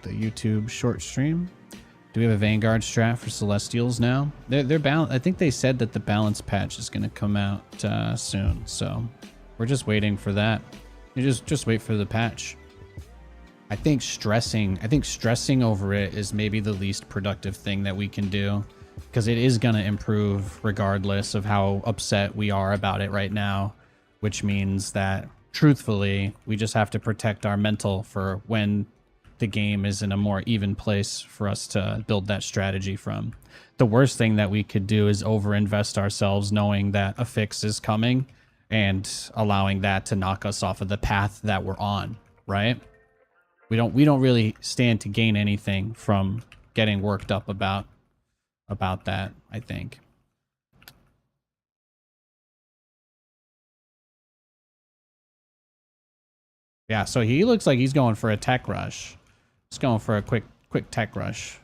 the YouTube short stream. Do we have a Vanguard strat for Celestials now? They're I think they said that the balance patch is going to come out soon, so we're just waiting for that. You just wait for the patch. I think stressing over it is maybe the least productive thing that we can do, because it is going to improve regardless of how upset we are about it right now, which means that truthfully we just have to protect our mental for when the game is in a more even place for us to build that strategy from. The worst thing that we could do is overinvest ourselves knowing that a fix is coming and allowing that to knock us off of the path that we're on, right? We don't really stand to gain anything from getting worked up about that, I think. Yeah, so he looks like he's going for a tech rush. He's going for a quick tech rush.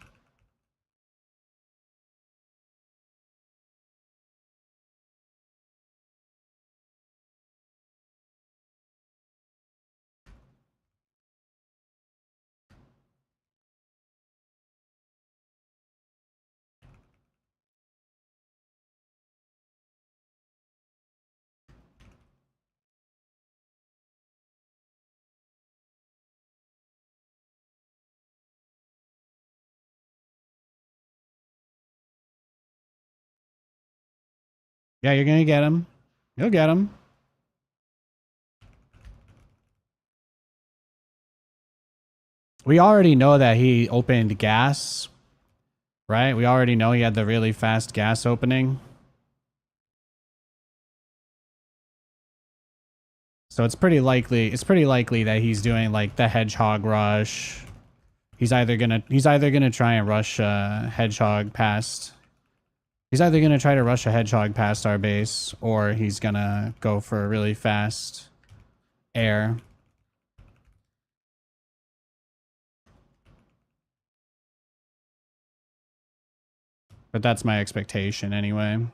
Yeah, you're gonna get him. You'll get him. We already know that he opened gas, right? We already know he had the really fast gas opening. So it's pretty likely that he's doing like the hedgehog rush. He's either gonna try and rush a hedgehog past. He's either gonna try to rush a hedgehog past our base, or he's gonna go for a really fast air. But that's my expectation anyway.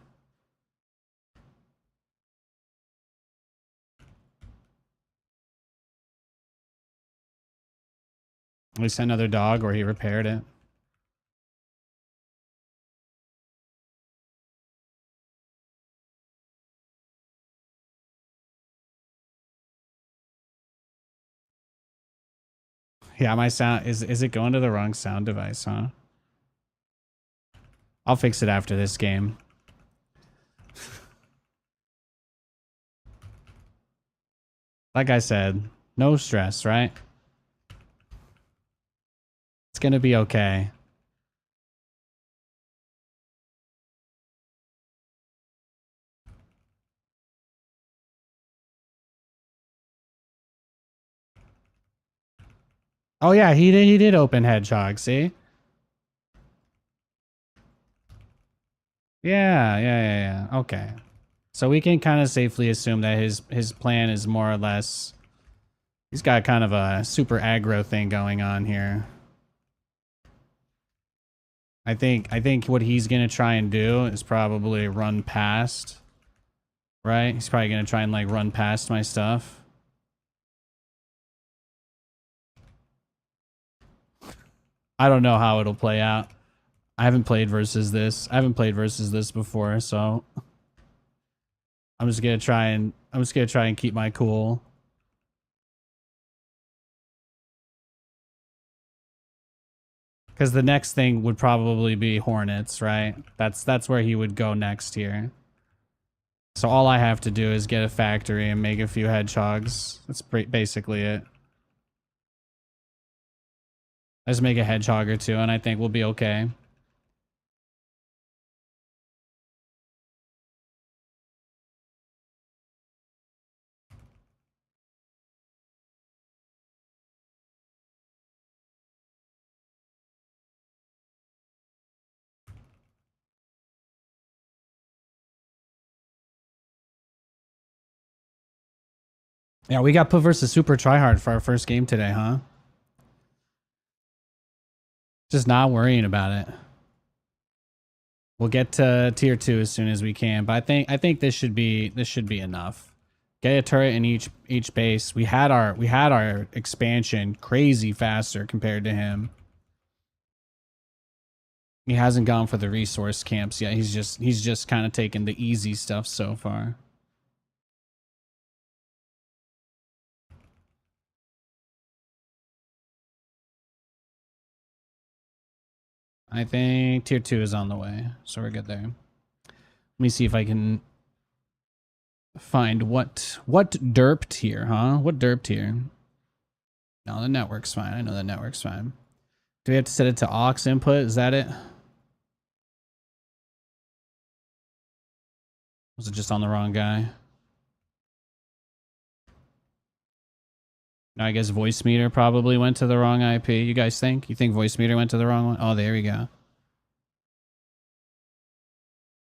We sent another dog, or he repaired it. Yeah, my sound is it going to the wrong sound device, huh? I'll fix it after this game. Like I said, no stress, right? It's gonna be okay. Oh yeah, he did open hedgehog, see? Yeah. Okay. So we can kind of safely assume that his plan is more or less, he's got kind of a super aggro thing going on here. I think what he's gonna try and do is probably run past. Right? He's probably gonna try and like run past my stuff. I don't know how it'll play out. I haven't played versus this. I haven't played versus this before, so I'm just gonna try and keep my cool. Because the next thing would probably be Hornets, right? That's where he would go next here. So all I have to do is get a factory and make a few hedgehogs. That's basically it. I just make a hedgehog or two, and I think we'll be okay. Yeah, we got put versus Super Tryhard for our first game today, huh? Just not worrying about it. We'll get to tier 2 as soon as we can, but I think this should be enough. Get a turret in each base. We had our expansion crazy faster compared to him. He hasn't gone for the resource camps yet. He's just kind of taken the easy stuff so far. I think tier 2 is on the way, so we're good there. Let me see if I can find what derp tier, huh? What derp tier? No, the network's fine. I know the network's fine. Do we have to set it to aux input? Is that it? Was it just on the wrong guy? No, I guess voice meter probably went to the wrong IP. You guys think? You think voice meter went to the wrong one? Oh, there we go.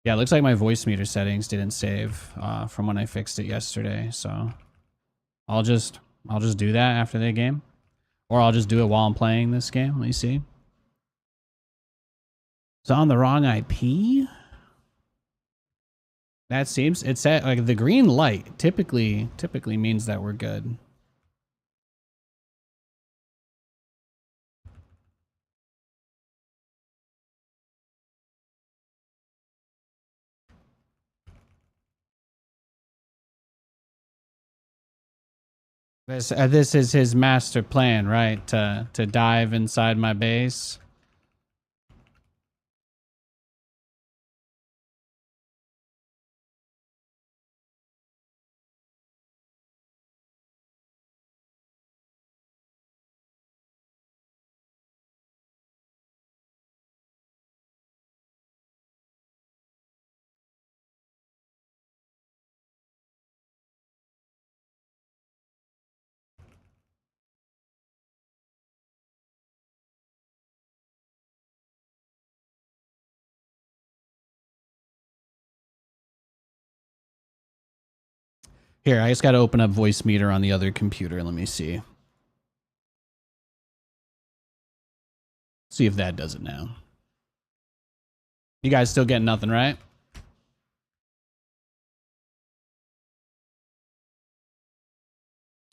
Yeah, it looks like my voice meter settings didn't save from when I fixed it yesterday. So I'll just do that after the game, or I'll just do it while I'm playing this game. Let me see. So on the wrong IP. That seems it's at like the green light typically means that we're good. This is his master plan, right? To dive inside my base. Here, I just got to open up voice meter on the other computer. Let me see. See if that does it now. You guys still getting nothing, right?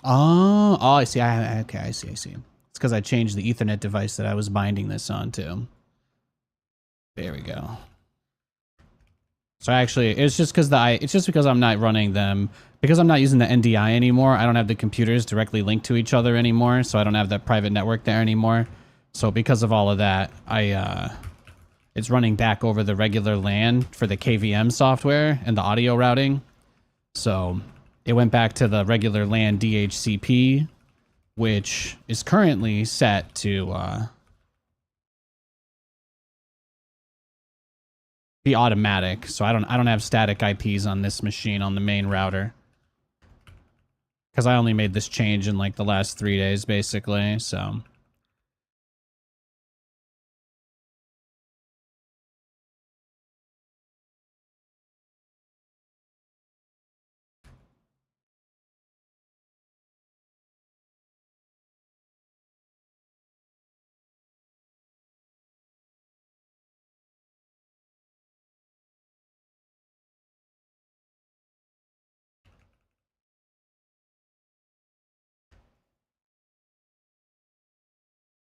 Oh, I see. Okay, I see. It's because I changed the Ethernet device that I was binding this onto. There we go. So actually, it's just because I'm not running them, because I'm not using the NDI anymore. I don't have the computers directly linked to each other anymore, so I don't have that private network there anymore. So because of all of that, it's running back over the regular LAN for the KVM software and the audio routing. So it went back to the regular LAN DHCP, which is currently set to be automatic. So I don't have static IPs on this machine on the main router, because I only made this change in like the last 3 days basically. So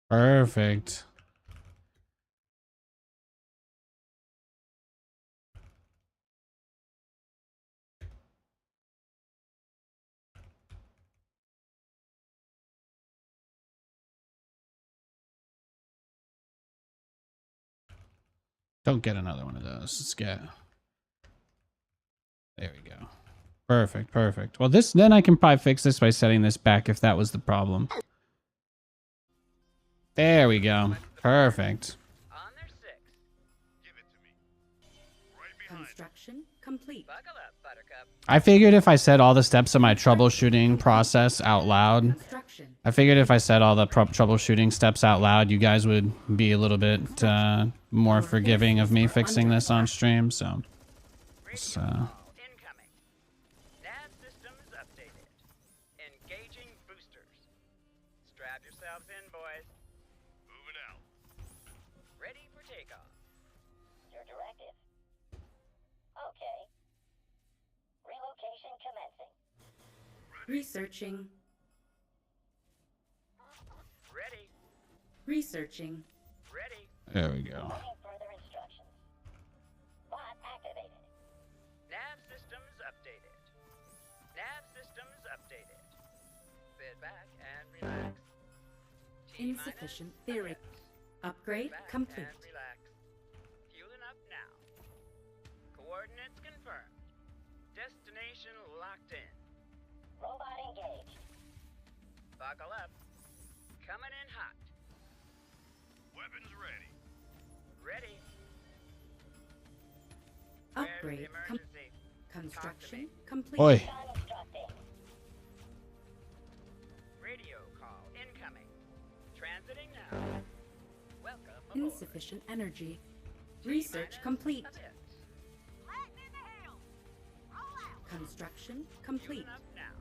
perfect. Don't get another one of those. Let's get. There we go. Perfect. Well, then I can probably fix this by setting this back if that was the problem. There we go. Perfect. Construction complete. I figured if I said all the steps of my troubleshooting process out loud, troubleshooting steps out loud, you guys would be a little bit more forgiving of me fixing this on stream. So, Nav system is updated. Engaging boosters. Strap yourselves in, boys. Moving out. Ready for takeoff. Your directive. Okay. Relocation commencing. Researching. Ready. Researching. Ready. There we go. Further instructions. Bot activated. Nav systems updated. Nav systems updated. Sit back and relax. T-minus Insufficient theory. minutes. Upgrade Back complete. and relax. Fueling up now. Coordinates confirmed. Destination locked in. Robot engaged. Buckle up. Coming in hot. Weapons ready. Ready. Where's the Upgrade emergency? construction complete. Oi. Constructing. Radio call incoming. Transiting now. Welcome aboard. Insufficient energy. Research complete. Construction complete. Fueling up now.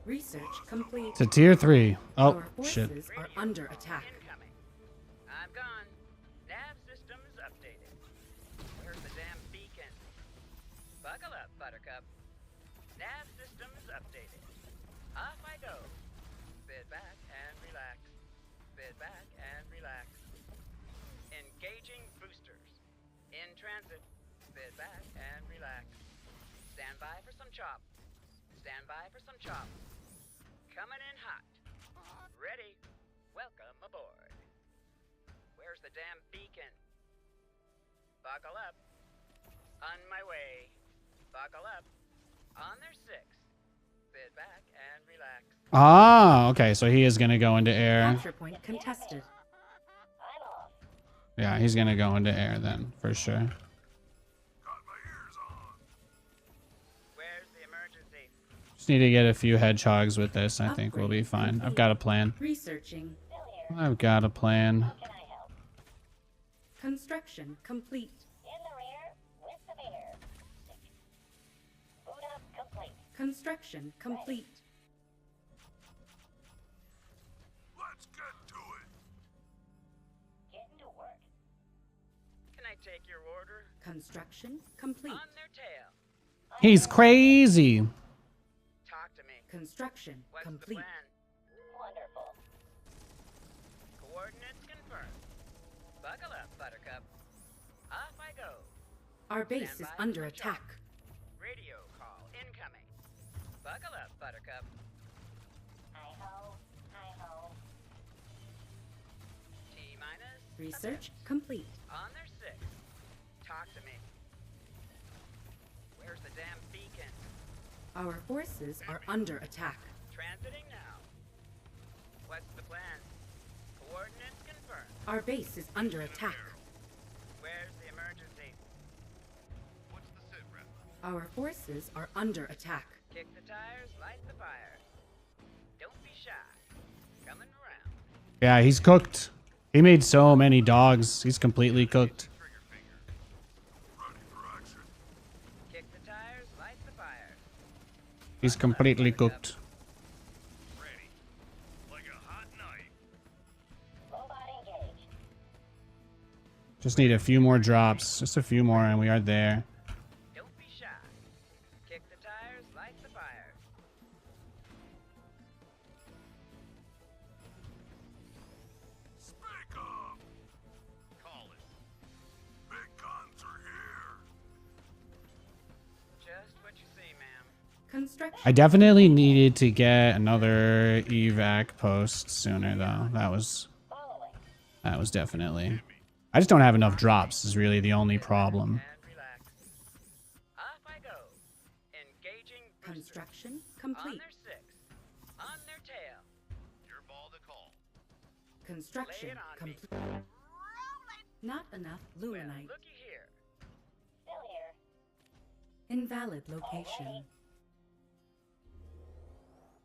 Research complete. To tier 3. Oh, Our shit. forces are under attack. Incoming. I'm gone. Nav systems updated. Where's the damn beacon? Buckle up, Buttercup. Nav systems updated. Off I go. Sit back and relax. Sit back and relax. Engaging boosters. In transit. Sit back and relax. Stand by for some chop. Stand by for some chop. Coming in hot. Ready. Welcome aboard. Where's the damn beacon? Buckle up. On my way. Buckle up. On their 6. Sit back and relax. Ah, okay, so he is going to go into air. Capture point contested. I'm off. Yeah, he's going to go into air then, for sure. Where's the emergency? Just need to get a few hedgehogs with this. I think we'll be fine. I've got a plan. Researching. Still here. I've got a plan. How can I help? Construction complete. In the rear with the meter. Boot up complete. Construction complete. Let's get to it. Getting to work. Can I take your order? Construction complete. On their tail. He's crazy. Talk to me. Construction What's complete. the plan? Wonderful. Coordinates confirmed. Buckle up, Buttercup. Off I go. Our base is under attack. Radio call incoming. Buckle up, Buttercup. Hi-ho. Hi-ho. T-minus. Research complete. On their 6. Talk to me. Where's the damn beacon? Our forces are under attack. Transiting now. What's the plan? Coordinates confirmed. Our base is under attack. Where's the emergency? What's the sit rep? Our forces are under attack. Kick the tires, light the fire. Don't be shy. Coming around. Yeah, he's cooked. He made so many dogs. He's completely cooked. Trigger finger. Ready for action. Kick the tires, light the fire. He's completely cooked. Ready. Like a hot knife. Robot engaged. Just need a few more drops. Just a few more and we are there. Don't be shy. Kick the tires, light the fire. Speak up. Call it. Big guns are here. Just what you see, ma'am. Construction. I definitely needed to get another evac post sooner though. That was definitely. I just don't have enough drops is really the only problem. And relax. Off I go. Engaging boosters. Construction On complete. their 6. On their tail. Your ball to call. Construction Lay it on me. complete. Not enough Well, luminite. looky here. Still here. Invalid location.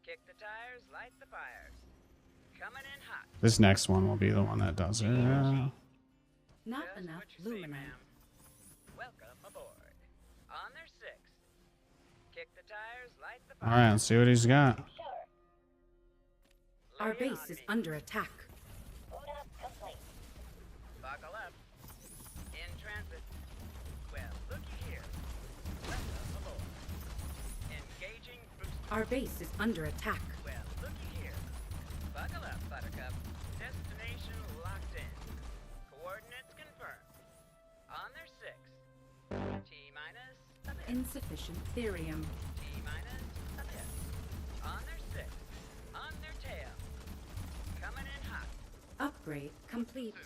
Kick the tires, light the fires. Coming in hot. This next one will be the one that does it. Not Just enough what you see, luminite. ma'am. Welcome aboard. On their 6. Kick the tires, light the fires. Alright, let's see what he's got. Sure. Our Lay it base on is me. under attack. Boot up complete. Buckle up. In transit. Well, looky here. Welcome aboard. Engaging booster. Our base is under attack. Well, looky here. Buckle up, Buttercup. Destination locked in. Coordinates confirmed. On their 6. T-minus a bit. Insufficient therium. T-minus a bit. On their 6. On their tail. Coming in hot. Upgrade complete.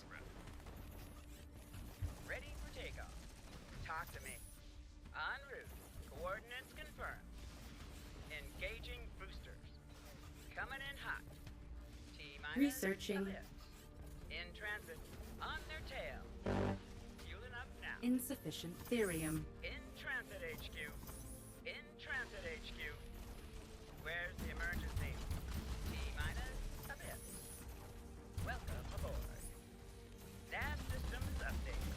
Ready for takeoff. Talk to me. En route. Coordinates confirmed. Engaging boosters. Coming in hot. T-minus Researching. a bit. In transit. On their tail. Fueling up now. Insufficient therium. In transit HQ. In transit HQ. Where's the emergency? T-minus a bit. Welcome aboard. Nav systems updated.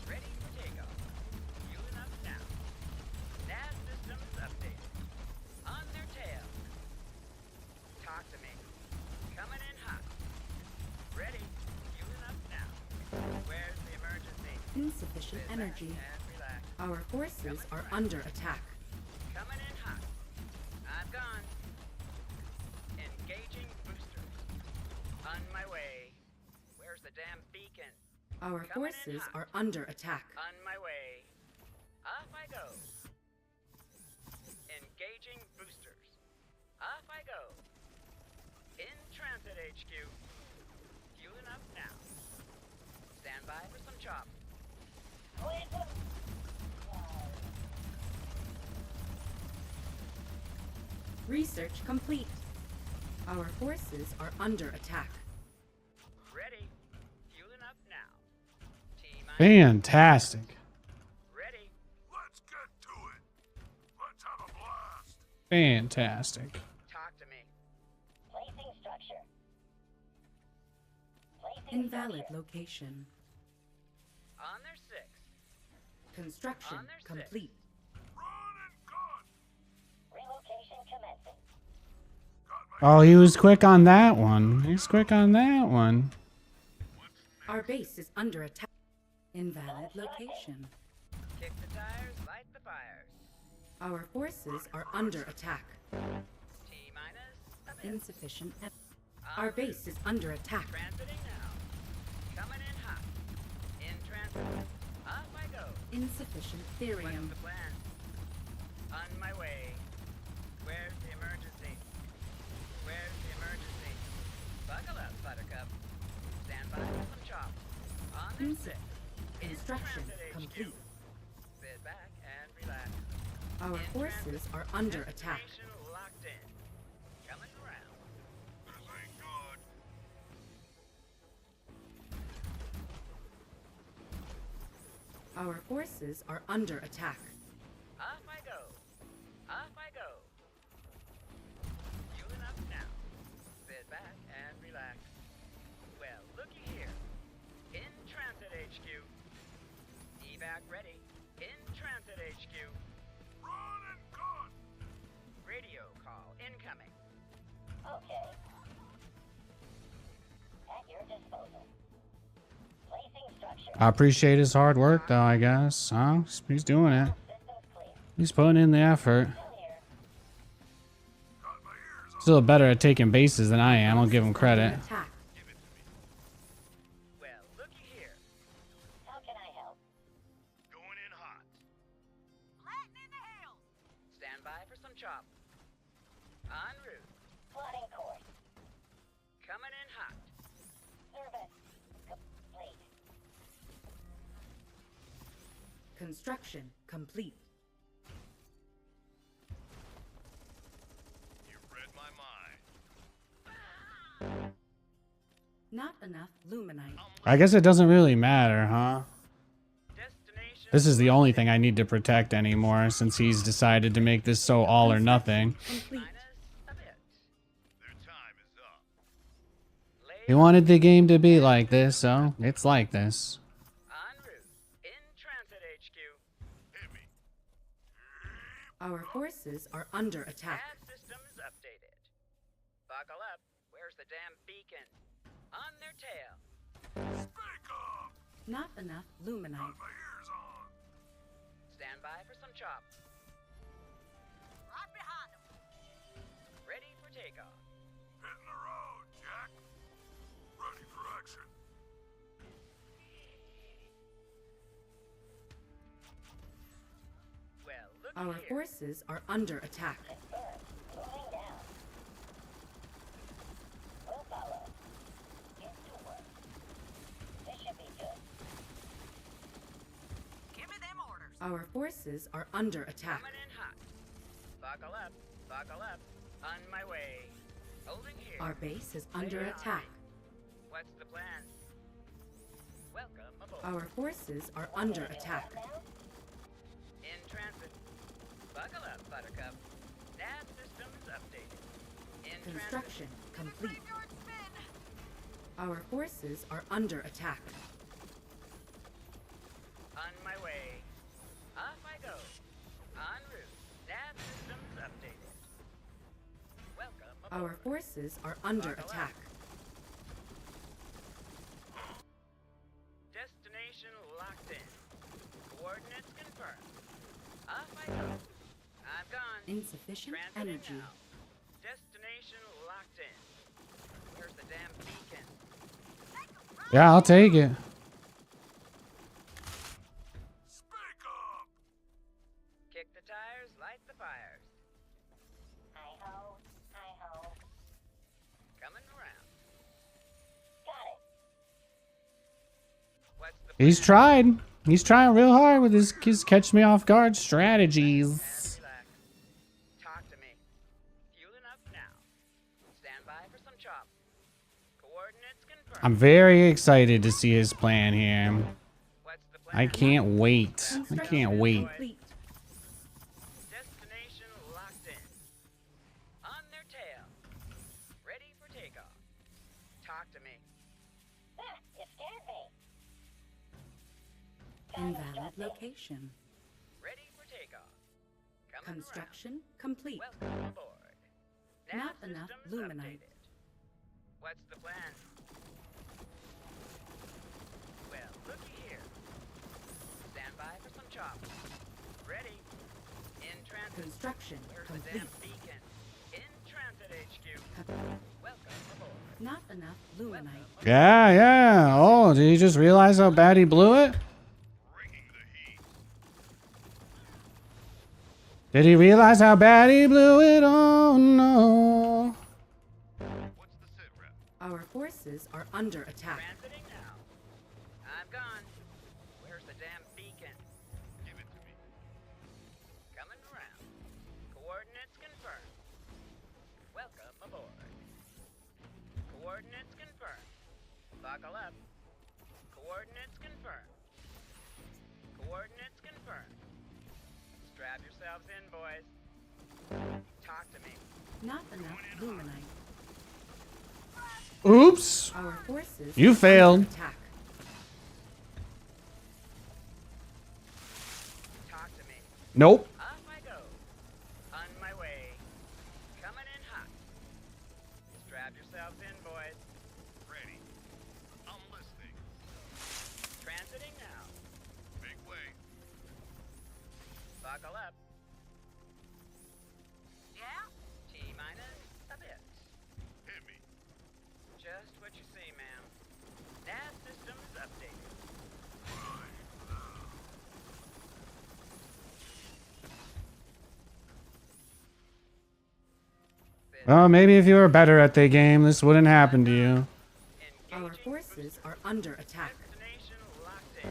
Ready for takeoff. Fueling up now. Nav systems updated. On their tail. Talk to me. Coming in hot. Ready. Fueling up now. Where's the emergency? Insufficient Sit back energy. and relax. Our forces are under attack. Coming in hot. I've gone. Engaging boosters. On my way. Where's the damn beacon? Our Coming in forces hot. are under attack. On my way. Off I go. Engaging boosters. Off I go. In transit HQ. Fueling up now. Stand by for some chop. Research complete. Our forces are under attack. Ready. Fueling up now. T-minus. Fantastic. Ready. Let's get to it. Let's have a blast. Fantastic. Talk to me. Placing structure. Placing Invalid structure. location. On their 6. Construction On their six. complete. Run and gun. Relocation commencing. Got my Oh, he was quick on that one. He's quick on that one. Our base is under attack. Invalid location. Kick the tires, light the fires. Our forces are under attack. T-minus a bit. Insufficient. Our base is under attack. Transiting now. Coming in hot. In transit. Off I go. Insufficient What's therium. the plan? On my way. Where's the emergency? Where's the emergency? Buckle up, Buttercup. Stand by for some chop. On their 6. Construction Transit HQ. complete. Sit back and relax. Our In forces transit. are under attack. Destination locked in. Coming around. This ain't good. Our forces are under attack. Off I go. Off I go. Fueling up now. Sit back and relax. Well, looky here. In transit HQ. Evac ready. In transit HQ. Run and gun. Radio call incoming. Okay. At your disposal. Placing structure. I appreciate his hard work, though, I guess. Huh? He's doing it. Systems clear. He's putting in the effort. Still here. Got my ears on. Still better at taking bases than I am. I'll give him credit. Attack. Give it to me. Well, looky here. How can I help? Going in hot. Stand by for some chop. En route. Plotting course. Coming in hot. Service complete. Construction complete. You read my mind. Not enough luminite. I guess it doesn't really matter, huh? Destination. This is the only thing I need to protect anymore since he's decided to make this so all or nothing. Complete. Minus a bit. Their time is up. He wanted the game to be like this, so it's like this. En route. In transit HQ. Hit me. Our forces are under attack. Nav systems updated. Buckle up. Where's the damn beacon? On their tail. Speak up. Not enough luminite. Got my ears on. Stand by for some chop. Right behind them. Our here. forces are under attack. Confirmed. Moving down. We'll follow. Get to work. This should be good. Give me them orders. Our forces are under attack. Coming in hot. Buckle up. Buckle up. On my way. Holding here. Our base is under attack. What's the plan? Welcome aboard. Our forces are under attack. In transit. Buckle up, Buttercup. Nav systems updated. In Construction complete. Graveyard spin. Our forces are under attack. On my way. Off I go. En route. Nav systems updated. Welcome aboard. Our forces are under Buckle up. attack. Destination locked in. Coordinates confirmed. Off I go. I'm gone. Insufficient Transiting energy. now. Destination locked in. Where's the damn beacon? Yeah, I'll take it. Speak up! Kick the tires, light the fires. Hi-ho. Hi-ho. Coming around. Got it. What's the He's plan? tried. He's trying real hard with his catch me off guard strategies. And relax. Talk to me. Fueling up now. Stand by for some chop. Coordinates confirmed. I'm very excited to see his plan here. What's the plan? I can't wait. I Construction can't wait. complete. Destination locked in. On their tail. Ready for takeoff. Talk to me. Ah, you scared me. Invalid location. Ready for takeoff. Coming Construction complete. around. Welcome aboard. Not Nav enough systems luminite. updated. What's the plan? Well, looky here. Stand by for some chop. Ready. In transit. Construction Where's the complete. damn beacon? In transit HQ. Welcome aboard. Not enough luminite. Yeah, yeah. Oh, did you just realize how bad he blew it? Bringing the heat. Did he realize how bad he blew it? Oh no. What's the sit rep? Our forces are under attack. Transiting now. I'm gone. Where's the damn beacon? Give it to me. Coming around. Coordinates confirmed. Welcome aboard. Coordinates confirmed. Buckle up. Coordinates confirmed. Coordinates confirmed. Strap yourselves in, boys. Talk to me. Not enough luminite. Oops. Our forces You are failed. under attack. Talk to me. Nope. Off I go. On my way. Coming in hot. Strap yourselves in, boys. Ready. I'm listening. Transiting now. Big way. Buckle up. Yeah? T-minus a bit. Hit me. Just what you see, ma'am. Nav systems updated. Well, maybe if you were better at the game, this wouldn't happen to you. Our Engaging forces are under attack. destination locked in.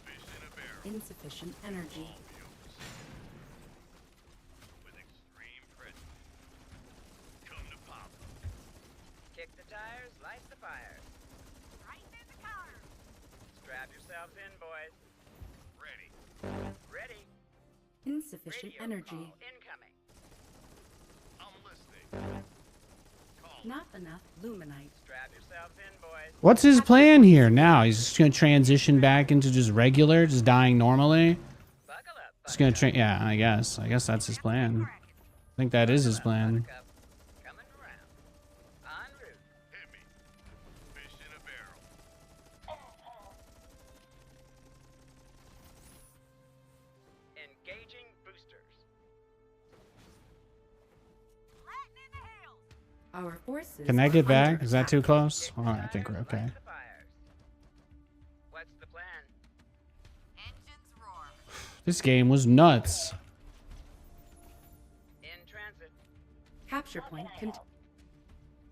Fish in a barrel. Insufficient energy. With extreme pressure. Come to pop. Kick the tires, light the fires. Right in the car. Strap yourselves in, boys. Ready. Ready. Insufficient Radio energy. call incoming. I'm listening. Call. Not enough luminite. Strap yourselves in, boys. What's his plan here now? He's just gonna transition back into just regular, just dying normally. Buckle up. Just gonna train. Yeah, I guess. I guess that's his plan. I think that is his plan. Buttercup. Coming around. En route. Hit me. Fish in a barrel. Engaging boosters. Our forces. Can I are get back? under Is that too attack. close? Kick All the right, I think we're tires, okay. light the fires. What's the plan? Engines roar. This game was nuts. Capture point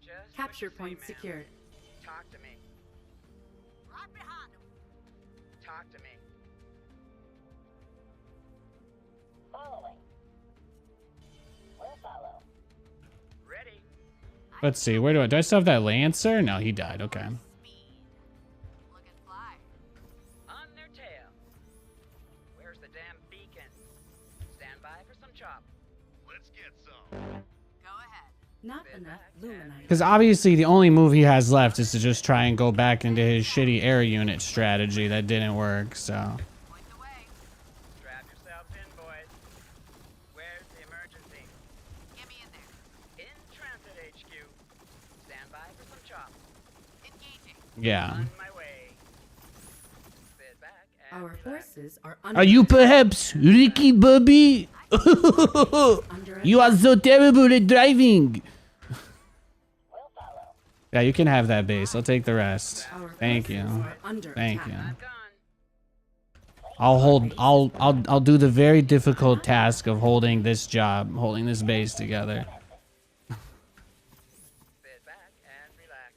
Just capture what you point say, ma'am. secured. Talk to me. Right behind him. Talk to me. Following. We'll follow. Ready. Let's see. Where do I still have that Lancer? No, he died. Okay. Speed. Looking fly. On their tail. Where's the damn beacon? Stand by for some chop. Let's get some. Go ahead. Not enough luminite. Because obviously the only move he has left is to just try and go back into his shitty air unit strategy that didn't work, so. Point the way. Strap yourselves in, boys. Where's the emergency? Get me in there. In transit HQ. Stand by for some chop. Engaging. Yeah. On my way. Sit back and Our relax. forces are under Are you perhaps Ricky Bobby? under You are so terrible at driving. We'll follow. Yeah, you can have that base. I'll take the rest. Our Thank forces you. are under Thank attack. you. I'm gone. I'll hold. I'll do the very difficult task of holding this job, holding this base together. Sit back and relax.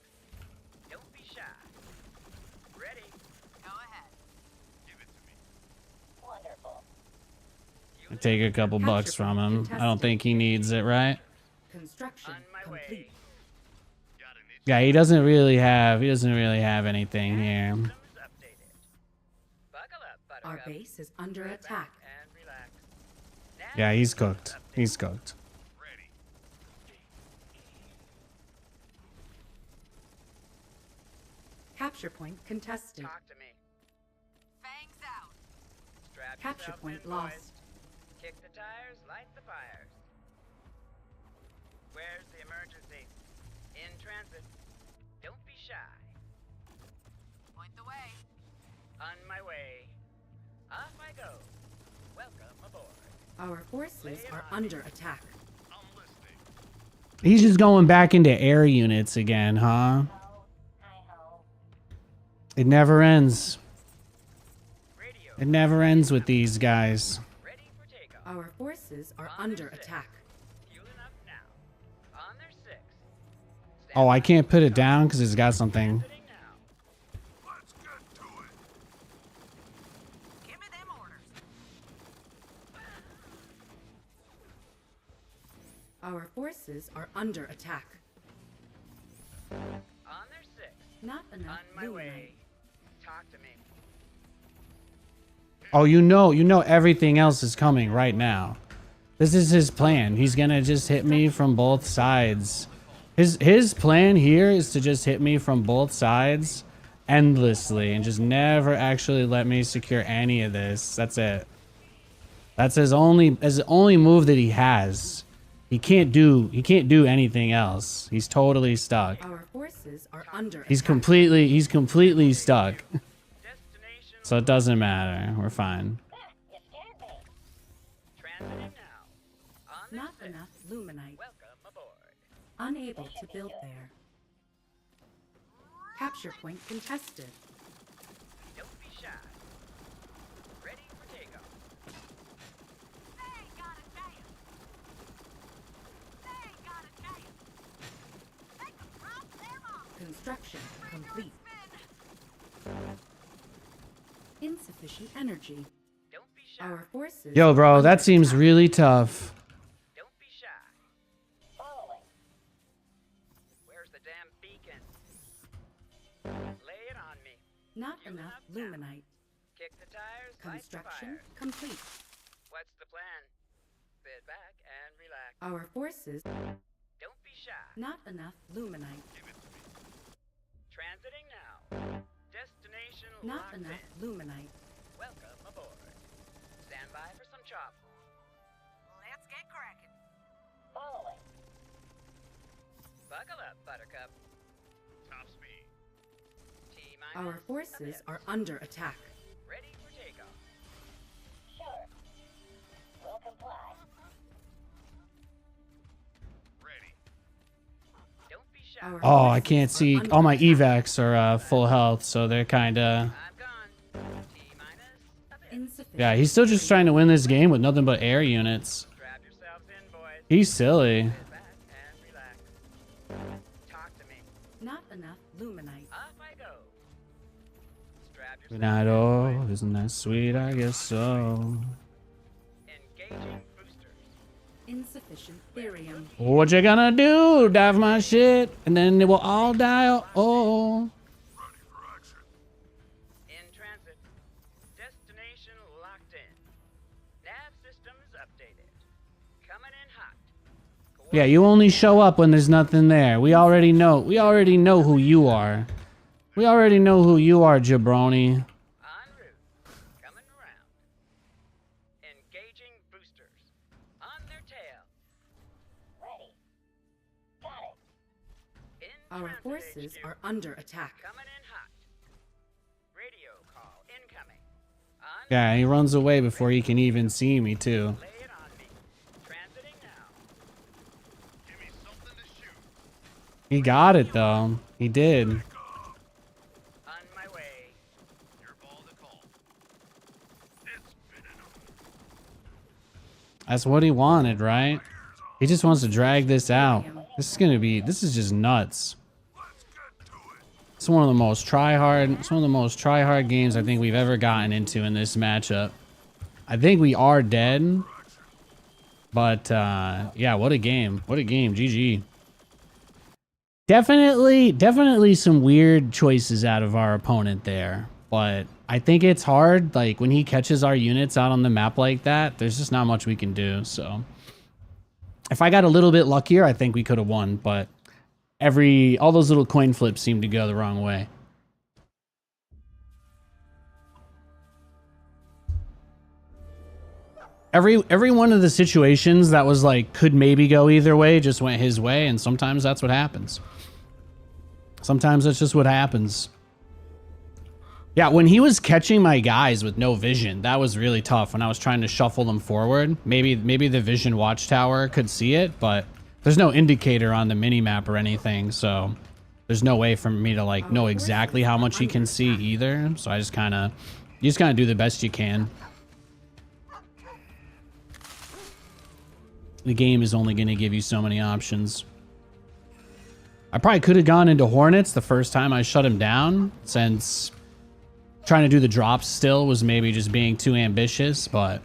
Don't be shy. Ready. Go ahead. Give it to me. Wonderful. I take a couple bucks from him. I don't think he needs it, right? Construction On my way. complete. Got an itch. Yeah, he doesn't really have anything here. Systems updated. Buckle up, Our Buttercup. base is under Sit attack. back and relax. Nav Yeah, he's systems cooked. updated. He's cooked. Ready. Capture point contested. Talk to me. Fangs out. Strap Capture yourselves point in, lost. boys. Kick the tires, light the fires. Where's the emergency? In transit. Don't be shy. Point the way. On my way. Off I go. Welcome aboard. Our forces are under attack. I'm listening. He's just going back into air units again, huh? Hi-ho. It never ends. Radio. It never ends with these guys. Ready for takeoff. Our forces are On under their six. attack. Fueling up now. On their six. Oh, I can't put it down because it's got something. Sitting now. Let's get to it. Give me them orders. Our forces are under attack. On their six. Not enough On my luminite. way. Talk to me. Oh, you know everything else is coming right now. This is his plan. He's gonna just hit me from both sides. His plan here is to just hit me from both sides endlessly and just never actually let me secure any of this. That's it. That's his only move that he has. He can't do anything else. He's totally stuck. Our forces are under He's attack. completely stuck. Destination. So it doesn't matter. We're fine. You scared me. Transiting now. On their Not six. enough luminite. Welcome aboard. Unable to build there. Capture point contested. Don't be shy. Ready for takeoff. They got a chance. They got a chance. Make them drop their mom. Construction complete. Spin. Insufficient energy. Don't be shy. Our forces. Yo, are bro, under that seems attack. really tough. Don't be shy. Following. Where's the damn beacon? Lay it on me. Not enough luminite. Kick the tires, light the Construction fires. complete. What's the plan? Sit back and relax. Our forces. Don't be shy. Not enough luminite. Give it to me. Transiting now. Destination Not locked enough in. luminite. Welcome aboard. Stand by for some chop. Let's get cracking. Following. Buckle up, Buttercup. Top speed. T-minus. Our forces ahead. are under attack. Ready for takeoff. Sure. We'll comply. Ready. Don't be shy. Our Oh, I forces can't are see. under All my attack. evacs are full health, so they're kind of. I'm gone. T-minus. Ahead. Insufficient. Yeah, he's still just trying to win this game with nothing but air units. Strap yourselves in, boys. He's silly. Sit back Grab your Good night, oh, isn't that sweet? I guess so. engaging boosters. Insufficient therium. What you gonna do? Dive my shit, and then they will all die. Oh. Ready for action. In transit. Destination locked in. Nav systems updated. Coming in hot. Yeah, you only show up when there's nothing there. We already know. We already know who you are. We already know who you are, jabroni. En route. Coming around. Engaging boosters. On their tail. Ready. Got it. In Our transit, forces HQ. are under attack. Coming in hot. Radio call incoming. On Yeah, he runs away before he can even see me, too. lay it on me. Transiting now. Give me something to shoot. He got it, though. He did. On my way. Your ball to call. It's been enough. That's what he wanted, right? He just wants to drag this out. This is just nuts. Let's get to it. It's one of the most try hard games I think we've ever gotten into in this matchup. I think we are dead. But, yeah, what a game. What a game. GG. Definitely some weird choices out of our opponent there. But I think it's hard. Like, when he catches our units out on the map like that, there's just not much we can do. So, if I got a little bit luckier, I think we could have won. But all those little coin flips seem to go the wrong way. Every one of the situations that was like could maybe go either way just went his way, and sometimes that's what happens. Sometimes that's just what happens. Yeah, when he was catching my guys with no vision, that was really tough when I was trying to shuffle them forward. Maybe the vision watchtower could see it, but there's no indicator on the mini-map or anything, so there's no way for me to like know exactly how much he can see either. So I just kind of do the best you can. The game is only going to give you so many options. I probably could have gone into Hornets the first time I shut him down, since trying to do the drops still was maybe just being too ambitious, but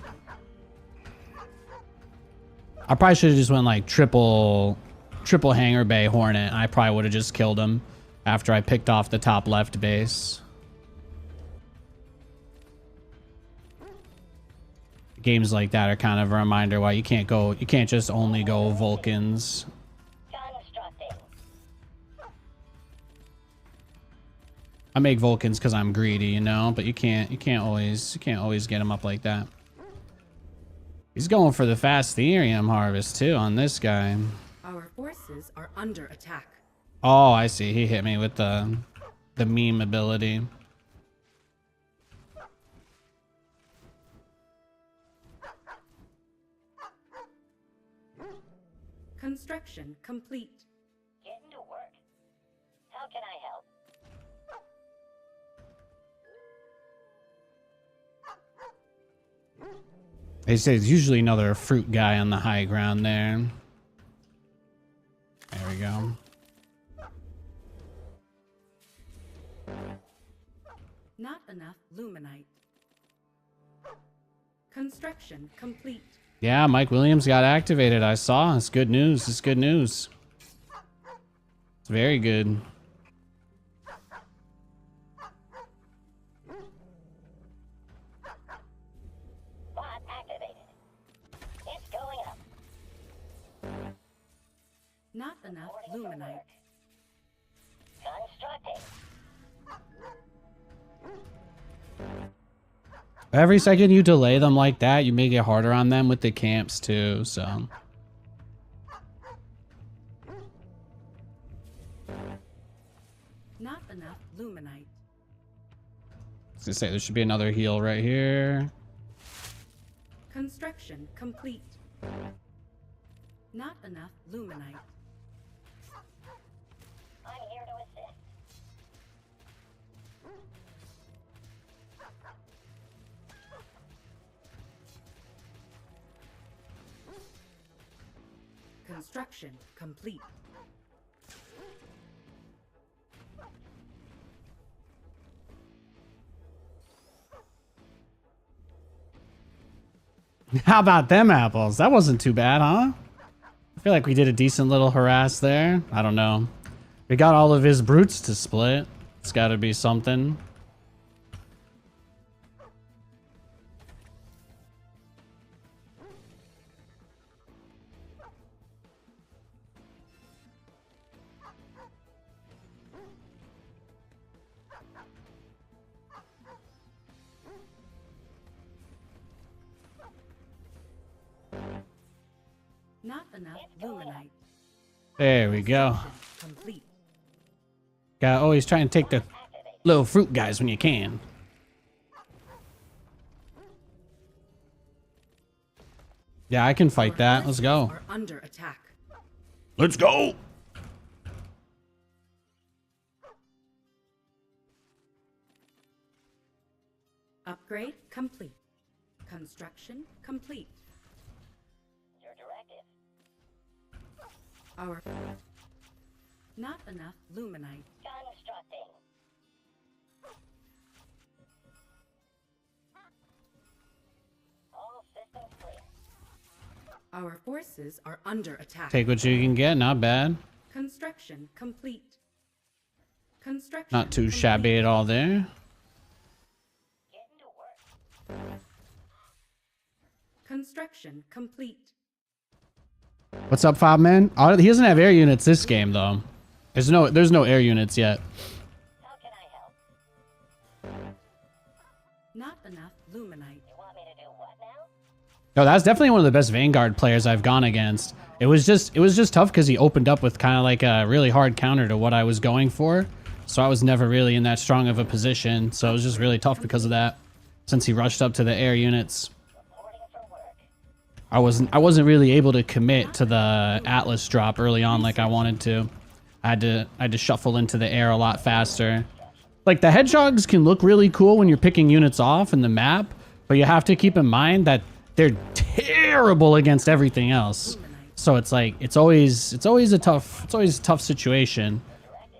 I probably should have just went like triple hangar bay Hornet. I probably would have just killed him after I picked off the top left base. Games like that are kind of a reminder why you can't just only go Vulcans. Constructing. I make Vulcans because I'm greedy, you know, but you can't always get him up like that. He's going for the fast Therium harvest too on this guy. Our forces are under attack. Oh, I see. He hit me with the meme ability. Construction complete. Getting to work. How can I help? They say there's usually another fruit guy on the high ground there. There we go. Not enough luminite. Construction complete. Yeah, Mike Williams got activated. I saw. It's good news. It's good news. It's very good. Bot activated. It's going up. Not enough luminite. Constructing. Every second you delay them like that, you make it harder on them with the camps too, so. Not enough luminite. I was gonna say there should be another heal right here. Construction complete. Not enough luminite. I'm here to assist. Construction complete. How about them apples? That wasn't too bad, huh? I feel like we did a decent little harass there. I don't know. We got all of his brutes to split. It's got to be something. Not enough luminite. There we go. Complete. Gotta always try and take the little fruit guys when you can. Yeah, I can fight that. Let's go. Are under attack. Let's go. Upgrade complete. Construction complete. Your directive. Our not enough luminite. Constructing. All systems clear. Our forces are under attack. Take what you can get. Not bad. Construction complete. Construction Not too complete. shabby at all there. Getting to work. Construction complete. What's up, Fob Man? Oh, he doesn't have air units this game though. There's no air units yet. How can I help? Not enough luminite. You want me to do what now? No, that's definitely one of the best Vanguard players I've gone against. It was just tough because he opened up with kind of like a really hard counter to what I was going for. So I was never really in that strong of a position. So it was just really tough because of that. Since he rushed up to the air units, Reporting for work. I wasn't really able to commit to the Atlas drop early on like I wanted to. I had to shuffle into the air a lot faster. Like the hedgehogs can look really cool when you're picking units off in the map, but you have to keep in mind that they're terrible against everything else. So it's like it's always a tough situation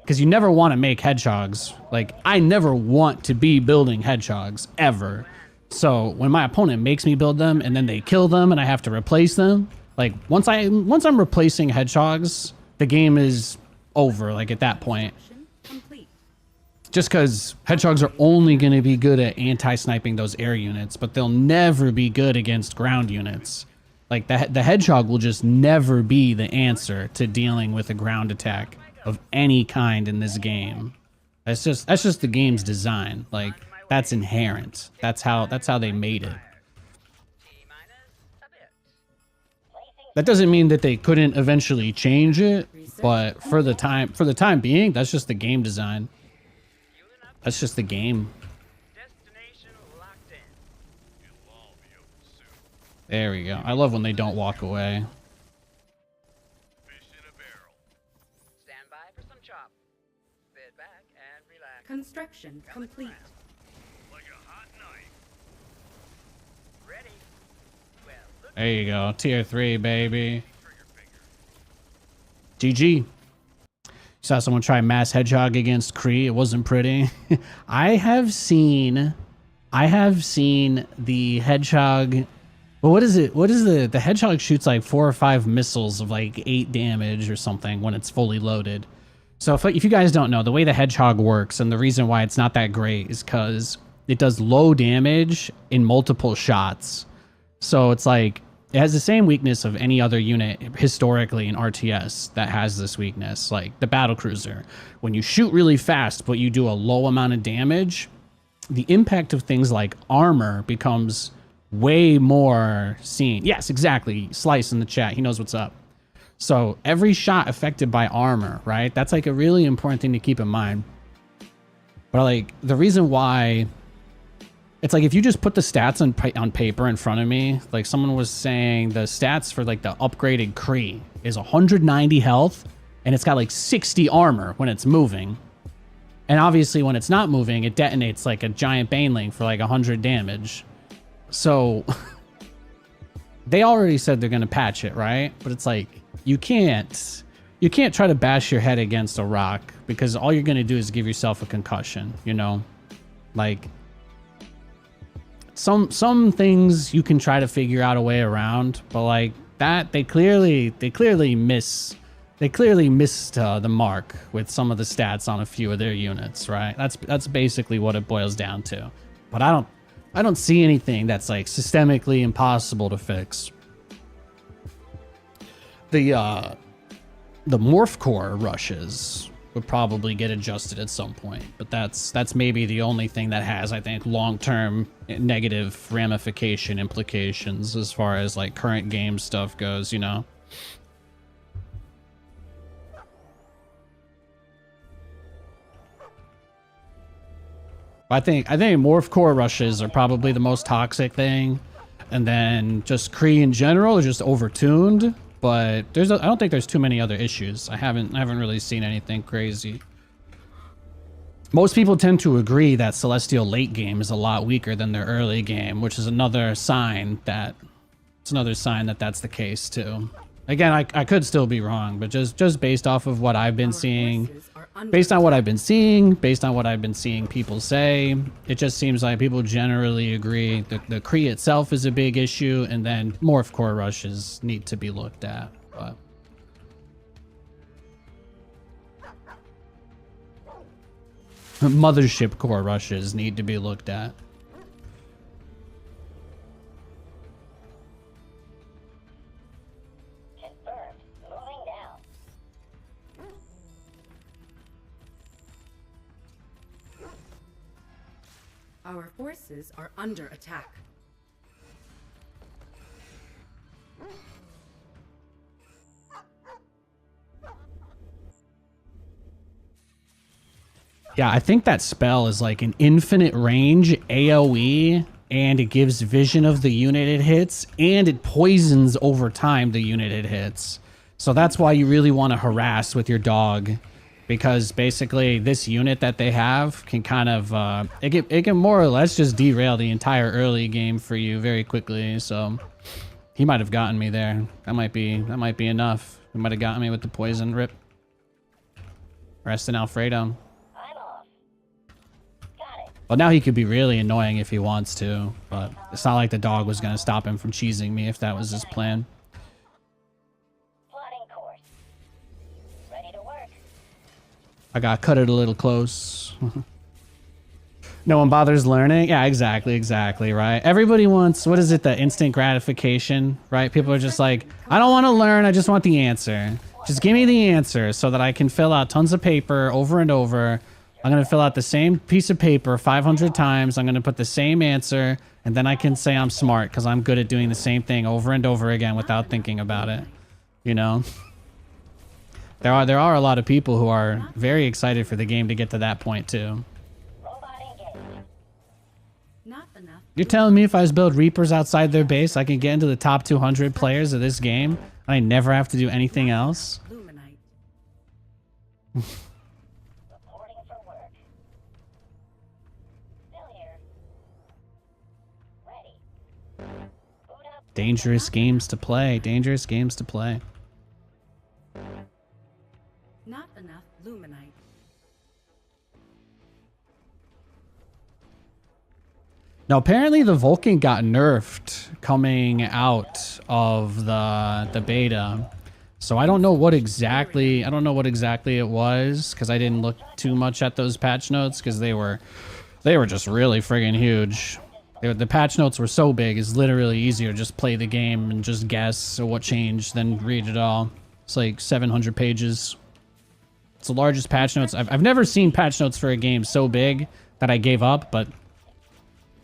because you never want to make hedgehogs. Like I never want to be building hedgehogs ever. So when my opponent makes me build them and then they kill them and I have to replace them, like once I'm replacing hedgehogs, the game is over. Like at that point, Construction complete. just because hedgehogs are only going to be good at anti-sniping those air units, but they'll never be good against ground units. Like the hedgehog will just never be the answer to dealing with a ground attack of any kind in this game. That's just the game's design. Like that's inherent. That's how they made it. T-minus a bit. That doesn't mean that they couldn't eventually change it, but for the time being, that's just the game design. Fueling up. That's just the game. Destination locked in. It'll all be over soon. There we go. I love when they don't walk away. Fish in a barrel. Stand by for some chop. Sit back and relax. Construction complete. Like a hot knife. Ready? Well, look. There you go. Tier 3, baby. Trigger finger. GG. Saw someone try mass hedgehog against Kree. It wasn't pretty. I have seen the hedgehog. Well, what is it? What is the hedgehog shoots like 4 or 5 missiles of like 8 damage or something when it's fully loaded. So if you guys don't know, the way the hedgehog works and the reason why it's not that great is because it does low damage in multiple shots. So it's like it has the same weakness of any other unit historically in RTS that has this weakness, like the battlecruiser. When you shoot really fast but you do a low amount of damage, the impact of things like armor becomes way more seen. Yes, exactly. Slice in the chat. He knows what's up. So every shot affected by armor, right? That's like a really important thing to keep in mind. But like the reason why it's like if you just put the stats on paper in front of me, like someone was saying the stats for like the upgraded Kree is 190 health and it's got like 60 armor when it's moving. And obviously when it's not moving, it detonates like a giant baneling for like 100 damage. So they already said they're going to patch it, right? But it's like you can't try to bash your head against a rock because all you're going to do is give yourself a concussion, you know? Like some things you can try to figure out a way around, but like that, they clearly missed the mark with some of the stats on a few of their units, right? That's basically what it boils down to. But I don't see anything that's like systemically impossible to fix. The morph core rushes would probably get adjusted at some point, but that's maybe the only thing that has, I think, long-term negative ramification implications as far as like current game stuff goes, you know. I think morph core rushes are probably the most toxic thing, and then just Kree in general is just overtuned. But I don't think there's too many other issues. I haven't really seen anything crazy. Most people tend to agree that Celestial late game is a lot weaker than their early game, which is another sign that that's the case too. Again, I could still be wrong, but just based off of what I've been seeing, based on what I've been seeing people say, it just seems like people generally agree that the Kree itself is a big issue, and then morph core rushes need to be looked at. But mothership core rushes need to be looked at. Our forces are under attack. Yeah, I think that spell is like an infinite range AoE, and it gives vision of the unit it hits, and it poisons over time the unit it hits. So that's why you really want to harass with your dog, because basically this unit that they have can kind of it can more or less just derail the entire early game for you very quickly. So he might have gotten me there. That might be enough. He might have gotten me with the poison rip. Rest in Alfredo. Well, now he could be really annoying if he wants to, but it's not like the dog was gonna stop him from cheesing me if that was his plan. I got cut it a little close. No one bothers learning. Yeah, exactly, right? Everybody wants, what is it, the instant gratification, right? People are just like, I don't want to learn, I just want the answer. Just give me the answer so that I can fill out tons of paper over and over. I'm going to fill out the same piece of paper 500 times. I'm going to put the same answer, and then I can say I'm smart because I'm good at doing the same thing over and over again without thinking about it, you know? There are a lot of people who are very excited for the game to get to that point too. Not enough. You're telling me if I was build Reapers outside their base, I can get into the top 200 players of this game, and I never have to do anything else? Luminite. Reporting for work. Still here. Ready. Boot up. Dangerous games to play. Dangerous games to play. Not enough Luminite. Now, apparently the Vulcan got nerfed coming out of the beta. So I don't know what exactly it was, because I didn't look too much at those patch notes, because they were just really friggin' huge. The patch notes were so big, it's literally easier to just play the game and just guess what changed than read it all. It's like 700 pages. It's the largest patch notes. I've never seen patch notes for a game so big that I gave up, but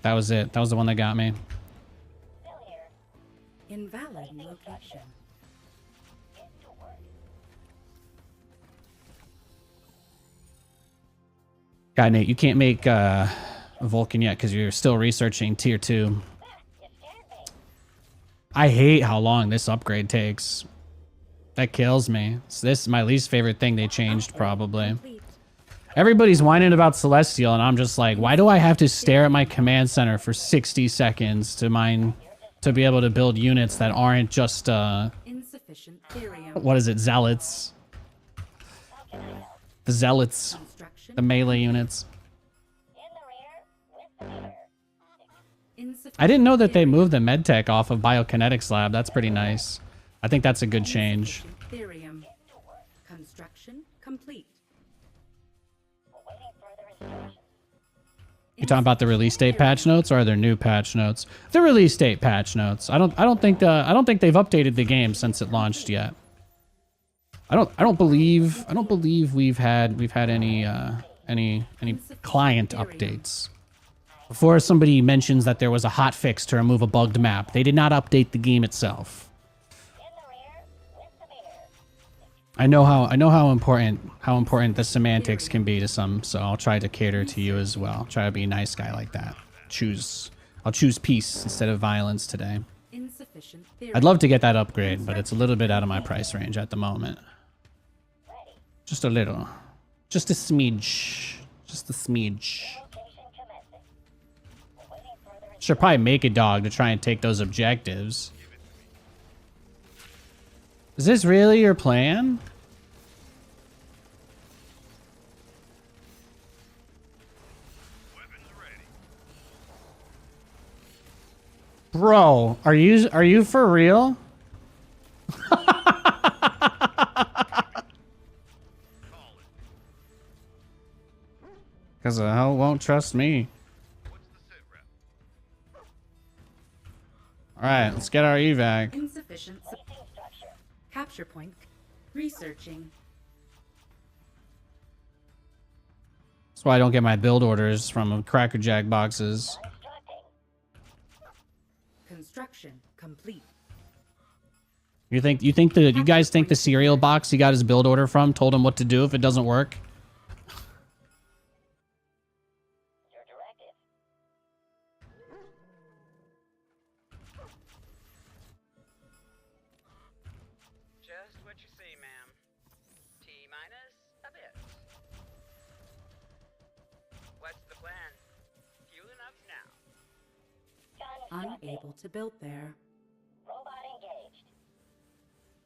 that was it. That was the one that got me. Still here. Invalid location. Get to work. God, Nate, you can't make a Vulcan yet because you're still researching tier 2. You scared me. I hate how long this upgrade takes. That kills me. So this is my least favorite thing they changed, probably. Complete. Everybody's whining about Celestial, and I'm just like, why do I have to stare at my command center for 60 seconds to be able to build units that aren't just, Insufficient therium. what is it, zealots? The zealots. Construction. The melee units. In the rear with the leader. Insufficient I didn't know that they therium. moved the medtech off of Biokinetics Lab. That's pretty nice. I think that's a good change. Insufficient therium. Construction complete. Awaiting further instructions. You talking about the release date patch notes, or are there new patch notes? The release date patch notes. I don't think they've updated the game since it launched yet. I don't believe we've had any client updates. Before somebody mentions that there was a hot fix to remove a bugged map, they did not update the game itself. In the rear, with the beer. I know how important the semantics can be to some, so I'll try to cater to you as well. Try to be a nice guy like that. I'll choose peace instead of violence today. Insufficient I'd love to get that upgrade, but it's a little bit out of my price range at the moment. Just a little. Just a smidge. Just a smidge. Location commencing. Awaiting further Should probably make a dog to try and take those objectives. Is this really your plan? Weapons ready. Bro, are you for real? Call it. Because the hell won't trust me. What's the sit rep? Alright, let's get our evac. Insufficient Placing structure. capture point. Researching. That's why I don't get my build orders from Cracker Jack boxes. Constructing. Construction complete. You guys think the cereal box he got his build order from told him what to do if it doesn't work? Your directive. Just what you see, ma'am. T minus a bit. What's the plan? Fueling up now. Constructing. Unable to build there. Robot engaged.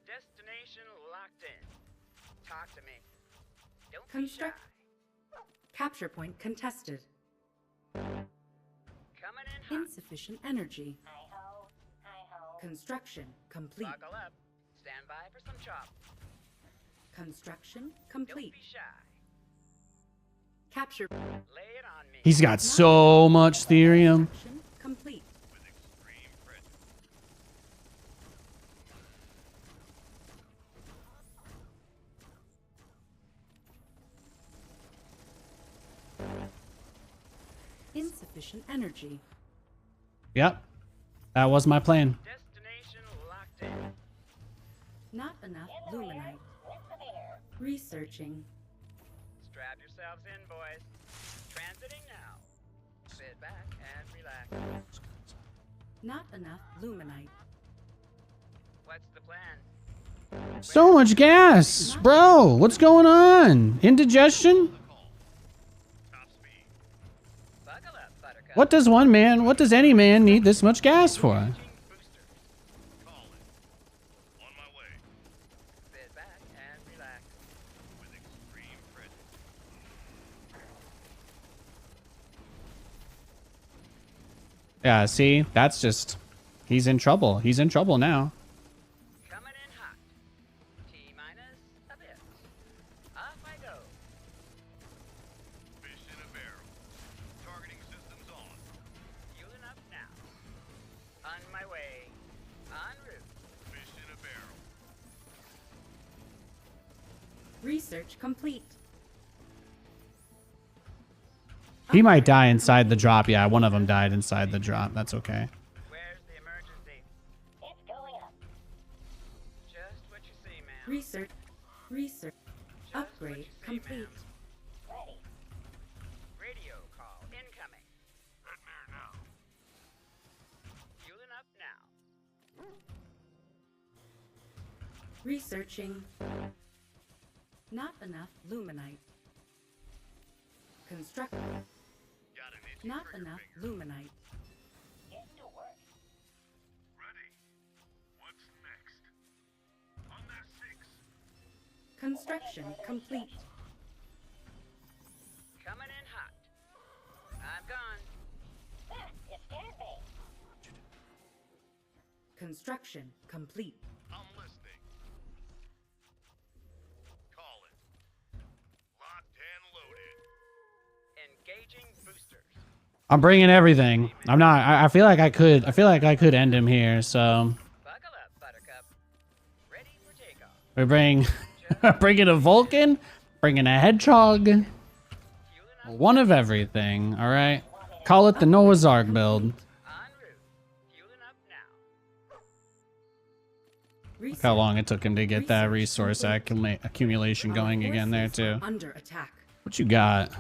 Destination locked in. Talk to me. Don't be Construct. shy. Capture point contested. Coming in hot. Insufficient energy. Hi-ho. Hi-ho. Construction complete. Buckle up. Stand by for some chop. Construction Don't complete. be shy. Capture. Lay it on me. He's got so much therium. Construction complete. With extreme pressure. Insufficient energy. Yep. That was my plan. Destination locked in. Not enough In the rear, luminite. with the beer. Researching. Strap yourselves in, boys. Transiting now. Sit back and relax. Not enough luminite. What's the plan? So much gas, bro. What's going on? Indigestion? Top speed. Buckle up, Buttercup. What does any man need this much gas for? Engaging boosters. Call it. On my way. Sit back and relax. With extreme pressure. Yeah, see? That's just... He's in trouble. He's in trouble now. Coming in hot. T minus a bit. Off I go. Fish in a barrel. Targeting systems on. Fueling up now. On my way. En route. Fish in a barrel. Research complete. He might die inside the drop. Yeah, one of them died inside the drop. That's okay. Where's the emergency? It's going up. Just what you see, ma'am. Research. Research. Just what Upgrade you see, complete. ma'am. Ready. Radio call incoming. Nightmare now. Fueling up now. Researching. Not enough luminite. Construct. Got an itchy Not trigger enough finger. luminite. Get to work. Ready. What's next? On that 6. Construction complete. Coming in hot. I'm gone. Ah, it scared me. Construction complete. I'm listening. Call it. Locked and loaded. Engaging boosters. I'm bringing everything. I'm not. I feel like I could. I feel like I could end him here. So Buckle up, Buttercup. Ready for takeoff. we bring, bringing a Vulcan, bringing a Hedgehog, Fueling up one of everything. All right. Call it the Noah's Ark build. en route. Fueling up now. Look how long it took him to get that resource accumulation going again there too. Under attack. What you got?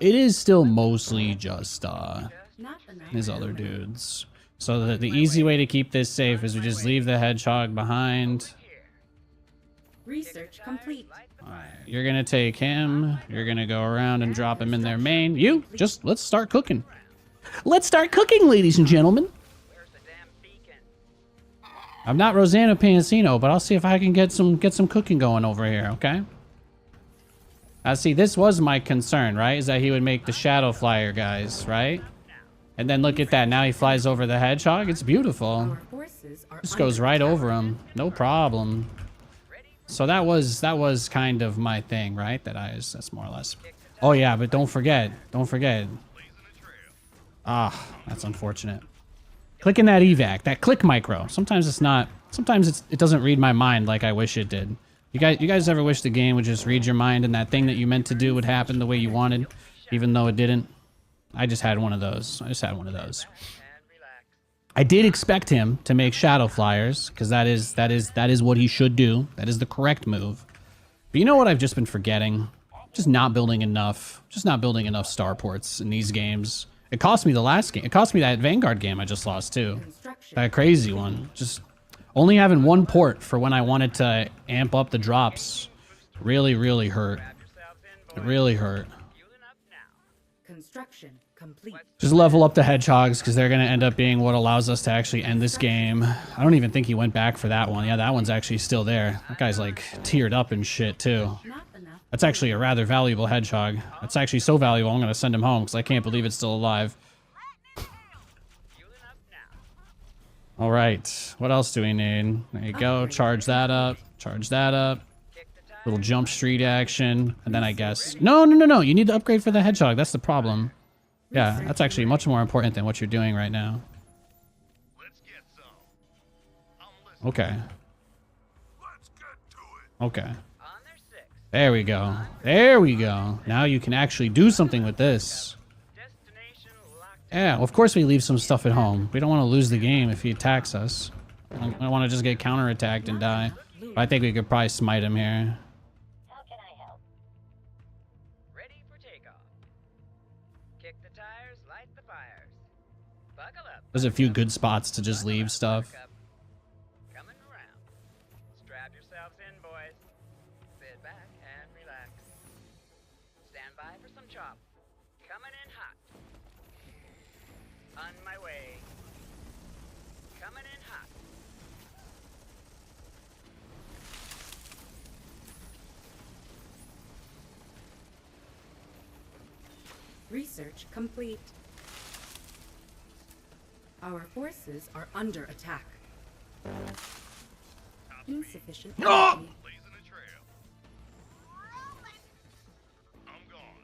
It is still mostly just Not enough. his other dudes. So the easy way to keep this safe is we just leave the Hedgehog behind. Here. Research complete. Alright, you're gonna take him. You're gonna go around and drop him in their main. You just let's start cooking. Let's start cooking, ladies and gentlemen. Where's the damn beacon? I'm not Rosanna Pansino, but I'll see if I can get some cooking going over here. Okay. See, this was my concern, right? Is that he would make the Shadow Flyer guys, right? And then look at that. Now he flies over the Hedgehog. It's beautiful. Our forces are Just goes under right attack. over him. No problem. So that was kind of my thing, right? That's more or less. Oh yeah, but don't forget. Ah, that's unfortunate. Clicking that evac, that click micro. Sometimes it's not. Sometimes it doesn't read my mind like I wish it did. You guys ever wish the game would just read your mind and that thing that you meant to do would happen the way you wanted, even though it didn't? I just had one of those. And relax. I did expect him to make Shadow Flyers, because that is what he should do. That is the correct move. But you know what I've just been forgetting? Just not building enough starports in these games. It cost me the last game. It cost me that Vanguard game I just lost too. Construction. That crazy one. Just only having one port for when I wanted to amp up the drops really hurt. Grab yourselves in, It boys. really hurt. Fueling up now. Construction complete. Just level up the Hedgehogs because they're going to end up being what allows us to actually end this game. I don't even think he went back for that one. Yeah, that one's actually still there. That guy's like tiered up and shit too. Not enough. That's actually a rather valuable Hedgehog. That's actually so valuable I'm going to send him home because I can't believe it's still alive. Fueling up now. All right. What else do we need? There you go. Charge that up. Charge that up. Kick the tire. Little jump street action. And then I guess... No. You need to upgrade for the Hedgehog. That's the problem. Yeah, that's actually much more important than what you're doing right now. Let's get some. I'm listening. Okay. Let's get to it. Okay. On their six. There we go. There we go. Now you can actually do something with this. Destination locked. Yeah, well, of course we leave some stuff at home. We don't want to lose the game if he attacks us. I don't want to just get counterattacked and die. But I think we could probably smite him here. How can I help? Ready for takeoff. Kick the tires, light the fires. Buckle up. There's a few good spots to just leave stuff. Buttercup. Coming around. Strap yourselves in, boys. Sit back and relax. Stand by for some chop. Coming in hot. On my way. Coming in hot. Research complete. Our forces are under attack. Insufficient energy. Blazing a trail. I'm gone.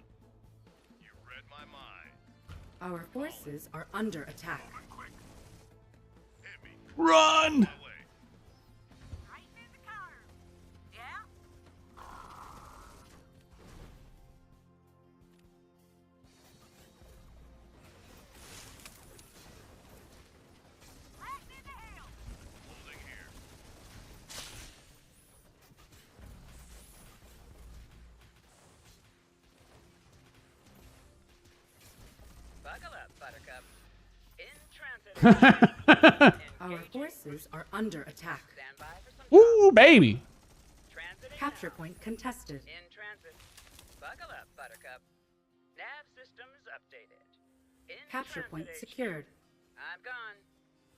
You read my mind. Our forces are under attack. Quick. Hit me. Run! Away. Holding here. Buckle up, Buttercup. In transit. Our forces are under attack. Stand by for some Ooh, baby. transiting Capture now. point contested. In transit. Buckle up, Buttercup. Nav systems updated. In Capture point transitation. secured. I'm gone.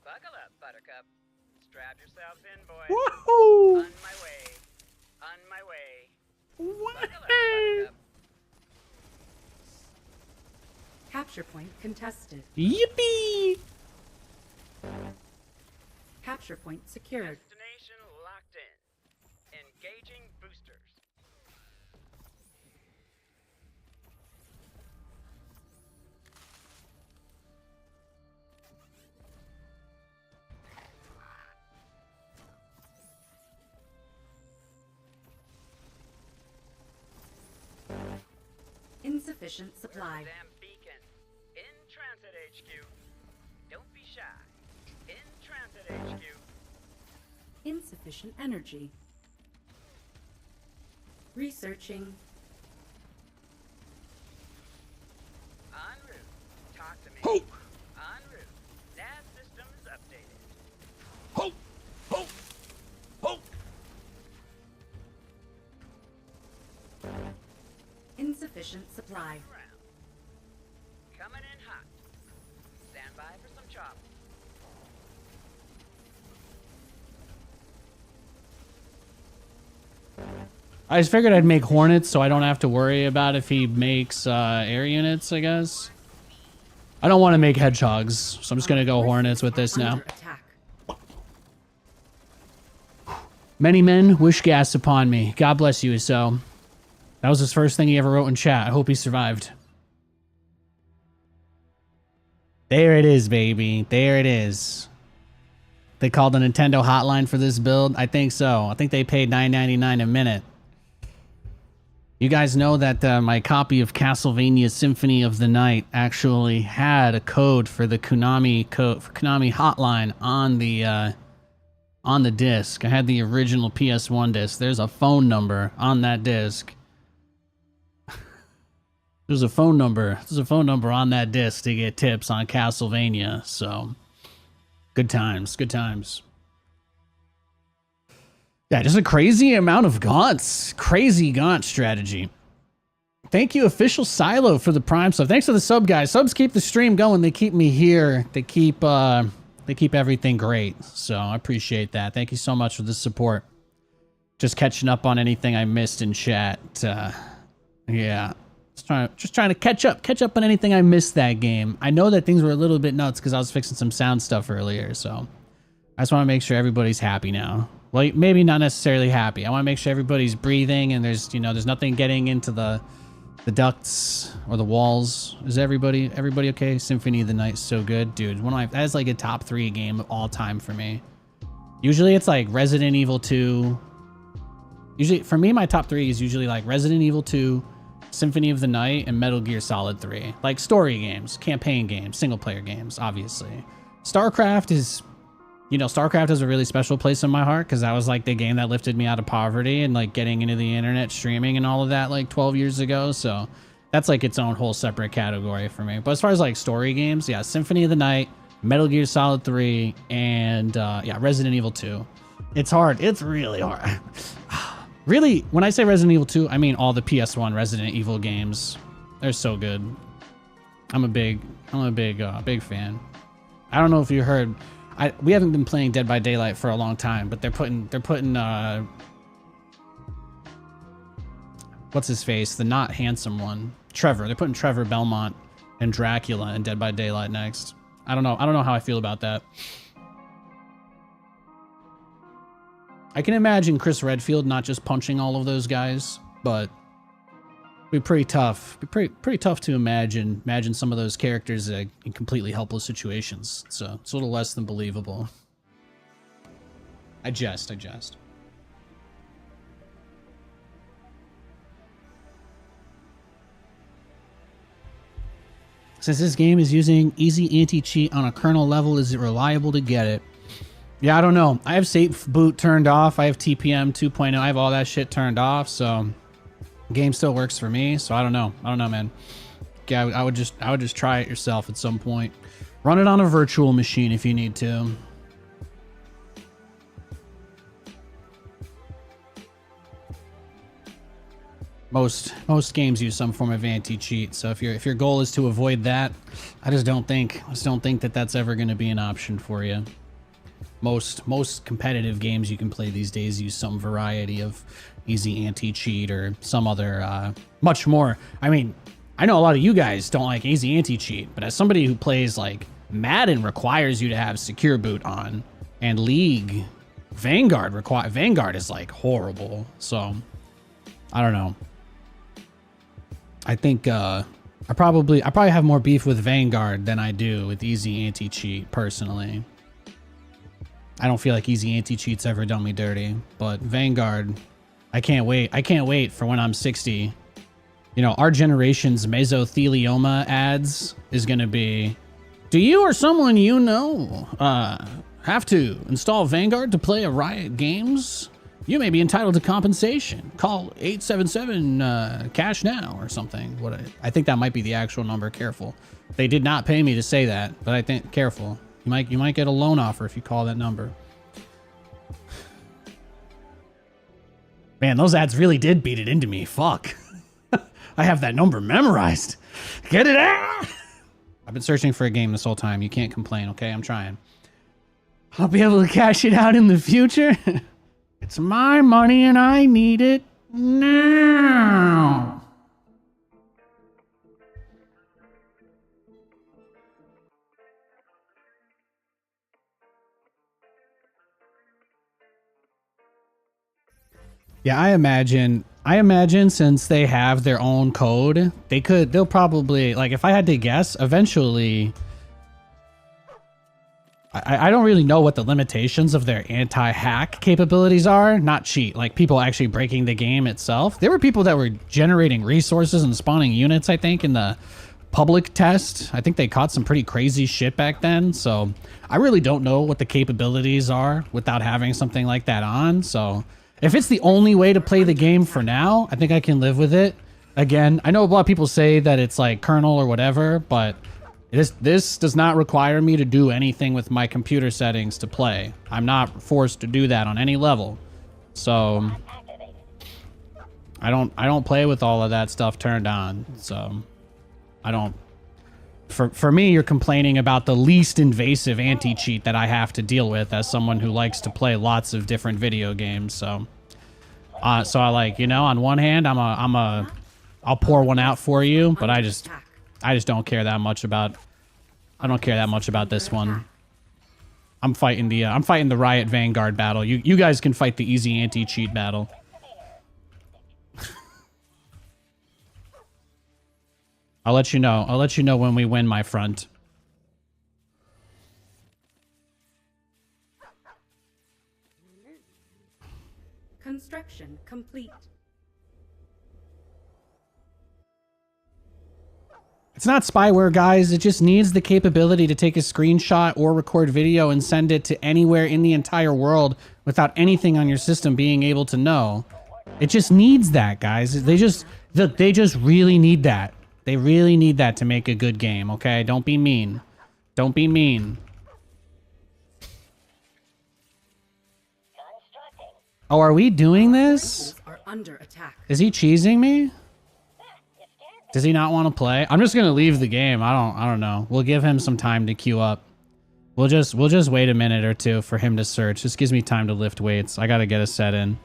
Buckle up, Buttercup. Strap yourselves in, boys. Woohoo! On my way. On my way. Buckle up, Buttercup. Capture point contested. Yippee! Capture capture point secured. Destination locked in. Engaging boosters. Insufficient supply. Damn beacon. In transit HQ. Don't be shy. In transit HQ. Insufficient energy. Researching. En route. Talk to me. Ho! En route. Nav systems updated. Ho! Ho! Ho! Insufficient supply. Round. Coming in hot. Stand by for some chop. I just figured I'd make Hornets so I don't have to worry about if he makes air units, I guess. I don't want to make Hedgehogs, so I'm just going to go Hornets with this now. Under attack. Many men wish gas upon me. God bless you, so. That was his first thing he ever wrote in chat. I hope he survived. There it is, baby. There it is. They called the Nintendo hotline for this build? I think so. I think they paid $9.99 a minute. You guys know that my copy of Castlevania Symphony of the Night actually had a code for the Konami hotline on the disc. I had the original PS1 disc. There's a phone number on that disc. There's a phone number on that disc to get tips on Castlevania. So, good times, good times. Yeah, just a crazy amount of gaunts. Crazy gaunt strategy. Thank you, Official Silo, for the Prime sub. Thanks for the sub, guys. Subs keep the stream going. They keep me here. They keep everything great. So I appreciate that. Thank you so much for the support. Just catching up on anything I missed in chat. Yeah. Just trying to catch up on anything I missed that game. I know that things were a little bit nuts because I was fixing some sound stuff earlier, so I just want to make sure everybody's happy now. Well, maybe not necessarily happy. I want to make sure everybody's breathing and there's nothing getting into the ducts or the walls. Is everybody okay? Symphony of the Night's so good, dude. That is like a top 3 game of all time for me. Usually it's like Resident Evil 2. Usually for me, my top 3 is usually like Resident Evil 2, Symphony of the Night, and Metal Gear Solid 3. Like story games, campaign games, single player games, obviously. StarCraft has a really special place in my heart because that was like the game that lifted me out of poverty and like getting into the internet streaming and all of that like 12 years ago. So that's like its own whole separate category for me. But as far as like story games, yeah, Symphony of the Night, Metal Gear Solid 3, and yeah, Resident Evil 2. It's hard. It's really hard. Really, when I say Resident Evil 2, I mean all the PS1 Resident Evil games. They're so good. I'm a big fan. I don't know if you heard, we haven't been playing Dead by Daylight for a long time, but they're putting what's his face? The not handsome one, Trevor. They're putting Trevor Belmont and Dracula in Dead by Daylight next. I don't know how I feel about that. I can imagine Chris Redfield not just punching all of those guys, but it'd be pretty tough. Pretty tough to imagine some of those characters in completely helpless situations. So it's a little less than believable. I jest. Since this game is using easy anti-cheat on a kernel level, is it reliable to get it? Yeah, I don't know. I have safe boot turned off. I have TPM 2.0. I have all that shit turned off. So the game still works for me. So I don't know, man. Yeah, I would just try it yourself at some point. Run it on a virtual machine if you need to. Most games use some form of anti-cheat. So if your goal is to avoid that, I just don't think that that's ever going to be an option for you. Most competitive games you can play these days use some variety of easy anti-cheat or some other much more. I mean, I know a lot of you guys don't like easy anti-cheat, but as somebody who plays like Madden requires you to have secure boot on, And League, Vanguard is like horrible. So I don't know. I think I probably have more beef with Vanguard than I do with Easy Anti-Cheat personally. I don't feel like Easy Anti-Cheat's ever done me dirty, but Vanguard, I can't wait. I can't wait for when I'm 60. You know, our generation's mesothelioma ads is going to be, do you or someone you know have to install Vanguard to play a Riot Games? You may be entitled to compensation. Call 877 cash now or something. I think that might be the actual number. Careful. They did not pay me to say that, but I think careful. You might get a loan offer if you call that number. Man, those ads really did beat it into me. Fuck. I have that number memorized. Get it out. I've been searching for a game this whole time. You can't complain, okay? I'm trying. I'll be able to cash it out in the future. It's my money and I need it now. Yeah, I imagine since they have their own code, they'll probably, like, if I had to guess, eventually, I don't really know what the limitations of their anti-hack capabilities are. Not cheat, like people actually breaking the game itself. There were people that were generating resources and spawning units, I think, in the public test. I think they caught some pretty crazy shit back then. So I really don't know what the capabilities are without having something like that on. So if it's the only way to play the game for now, I think I can live with it. Again, I know a lot of people say that it's like kernel or whatever, but this does not require me to do anything with my computer settings to play. I'm not forced to do that on any level. So I don't play with all of that stuff turned on. So I don't. For me, you're complaining about the least invasive anti-cheat that I have to deal with as someone who likes to play lots of different video games. So, I like, you know, on one hand, I'll pour one out for you, but I just don't care that much about. I don't care that much about this one. I'm fighting the Riot Vanguard battle. You guys can fight the easy anti-cheat battle. I'll let you know. I'll let you know when we win, my friend. Construction complete. It's not spyware, guys. It just needs the capability to take a screenshot or record video and send it to anywhere in the entire world without anything on your system being able to know. It just needs that, guys. They just really need that. They really need that to make a good game, okay? Don't be mean. Don't be mean. Oh, are we doing this? Are under attack. Is he cheesing me? Does he not want to play? I'm just gonna leave the game. I don't know. We'll give him some time to queue up. We'll just wait a minute or two for him to search. This gives me time to lift weights. I gotta get a set in.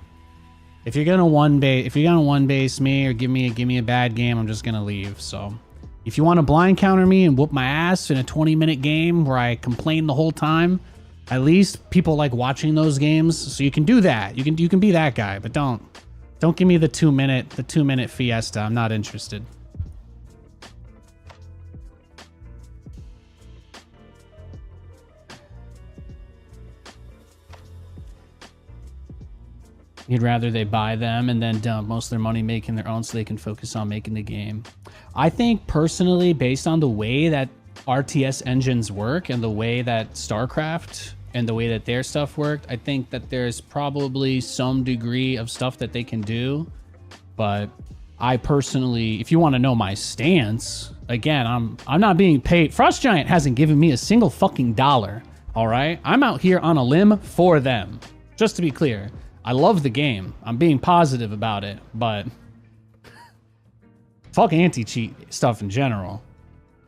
If you're gonna one base me or give me a bad game, I'm just gonna leave. So if you want to blind counter me and whoop my ass in a 20-minute game where I complain the whole time, at least people like watching those games. So you can do that. You can be that guy, but don't give me the 2-minute fiesta. I'm not interested. You'd rather they buy them and then dump most of their money making their own so they can focus on making the game. I think personally, based on the way that RTS engines work and the way that StarCraft and the way that their stuff worked, I think that there's probably some degree of stuff that they can do. But I personally, if you want to know my stance, again, I'm not being paid. Frost Giant hasn't given me a single fucking dollar. All right, I'm out here on a limb for them. Just to be clear. I love the game. I'm being positive about it, but fuck anti-cheat stuff in general.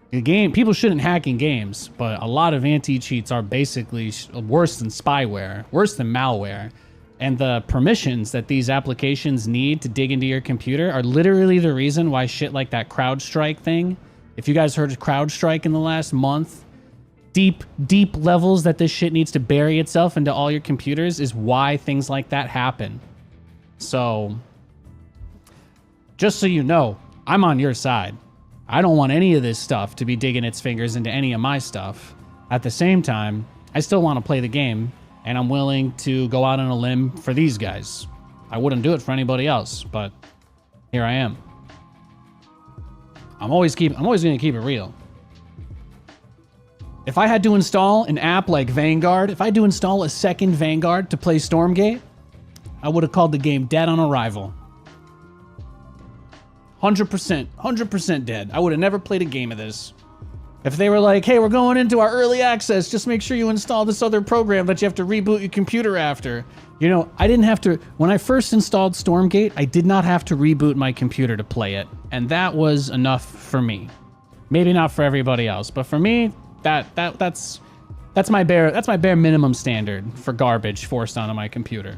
The game, people shouldn't hack in games, but a lot of anti-cheats are basically worse than spyware, worse than malware. And the permissions that these applications need to dig into your computer are literally the reason why shit like that CrowdStrike thing. If you guys heard of CrowdStrike in the last month, deep, deep levels that this shit needs to bury itself into all your computers is why things like that happen. So, just so you know, I'm on your side. I don't want any of this stuff to be digging its fingers into any of my stuff. At the same time, I still want to play the game, and I'm willing to go out on a limb for these guys. I wouldn't do it for anybody else, but here I am. I'm always going to keep it real. If I had to install an app like Vanguard, if I had to install a second Vanguard to play Stormgate, I would have called the game dead on arrival. 100% dead. I would have never played a game of this. If they were like, hey, we're going into our early access, just make sure you install this other program that you have to reboot your computer after. You know, I didn't have to, when I first installed Stormgate, I did not have to reboot my computer to play it. And that was enough for me. Maybe not for everybody else, but for me, that's my bare minimum standard for garbage forced onto my computer.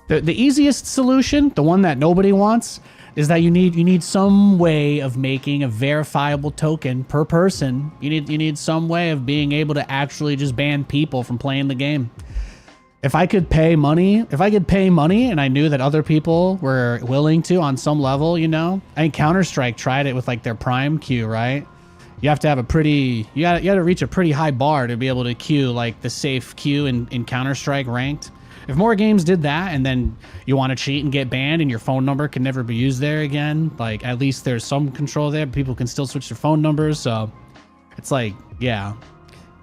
The easiest solution, the one that nobody wants, is that you need some way of making a verifiable token per person. You need some way of being able to actually just ban people from playing the game. If I could pay money, and I knew that other people were willing to on some level, you know. I mean, Counter-Strike tried it with like their Prime queue, right? You have to have you gotta reach a pretty high bar to be able to queue like the safe queue in Counter-Strike ranked. If more games did that, and then you want to cheat and get banned and your phone number can never be used there again, like at least there's some control there, but people can still switch their phone numbers. So it's like, yeah,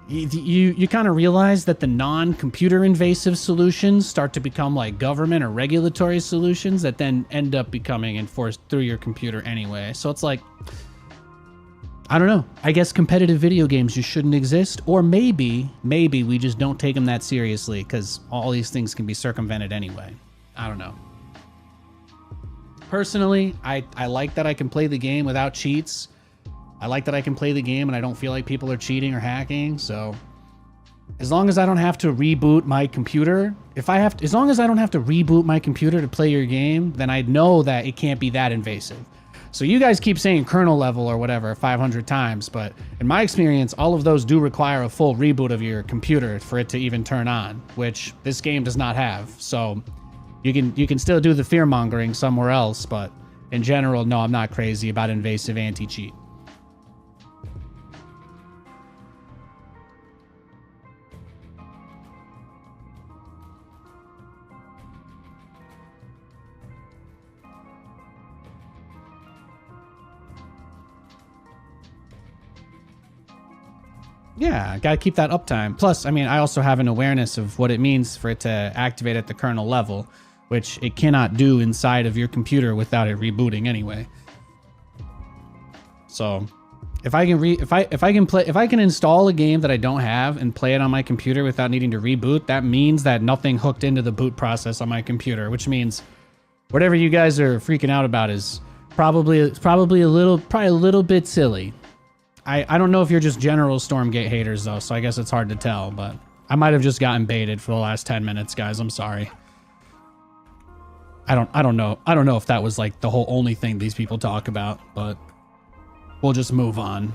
you kind of realize that the non-computer invasive solutions start to become like government or regulatory solutions that then end up becoming enforced through your computer anyway. So it's like, I don't know. I guess competitive video games just shouldn't exist. Or maybe we just don't take them that seriously because all these things can be circumvented anyway. I don't know. Personally, I like that I can play the game without cheats. I like that I can play the game and I don't feel like people are cheating or hacking. So as long as I don't have to reboot my computer, as long as I don't have to reboot my computer to play your game, then I know that it can't be that invasive. So you guys keep saying kernel level or whatever 500 times, but in my experience, all of those do require a full reboot of your computer for it to even turn on, which this game does not have. So you can still do the fear mongering somewhere else, but in general, no, I'm not crazy about invasive anti-cheat. Yeah, gotta keep that uptime. Plus, I mean, I also have an awareness of what it means for it to activate at the kernel level, which it cannot do inside of your computer without it rebooting anyway. So, if I can install a game that I don't have and play it on my computer without needing to reboot, that means that nothing hooked into the boot process on my computer, which means whatever you guys are freaking out about is probably a little bit silly. I don't know if you're just general Stormgate haters though, so I guess it's hard to tell, but I might have just gotten baited for the last 10 minutes, guys. I'm sorry. I don't know if that was like the whole only thing these people talk about, but we'll just move on.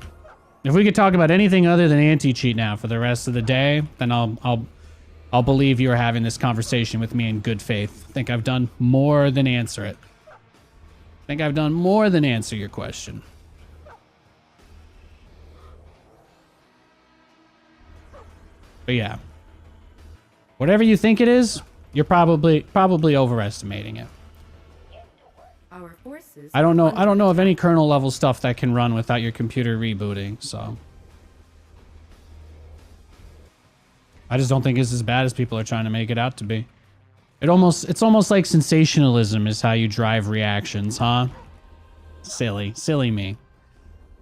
If we could talk about anything other than anti-cheat now for the rest of the day, then I'll believe you are having this conversation with me in good faith. I think I've done more than answer it. I think I've done more than answer your question. But yeah, whatever you think it is, you're probably overestimating it. Our forces I don't know of any kernel level stuff that can run without your computer rebooting, so I just don't think it's as bad as people are trying to make it out to be. It's almost like sensationalism is how you drive reactions, huh? Silly me.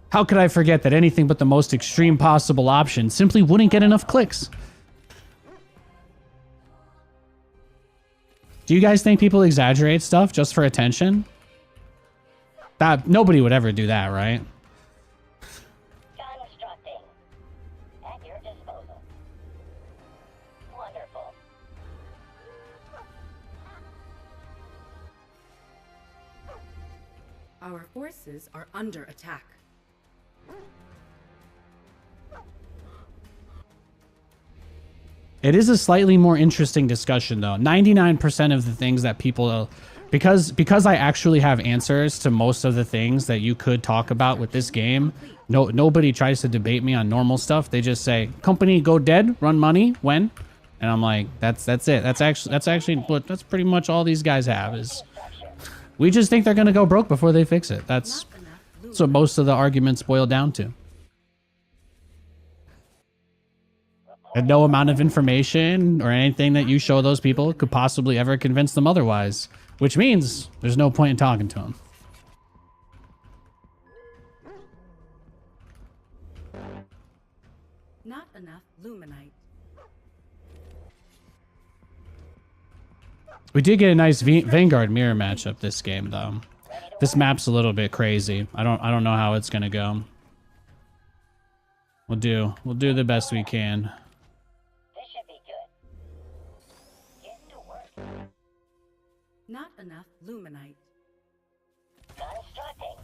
How could I forget that anything but the most extreme possible option simply wouldn't get enough clicks? Do you guys think people exaggerate stuff just for attention? That nobody would ever do that, right? Constructing. At your disposal. Wonderful. Our forces are under attack. It is a slightly more interesting discussion, though. 99% of the things that people, because I actually have answers to most of the things that you could talk about with this game. Nobody tries to debate me on normal stuff. They just say, "Company go dead, run money when," and I'm like, that's it. That's pretty much all these guys have is. We just think they're gonna go broke before they fix it. That's what most of the arguments boil down to. And no amount of information or anything that you show those people could possibly ever convince them otherwise. Which means there's no point in talking to them. Not enough luminite. We did get a nice Vanguard mirror matchup this game, though. This map's a little bit crazy. I don't know how it's gonna go. We'll do the best we can. This should be good. Get to work. Not enough luminite. Constructing.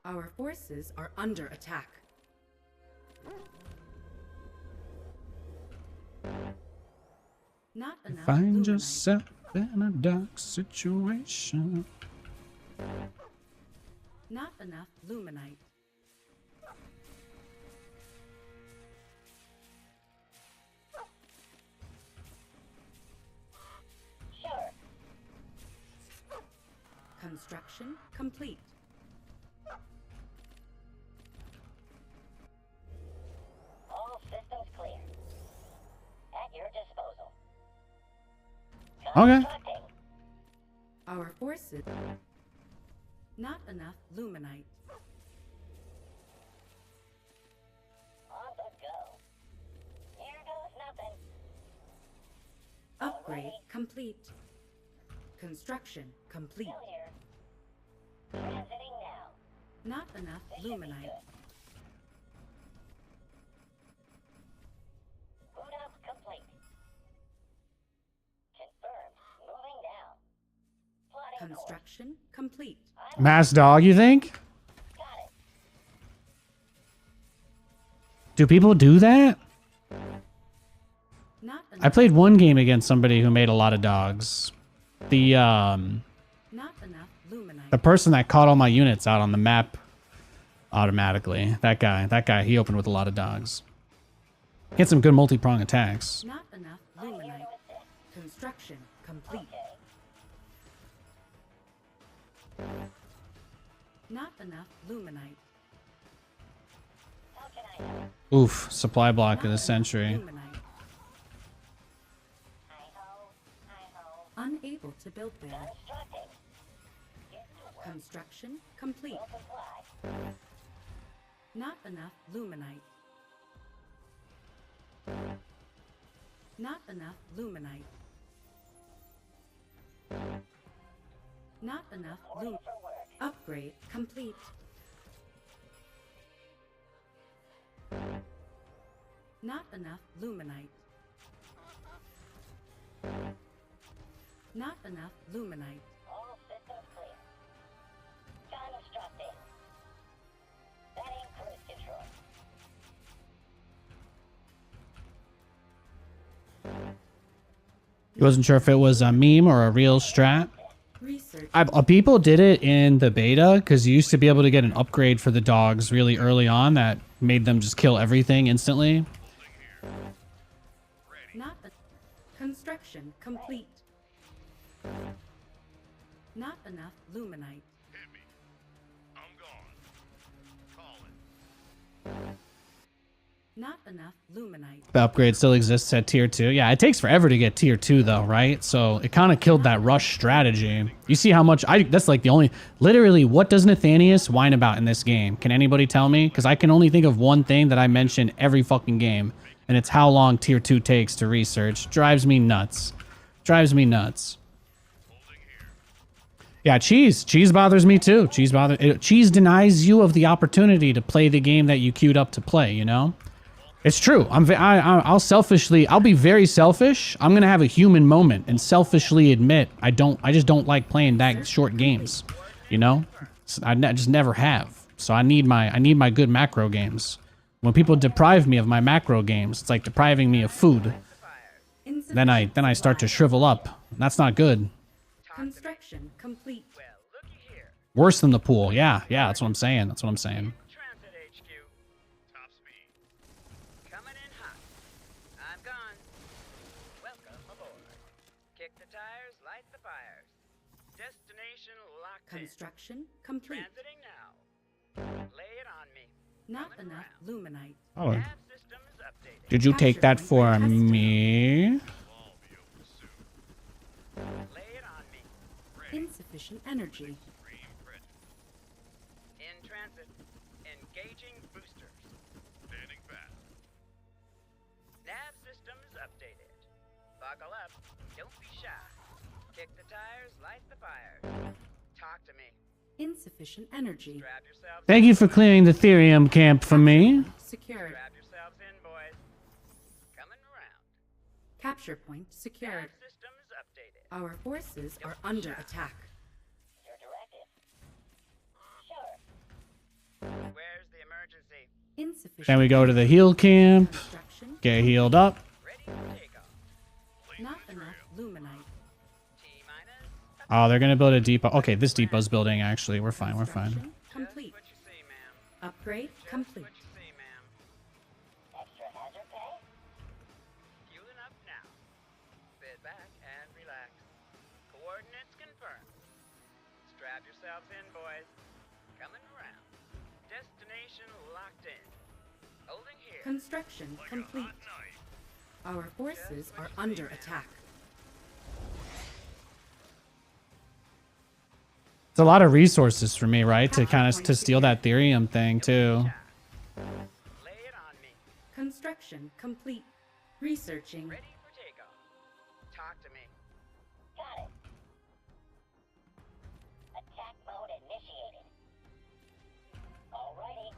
Our forces are under attack. Not enough Find luminite. yourself in a dark situation. Not enough luminite. Sure. Construction complete. All systems clear. At your disposal. Okay. Constructing. Our forces. Not enough luminite. On the go. Here goes nothing. Upgrade complete. Construction complete. Still here. Transiting now. Not enough This should be luminite. good. Boot up complete. Confirmed. Moving now. Plotting course. Construction complete. Mass dog, you think? Got it. Do people do that? Not I enough. played one game against somebody who made a lot of dogs. The Not enough luminite. the person that caught all my units out on the map automatically. That guy, he opened with a lot of dogs. He had some good multi-prong attacks. Not enough luminite. Construction complete. Not enough luminite. How can I help? Oof, supply block of the Not century. enough luminite. Hi-ho. Hi-ho. Unable to build there. Constructing. Get to work. Construction complete. Will comply. Not enough luminite. Not enough luminite. Not enough Ready lum. for work. Upgrade complete. Not enough luminite. Not enough luminite. All systems clear. Constructing. Setting cruise control. He wasn't sure if it was a meme or a real strat. Research. People did it in the beta because you used to be able to get an upgrade for the dogs really early on that made them just kill everything instantly. Not a construction complete. Not enough luminite. Hit me. I'm gone. Calling. Not enough luminite. The upgrade still exists at tier 2. Yeah, it takes forever to get tier 2 though, right? So it kind of killed that rush strategy. You see how much that's like the only, literally, what does Nathanias whine about in this game? Can anybody tell me? Because I can only think of one thing that I mention every fucking game, and it's how long tier 2 takes to research. Drives me nuts. Drives me nuts. Yeah, cheese. Cheese bothers me too. Cheese denies you of the opportunity to play the game that you queued up to play, you know? It's true. I'll be very selfish. I'm going to have a human moment and selfishly admit I just don't like playing that short games, you know? Just never have. So I need my good macro games. When people deprive me of my macro games, it's like depriving me of food. Then I start to shrivel up. That's not good. Construction complete. Well, looky here. Worse than the pool. Yeah, that's what I'm saying. Transit HQ. Top speed. Coming in hot. I'm gone. Welcome aboard. Kick the tires, light the fires. Destination locked in. Construction complete. Transiting now. Lay it on me. Not enough luminite. Oh, Nav systems updated. did you take that for me? All be over soon. Lay it on me. Insufficient energy. Extreme threat. In transit. Engaging boosters. Standing fast. Nav systems updated. Buckle up. Don't be shy. Kick the tires, light the fires. Talk to me. Insufficient energy. Grab yourselves. Thank you for clearing the Therium camp for me. Secured. Grab yourselves in, boys. Coming around. Capture point secured. Nav systems updated. Our forces are under attack. Your directive. Sure. Where's the emergency? Insufficient. Then we go to the heal camp. Construction. Get healed up. Ready for takeoff. Not enough luminite. T-minus. Oh, they're gonna build a depot. Okay, this depot's building actually. We're fine. Construction complete. What you see, ma'am. Upgrade complete. What you see, ma'am. Extra hazard pay? Fueling up now. Sit back and relax. Coordinates confirmed. Strap yourselves in, boys. Coming around. Destination locked in. Holding here. Construction Like complete. a hot knife. Our forces are under attack. It's a lot of resources for me, right? To kind of to steal that Therium thing too. Lay it on me. Construction complete. Researching. Ready for takeoff. Talk to me. Got it. Attack mode initiated. Alrighty.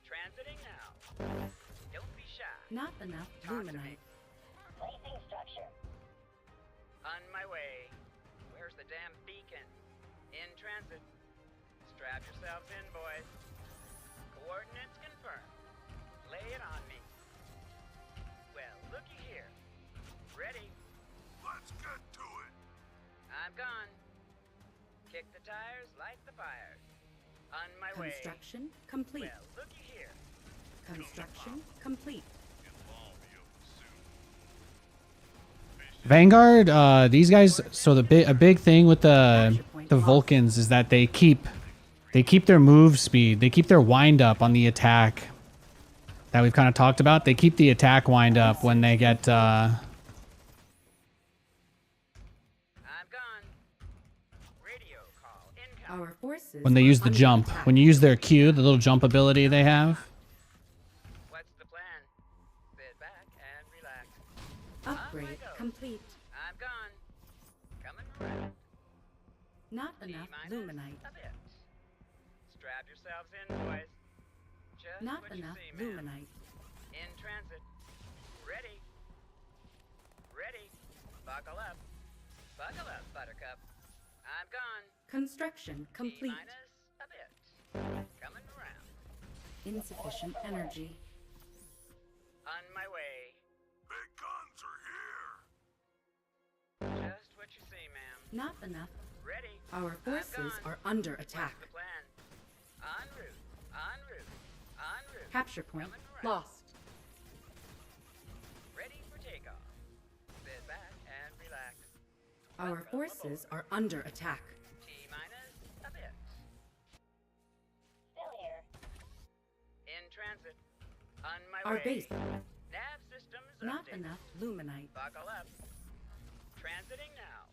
Transiting now. Don't be shy. Not enough luminite. Placing structure. On my way. Where's the damn beacon? In transit. Strap yourselves in, boys. Coordinates confirmed. Lay it on me. Well, looky here. Ready. Let's get to it. I'm gone. Kick the tires, light the fires. On my way. Construction complete. Well, looky here. Construction complete. It'll all be over soon. Vanguard, these guys. So a big thing with the Vulcans is that they keep their move speed. They keep their wind up on the attack that we've kind of talked about. They keep the attack wind up when they get. I'm gone. Radio call incoming. Our forces When they are use the under jump, attack. when you use their Q, the little jump ability they have. What's the plan? Sit back and relax. Upgrade complete. I'm gone. Coming around. Not enough T-minus luminite. a bit. Strap yourselves in, boys. Just Not what you enough see, ma'am. luminite. In transit. Ready. Ready. Buckle up. Buckle up, Buttercup. I'm gone. Construction complete. T-minus a bit. Coming around. Insufficient energy. On my way. Big guns are here. Just what you see, ma'am. Not enough. Ready. Our forces gone. are under What's attack. the plan? En route. En route. En route. Capture point Coming around. lost. Ready for takeoff. Sit back and relax. Our forces are under attack. T-minus a bit. Still here. In transit. On my Our way. base. Nav systems Not updated. enough luminite. Buckle up. Transiting now.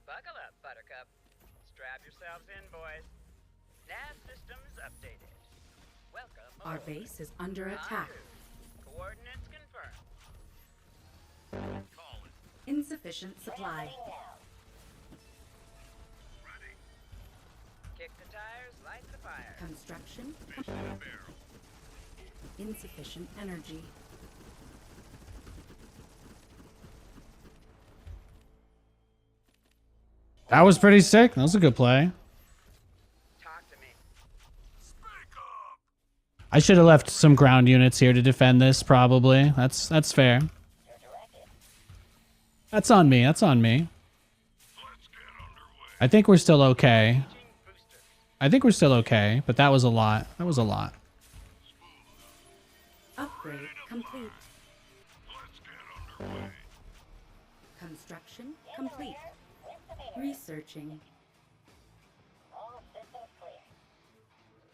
Buckle up, Buttercup. Strap yourselves in, boys. Nav systems updated. Welcome Our aboard. base is under En attack. route. Coordinates confirmed. Call it. Insufficient supply. Transiting now. the tires, light the fire. Construction. Fish in a barrel. Insufficient energy. That was pretty sick. That was a good play. Talk to me. Speak up! I should have left some ground units here to defend this, probably. That's fair. That's on me. That's on me. Let's get underway. I think we're still okay. Engaging boosters. I think we're still okay, but that was a lot. That was a lot. Upgrade complete. Let's get underway. Construction complete. Researching. All systems clear.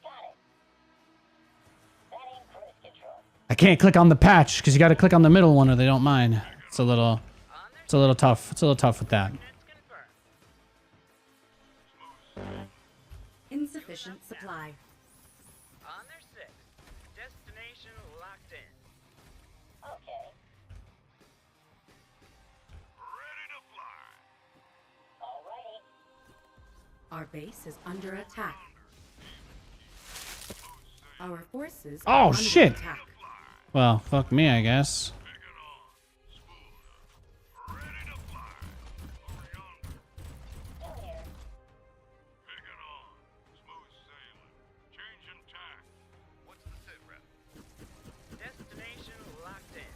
Got it. Setting cruise control. I can't click on the patch because you got to click on the middle one or they don't mind. It's a little tough. It's a little tough with that. Coordinates confirmed. Insufficient supply. On their 6. Destination locked in. Okay. Ready to fly. Alrighty. Our base is under attack. Our forces Oh, are under shit. attack. Well, fuck me, I guess. Pick it on. Smooth. Ready to fly. Over yonder. Still here. Pick it on. Smooth sailing. Changing tack. What's the sit rep? Destination locked in.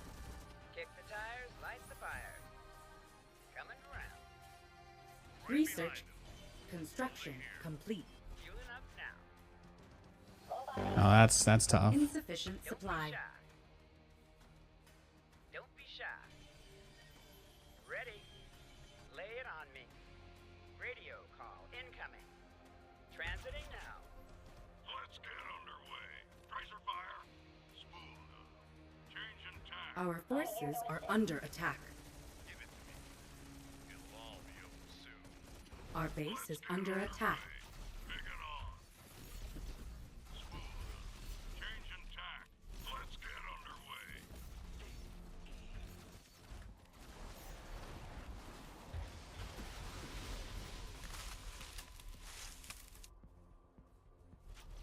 Kick the tires, light the fire. Coming around. Research. Construction complete. Fueling up now. Oh, that's tough. Insufficient Don't supply. be shy. Don't be shy. Ready. Lay it on me. Radio call incoming. Transiting now. Let's get underway. Tracer fire. Smooth. Changing tack. Our forces are under attack. Give it to me. It'll all be over soon. Our base is under attack. Pick it on. Smooth. Changing tack. Let's get underway.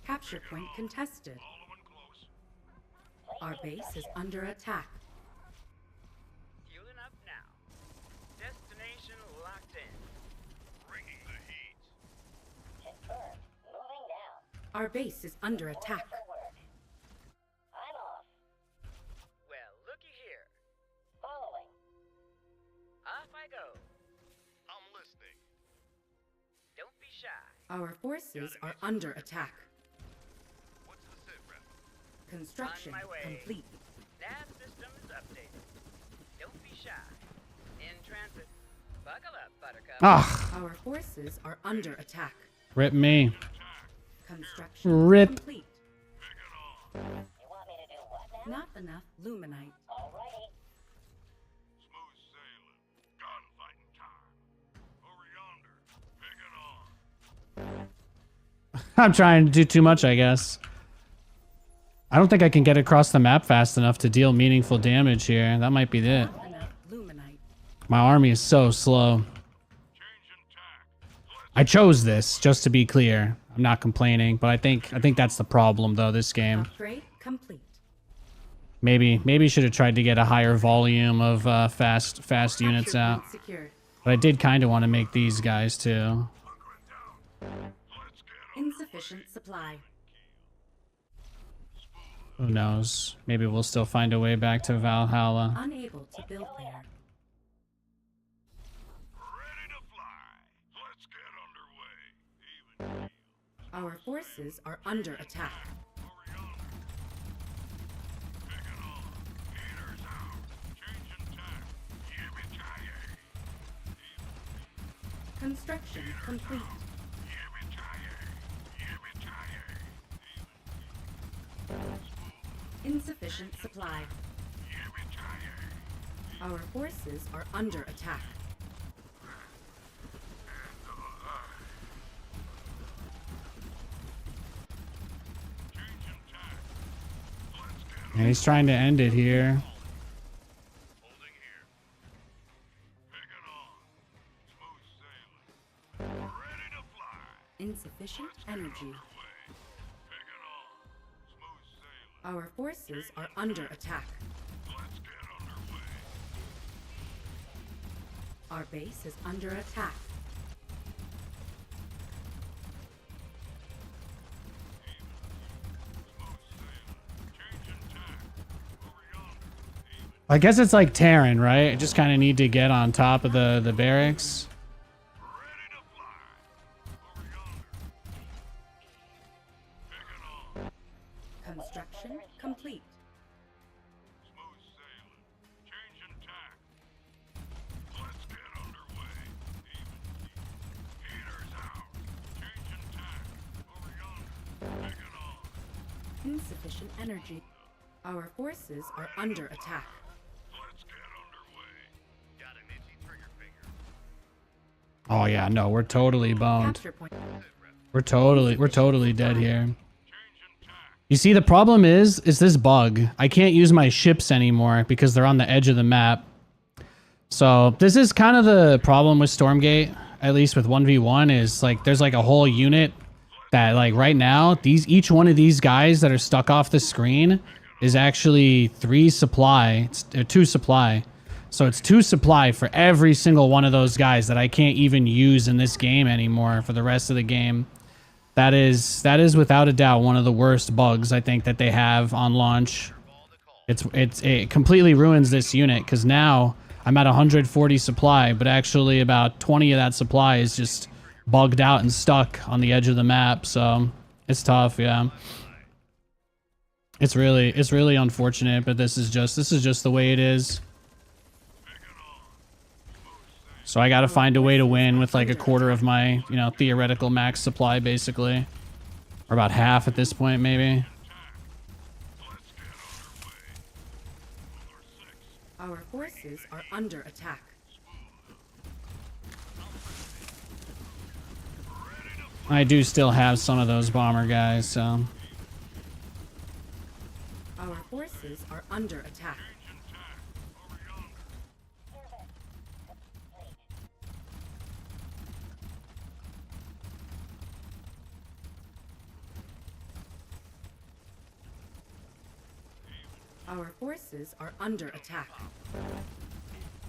Capture point contested. Following close. Our base is under attack. Fueling up now. Destination locked in. Bringing the heat. Confirmed. Moving down. Our base is under attack. For work. I'm off. Well, looky here. Following. Off I go. I'm listening. Don't be shy. Our forces are under attack. What's the sit rep? Construction On my way. complete. Nav systems updated. Don't be shy. In transit. Buckle up, Buttercup. Ah, Our forces are under attack. rip me. Construction Rip. complete. Pick it on. You want me to do what now? Not enough luminite. Alrighty. Smooth sailing. Gunfighting time. Over yonder. Pick it on. I'm trying to do too much, I guess. I don't think I can get across the map fast enough to deal meaningful damage here. That might be it. Not enough luminite. My army is so slow. Changing tack. I chose this, just to be clear. I'm not complaining, but I think that's the problem though, this game. Upgrade complete. Maybe should have tried to get a higher volume of fast units Capture out. point secured. But I did kind of want to make these guys too. Hunkering down. Let's get Insufficient supply. Who knows? Maybe we'll still find a way back to Valhalla. Unable to build there. ready to fly. Let's get underway. Even keel. Our forces are under attack. Over yonder. Pick it on. Heaters out. Changing tack. Yippee-ki-yay. Construction complete. Yippee-ki-yay. Yippee-ki-yay. Insufficient supply. Yippee-ki-yay. Our forces are under attack. Changing tack. Let's get And he's trying to end it here. holding here. Pick it on. Smooth sailing. Ready to fly. Insufficient energy. Take it on. Smooth sailing. Our forces are under attack. Let's get underway. Our base is under attack. I guess it's like Terran, right? I just kind of need to get on top of the barracks. Ready to fly. Over yonder. Take it on. Construction complete. Smooth sailing. Changing tack. Let's get underway. Even. Heaters out. Changing tack. Over yonder. Take it on. Insufficient energy. Our forces are under attack. Let's get underway. Got an itchy trigger finger. Oh yeah, no, we're totally boned. Capture point. We're totally dead here. Changing tack. You see, the problem is this bug. I can't use my ships anymore because they're on the edge of the map. So this is kind of the problem with Stormgate, at least with 1v1, is like there's like a whole unit that like right now, each one of these guys that are stuck off the screen is actually 2 supply. So it's 2 supply for every single one of those guys that I can't even use in this game anymore for the rest of the game. That is without a doubt one of the worst bugs I think that they have on launch. It completely ruins this unit because now I'm at 140 supply, but actually about 20 of that supply is just bugged out and stuck on the edge of the map. So it's tough, yeah. It's really unfortunate, but this is just the way it is. So I gotta find a way to win with like a quarter of my, theoretical max supply, basically. Or about half at this point, maybe. Our forces are under attack. I do still have some of those bomber guys, so... Our forces are under attack. Our forces are under attack.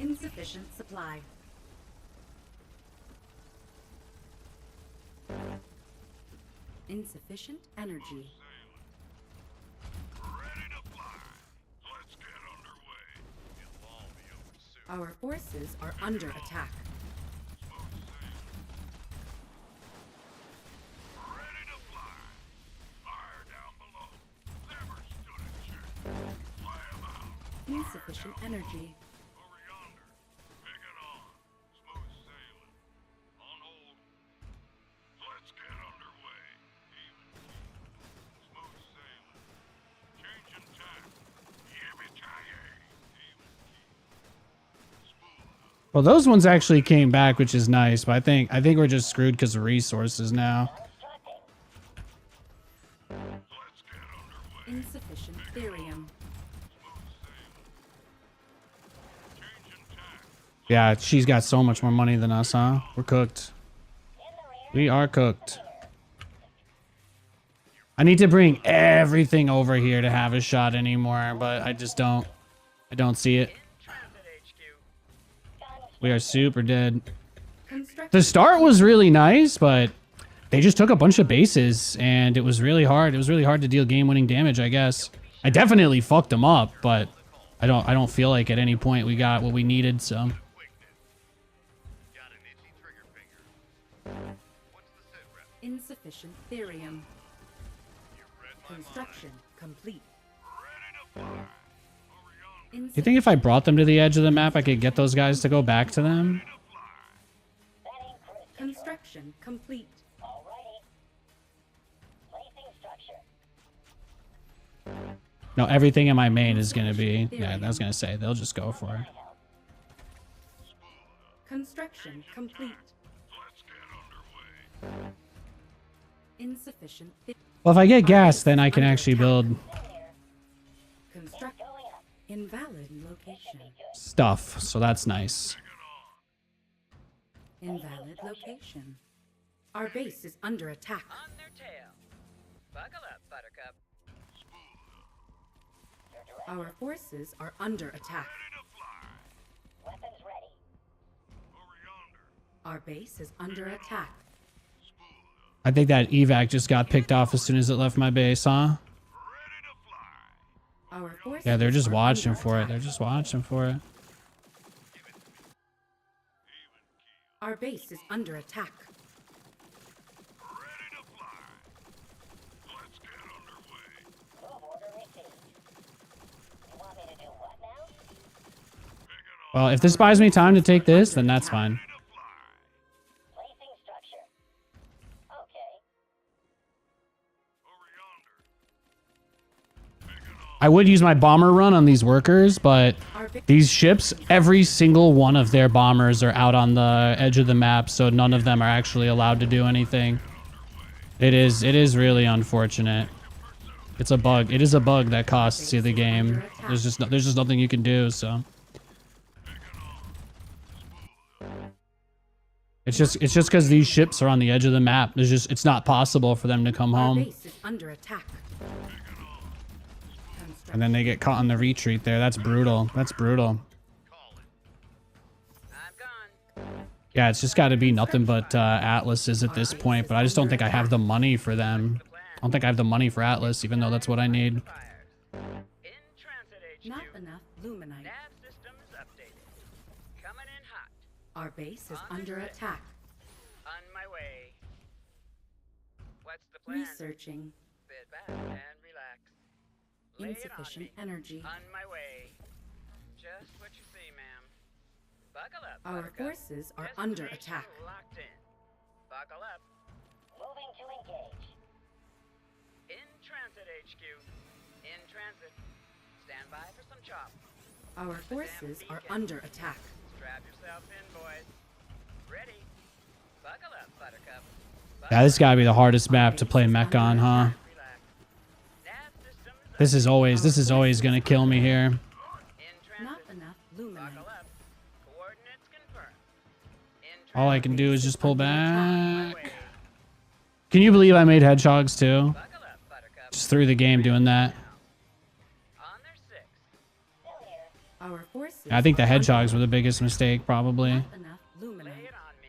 Insufficient supply. Insufficient energy. Ready to fly. Let's get underway. It'll all be over soon. Our forces are under attack. Ready to fly. Fire down below. Never stood a chance. Fly 'em out. Insufficient energy. Over yonder. Pick it on. Smooth sailing. On hold. Let's get underway. Even. Smooth sailing. Changing tack. Yippee-ki-yay. Even. Smooth. Well, those ones actually came back, which is nice, but I think we're just screwed because of resources now. Let's get underway. Insufficient therium. Changing tack. Yeah, she's got so much more money than us, huh? We're cooked. We are cooked. I need to bring everything over here to have a shot anymore, but I just don't. I don't see it. Transit HQ. We are super dead. Construct The start was really nice, but they just took a bunch of bases, and it was really hard. It was really hard to deal game-winning damage, I guess. I definitely fucked them up, but I don't feel like at any point we got what we needed, so... Got an itchy trigger finger. What's the sit rep? insufficient therium. You read my mind. Construction complete. Ready to fly. Over yonder. You think if I brought them to the edge of the map, I could get those guys to go back to them? Construction complete. Alrighty. Placing structure. No, everything in my main is going to be... Yeah, I was going to say, they'll just go for it. Construction complete. Let's get underway. Insufficient Well, if I get gas, then I can actually build construct invalid location. stuff, so that's nice. Invalid location. Our base is under attack. On their tail. Buckle up, Buttercup. Our forces are under attack. Ready to fly. Weapons ready. Over yonder. Our base is under attack. I think that evac just got picked off as soon as it left my base, huh? Ready to fly. Our forces Yeah, they're just are watching under for it. attack. They're just watching for it. Our base is under attack. Ready to fly. Let's get underway. Move order received. You want me to do what now? Picking up. Well, if this buys me time to take this, then that's fine. Ready to fly. Placing structure. Okay. Over yonder. Picking up. I would use my bomber run on these workers, but Our base these ships, every single one of their bombers are out on the edge of the map, so none of them are actually allowed to do anything. It is really unfortunate. It's a bug. It is a bug that costs you the game. There's just nothing you can do, so. It's just because these ships are on the edge of the map. It's not possible for them to come Our home. base is under attack. And then they get caught on the retreat there. That's brutal. That's brutal. I'm gone. Yeah, it's just got to be nothing but Atlases at this point, but I just don't think I have the money for them. I don't think I have the money for Atlas, even though that's what I need. Fires. In transit HQ. Not enough luminite. Nav systems updated. Coming in hot. Our base is under attack. On my way. What's the plan? Researching. Sit back and relax. Lay it on Insufficient me. energy. On my way. Just what you see, ma'am. Buckle up, Our Buttercup. forces are under Destination attack. Locked in. Buckle up. Moving to engage. In transit HQ. In transit. Stand by for some chop. Our forces are under attack. Strap yourself in, boys. Ready. Buckle up, Buttercup. Yeah, this got to be the hardest map to play mech on, huh? Relax. Nav systems This is always gonna kill me here. in Not transit. enough luminite. Buckle up. Coordinates confirmed. In All I transit. can do is just pull On my back. way. Can you believe I made hedgehogs too? Buckle up, Buttercup. Just through the game doing that. On their six. Still here. Our forces. I think the are hedgehogs were under the biggest mistake, probably. Not enough Lay luminite. it on me.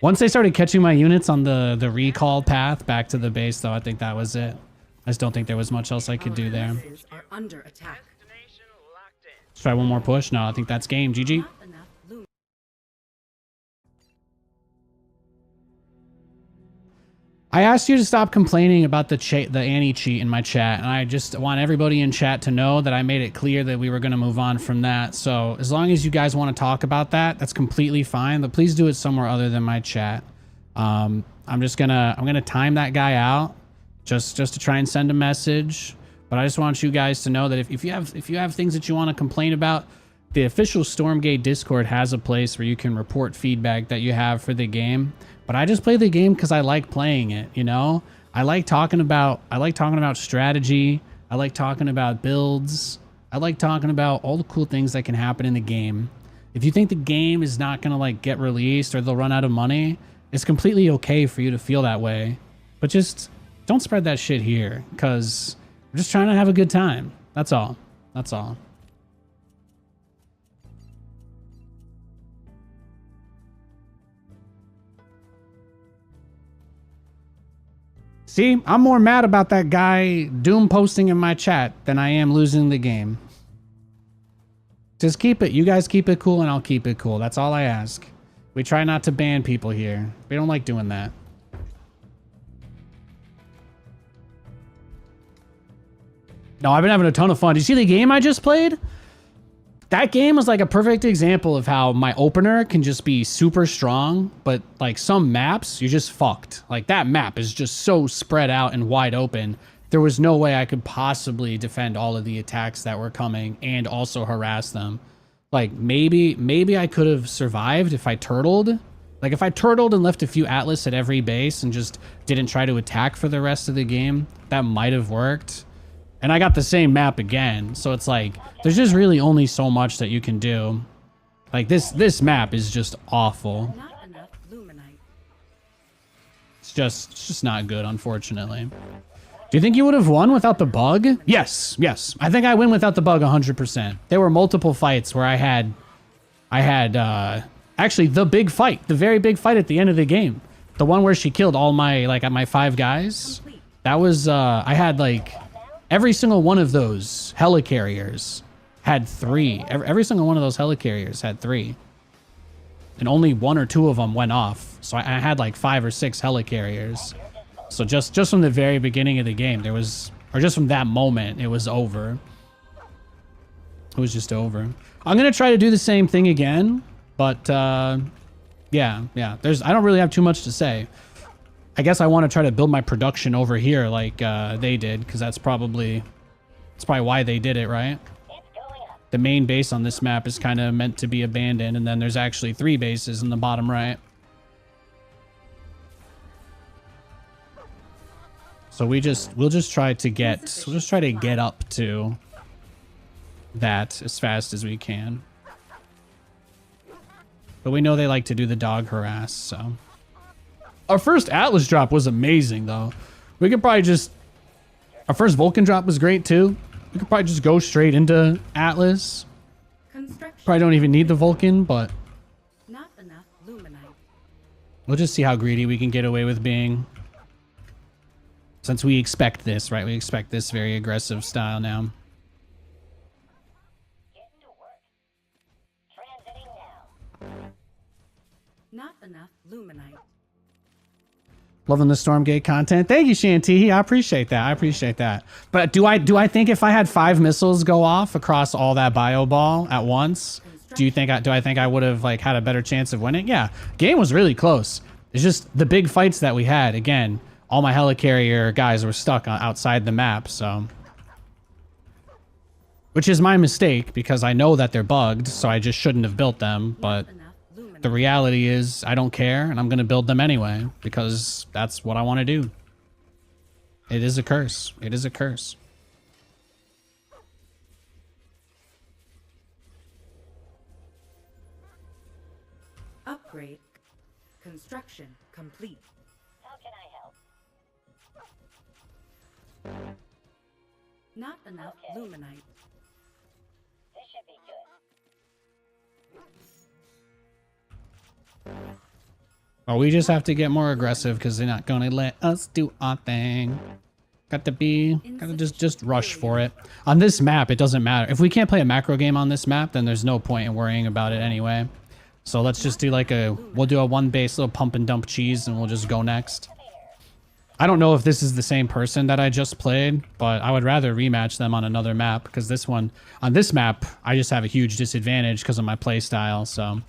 Once they started catching my units on the recall path back to the base, though, I think that was it. I just don't think there was much else I could do there. Our forces are under attack. Destination locked in. Let's try one more push. No, I think that's game. GG. Not enough luminite. I asked you to stop complaining about the anti-cheat in my chat, and I just want everybody in chat to know that I made it clear that we were going to move on from that. So as long as you guys want to talk about that, that's completely fine, but please do it somewhere other than my chat. I'm gonna time that guy out just to try and send a message. But I just want you guys to know that if you have things that you want to complain about, the official Stormgate Discord has a place where you can report feedback that you have for the game. But I just play the game because I like playing it, you know? I like talking about strategy. I like talking about builds. I like talking about all the cool things that can happen in the game. If you think the game is not gonna like get released or they'll run out of money, it's completely okay for you to feel that way. But just don't spread that shit here, because we're just trying to have a good time. That's all. That's all. See, I'm more mad about that guy Doom posting in my chat than I am losing the game. Just keep it. You guys keep it cool and I'll keep it cool. That's all I ask. We try not to ban people here. We don't like doing that. No, I've been having a ton of fun. Did you see the game I just played? That game was like a perfect example of how my opener can just be super strong, but like some maps, you're just fucked. Like that map is just so spread out and wide open. There was no way I could possibly defend all of the attacks that were coming and also harass them. Like maybe I could have survived if I turtled. Like if I turtled and left a few Atlas at every base and just didn't try to attack for the rest of the game, that might have worked. And I got the same map again, so it's like there's just really only so much that you can do. Like this map is just awful. Not enough luminite. It's just not good, unfortunately. Do you think you would have won without the bug? Yes, yes. I think I win without the bug 100%. There were multiple fights where I had actually the big fight, the very big fight at the end of the game. The one where she killed all my, like, my 5 guys. That was, I had, like, every single one of those helicarriers had 3. Every single one of those helicarriers had 3. And only 1 or 2 of them went off. So I had, like, 5 or 6 helicarriers. So just from the very beginning of the game, there was, or just from that moment, it was over. It was just over. I'm going to try to do the same thing again, but, yeah. I don't really have too much to say. I guess I want to try to build my production over here like they did, because that's probably why they did it, right? The main base on this map is kind of meant to be abandoned, and then there's actually 3 bases in the bottom right. So we'll just try to get up to that as fast as we can. But we know they like to do the dog harass, so. Our first Atlas drop was amazing, though. We could probably just... Our first Vulcan drop was great, too. We could probably just go straight into Atlas. Probably don't even need the Vulcan, but... Not enough luminite. We'll just see how greedy we can get away with being. Since we expect this, right? We expect this very aggressive style now. Not enough luminite. Loving the Stormgate content. Thank you, Shanti. I appreciate that. I appreciate that. But do I think if I had 5 missiles go off across all that bio ball at once, do I think I would have like had a better chance of winning? Yeah. Game was really close. It's just the big fights that we had. Again, all my helicarrier guys were stuck outside the map, so. Which is my mistake because I know that they're bugged, so I just shouldn't have built them, but the reality is I don't care and I'm going to build them anyway because that's what I want to do. It is a curse. It is a curse. Upgrade. Construction complete. How can I help? Not enough luminite. This should be good. Oh, we just have to get more aggressive because they're not going to let us do our thing. Gotta just rush for it. On this map, it doesn't matter. If we can't play a macro game on this map, then there's no point in worrying about it anyway. So let's just do like we'll do a 1 base little pump and dump cheese and we'll just go next. I don't know if this is the same person that I just played, but I would rather rematch them on another map because on this map, I just have a huge disadvantage because of my play style, so.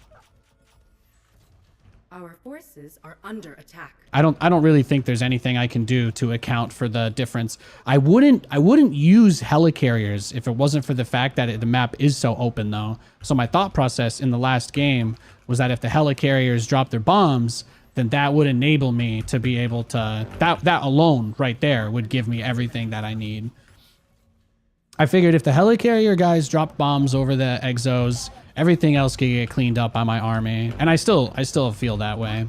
Our forces are under attack. I don't really think there's anything I can do to account for the difference. I wouldn't use helicarriers if it wasn't for the fact that the map is so open though. So my thought process in the last game was that if the helicarriers drop their bombs, then that would enable me to be able to that alone right there would give me everything that I need. I figured if the helicarrier guys drop bombs over the exos, everything else could get cleaned up by my army, and I still feel that way.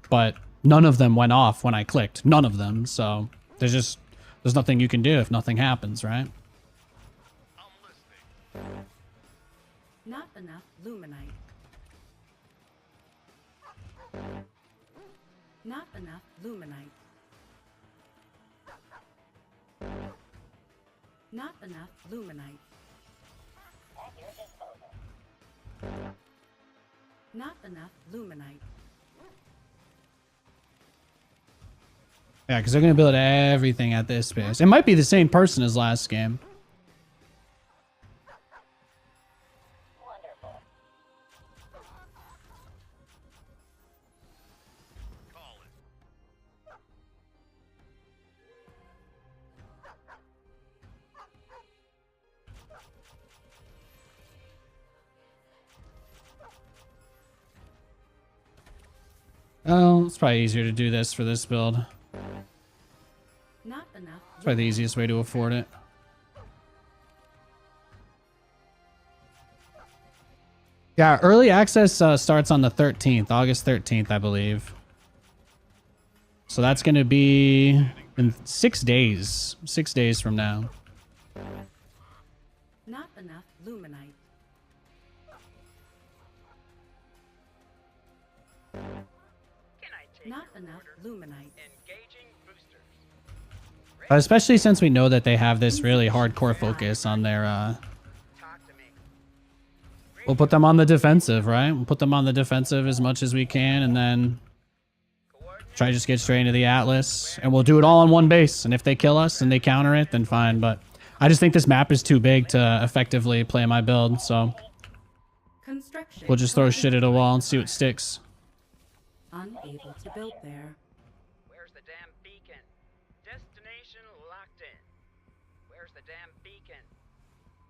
But none of them went off when I clicked. None of them. So there's nothing you can do if nothing happens, right? Not enough luminite. Not enough luminite. Not enough luminite. At your disposal. Not enough luminite. Yeah, because they're going to build everything at this base. It might be the same person as last game. Wonderful. Call it. Oh, it's probably easier to do this for this build. Not enough. It's probably the easiest way to afford it. Yeah, early access starts on the 13th, August 13th, I believe. So that's going to be in 6 days. 6 days from now. Not enough luminite. Can I take Not your enough order? luminite. Engaging boosters. Especially since we know that they have this really hardcore focus on their... Talk to me. We'll put them on the defensive, right? We'll put them on the defensive as much as we can, and then try to just get straight into the Atlas. And we'll do it all on one base. And if they kill us and they counter it, then fine. But I just think this map is too big to effectively play my build, so Construction. we'll just throw complete. shit at a wall and see what sticks. Unable to build there. Where's the damn beacon? Destination locked in. Where's the damn beacon?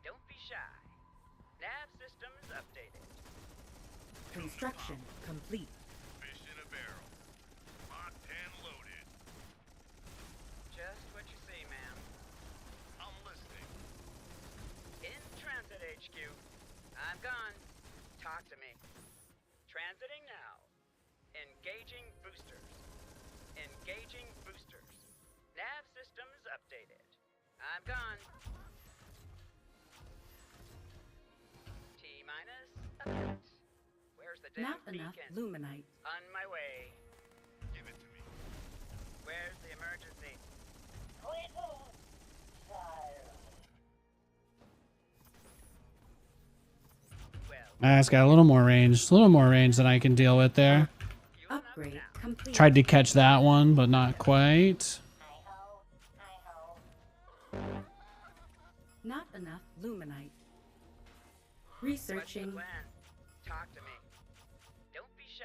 Don't be shy. Nav systems updated. Construction complete. Fish in a barrel. Locked and loaded. Just what you say, ma'am. I'm listening. In transit HQ. I'm gone. Talk to me. Transiting now. Engaging boosters. Engaging boosters. Nav systems updated. I'm gone. T-minus a minute. Where's the damn Not enough beacon? luminite. On my way. Give it to me. Where's the emergency? Well, It's got a little more range. A little more range than I can deal with there. fueling up Upgrade now. complete. Tried to catch that one, but not quite. Not enough luminite. What's the Researching. plan? Talk to me. Don't be shy.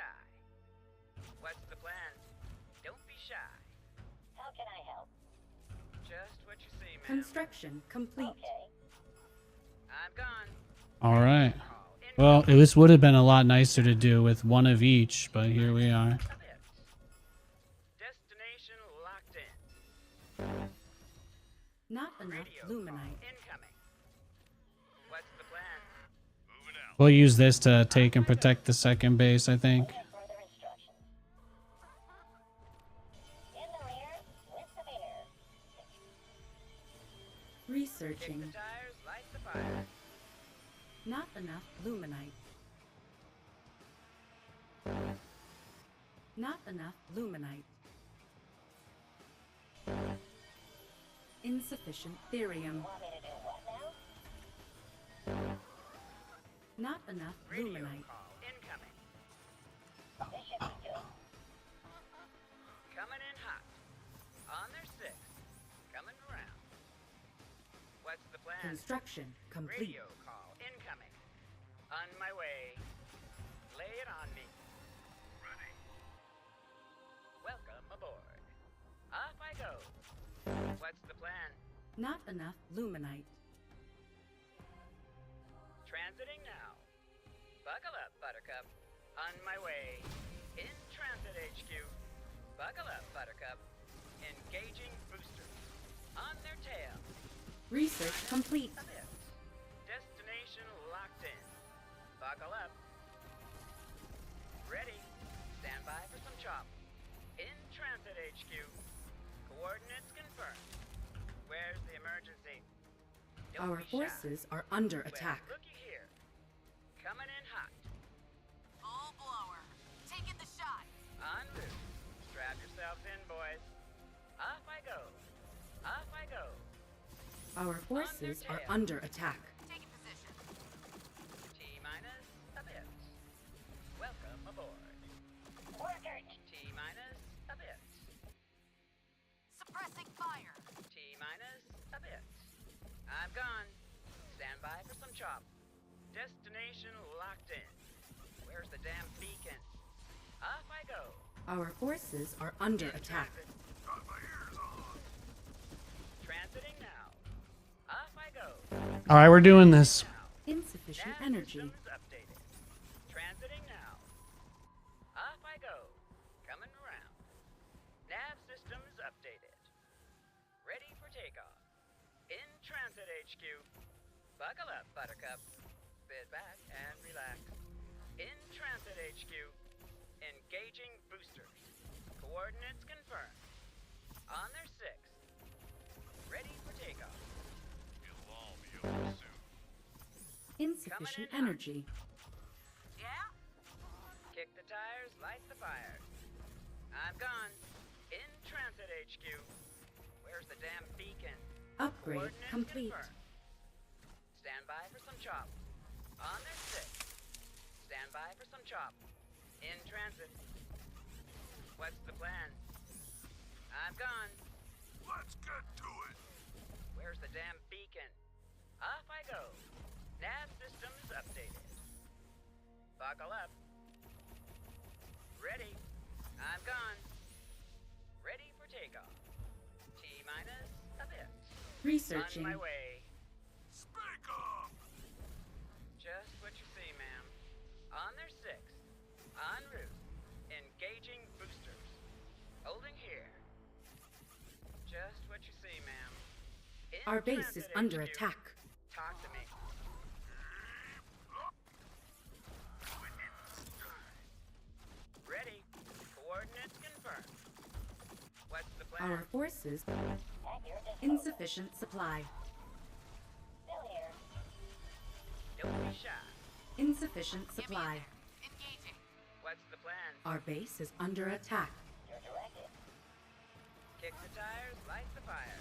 What's the plan? Don't be shy. How can I help? Just what you say, ma'am. Construction complete. I'm gone. All right. Call in Well, this would have been a lot nicer to do with one of each, but here we are. a bit. Destination locked in. Not enough Radio luminite. call incoming. What's the plan? Moving out. We'll use this to take and protect the second base, I think. Further instructions. In the rear, with the mirror. Kick Researching. the tires, light the fire. Not enough luminite. Not enough luminite. Insufficient therium. Want me to do what now? Not enough Radio luminite. call incoming. This should be good. Coming in hot. On their six. Coming around. What's the plan? Construction complete. Radio call incoming. On my way. Lay it on me. Ready. Welcome aboard. Off I go. What's the plan? Not enough luminite. Transiting now. Buckle up, Buttercup. On my way. In transit HQ. Buckle up, Buttercup. Engaging boosters. On their tail. Research complete. A bit. Destination locked in. Buckle up. Ready. Stand by for some chop. In transit HQ. Coordinates confirmed. Where's the emergency? Don't Our be shy. forces are under Well, attack. looky here. Coming in hot. Full blower. Taking the shot. En route. Strap yourselves in, boys. Off I go. Off I go. Our forces are under attack. Taking position. T-minus a bit. Welcome aboard. Worker. T-minus a bit. Suppressing fire. T-minus a bit. I'm gone. Stand by for some chop. Destination locked in. Where's the damn beacon? Off I go. Our forces are under attack. Transit. Got my ears on. Transiting now. Off I go. All right, we're doing this. Insufficient Nav energy. systems updated. Transiting now. Off I go. Coming around. Nav systems updated. Ready for takeoff. In transit HQ. Buckle up, Buttercup. Sit back and relax. In transit HQ. Engaging boosters. Coordinates confirmed. On their 6. Ready for takeoff. It'll all be over soon. Insufficient energy. Yeah? Kick the tires, light the fires. I'm gone. In transit, HQ. Where's the damn beacon? Upgrade Coordinates complete. confirmed. Stand by for some chop. On their 6. Stand by for some chop. In transit. What's the plan? I'm gone. Let's get to it. Where's the damn beacon? Off I go. Nav systems updated. Buckle up. Ready. I'm gone. Ready for takeoff. T-minus a bit. Researching. On my way. Speak up. Just what you see, ma'am. On their 6. En route. Engaging boosters. Holding here. Just what you see, ma'am. In Our base is transit, under HQ. attack. Talk to me. Ready. Coordinates confirmed. What's the plan? Our forces. Accurate distance. Insufficient supply. Still here. Don't be shy. Insufficient Give me supply. there. Engaging. What's the plan? Our base is under attack. Your directive. Kick the tires, light the fire.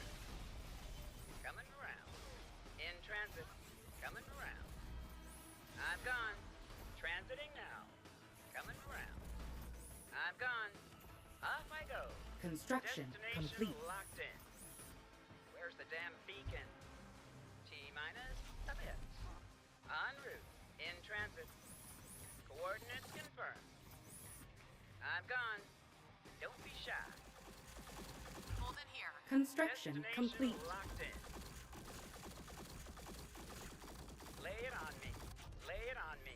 Coming around. In transit. Coming around. I'm gone. Transiting now. Coming around. I'm gone. Off I go. Construction Destination complete. locked in. Where's the damn beacon? T-minus a bit. En route. In transit. Coordinates confirmed. I'm gone. Don't be shy. Hold in here. Construction Destination complete. locked in. Lay it on me. Lay it on me.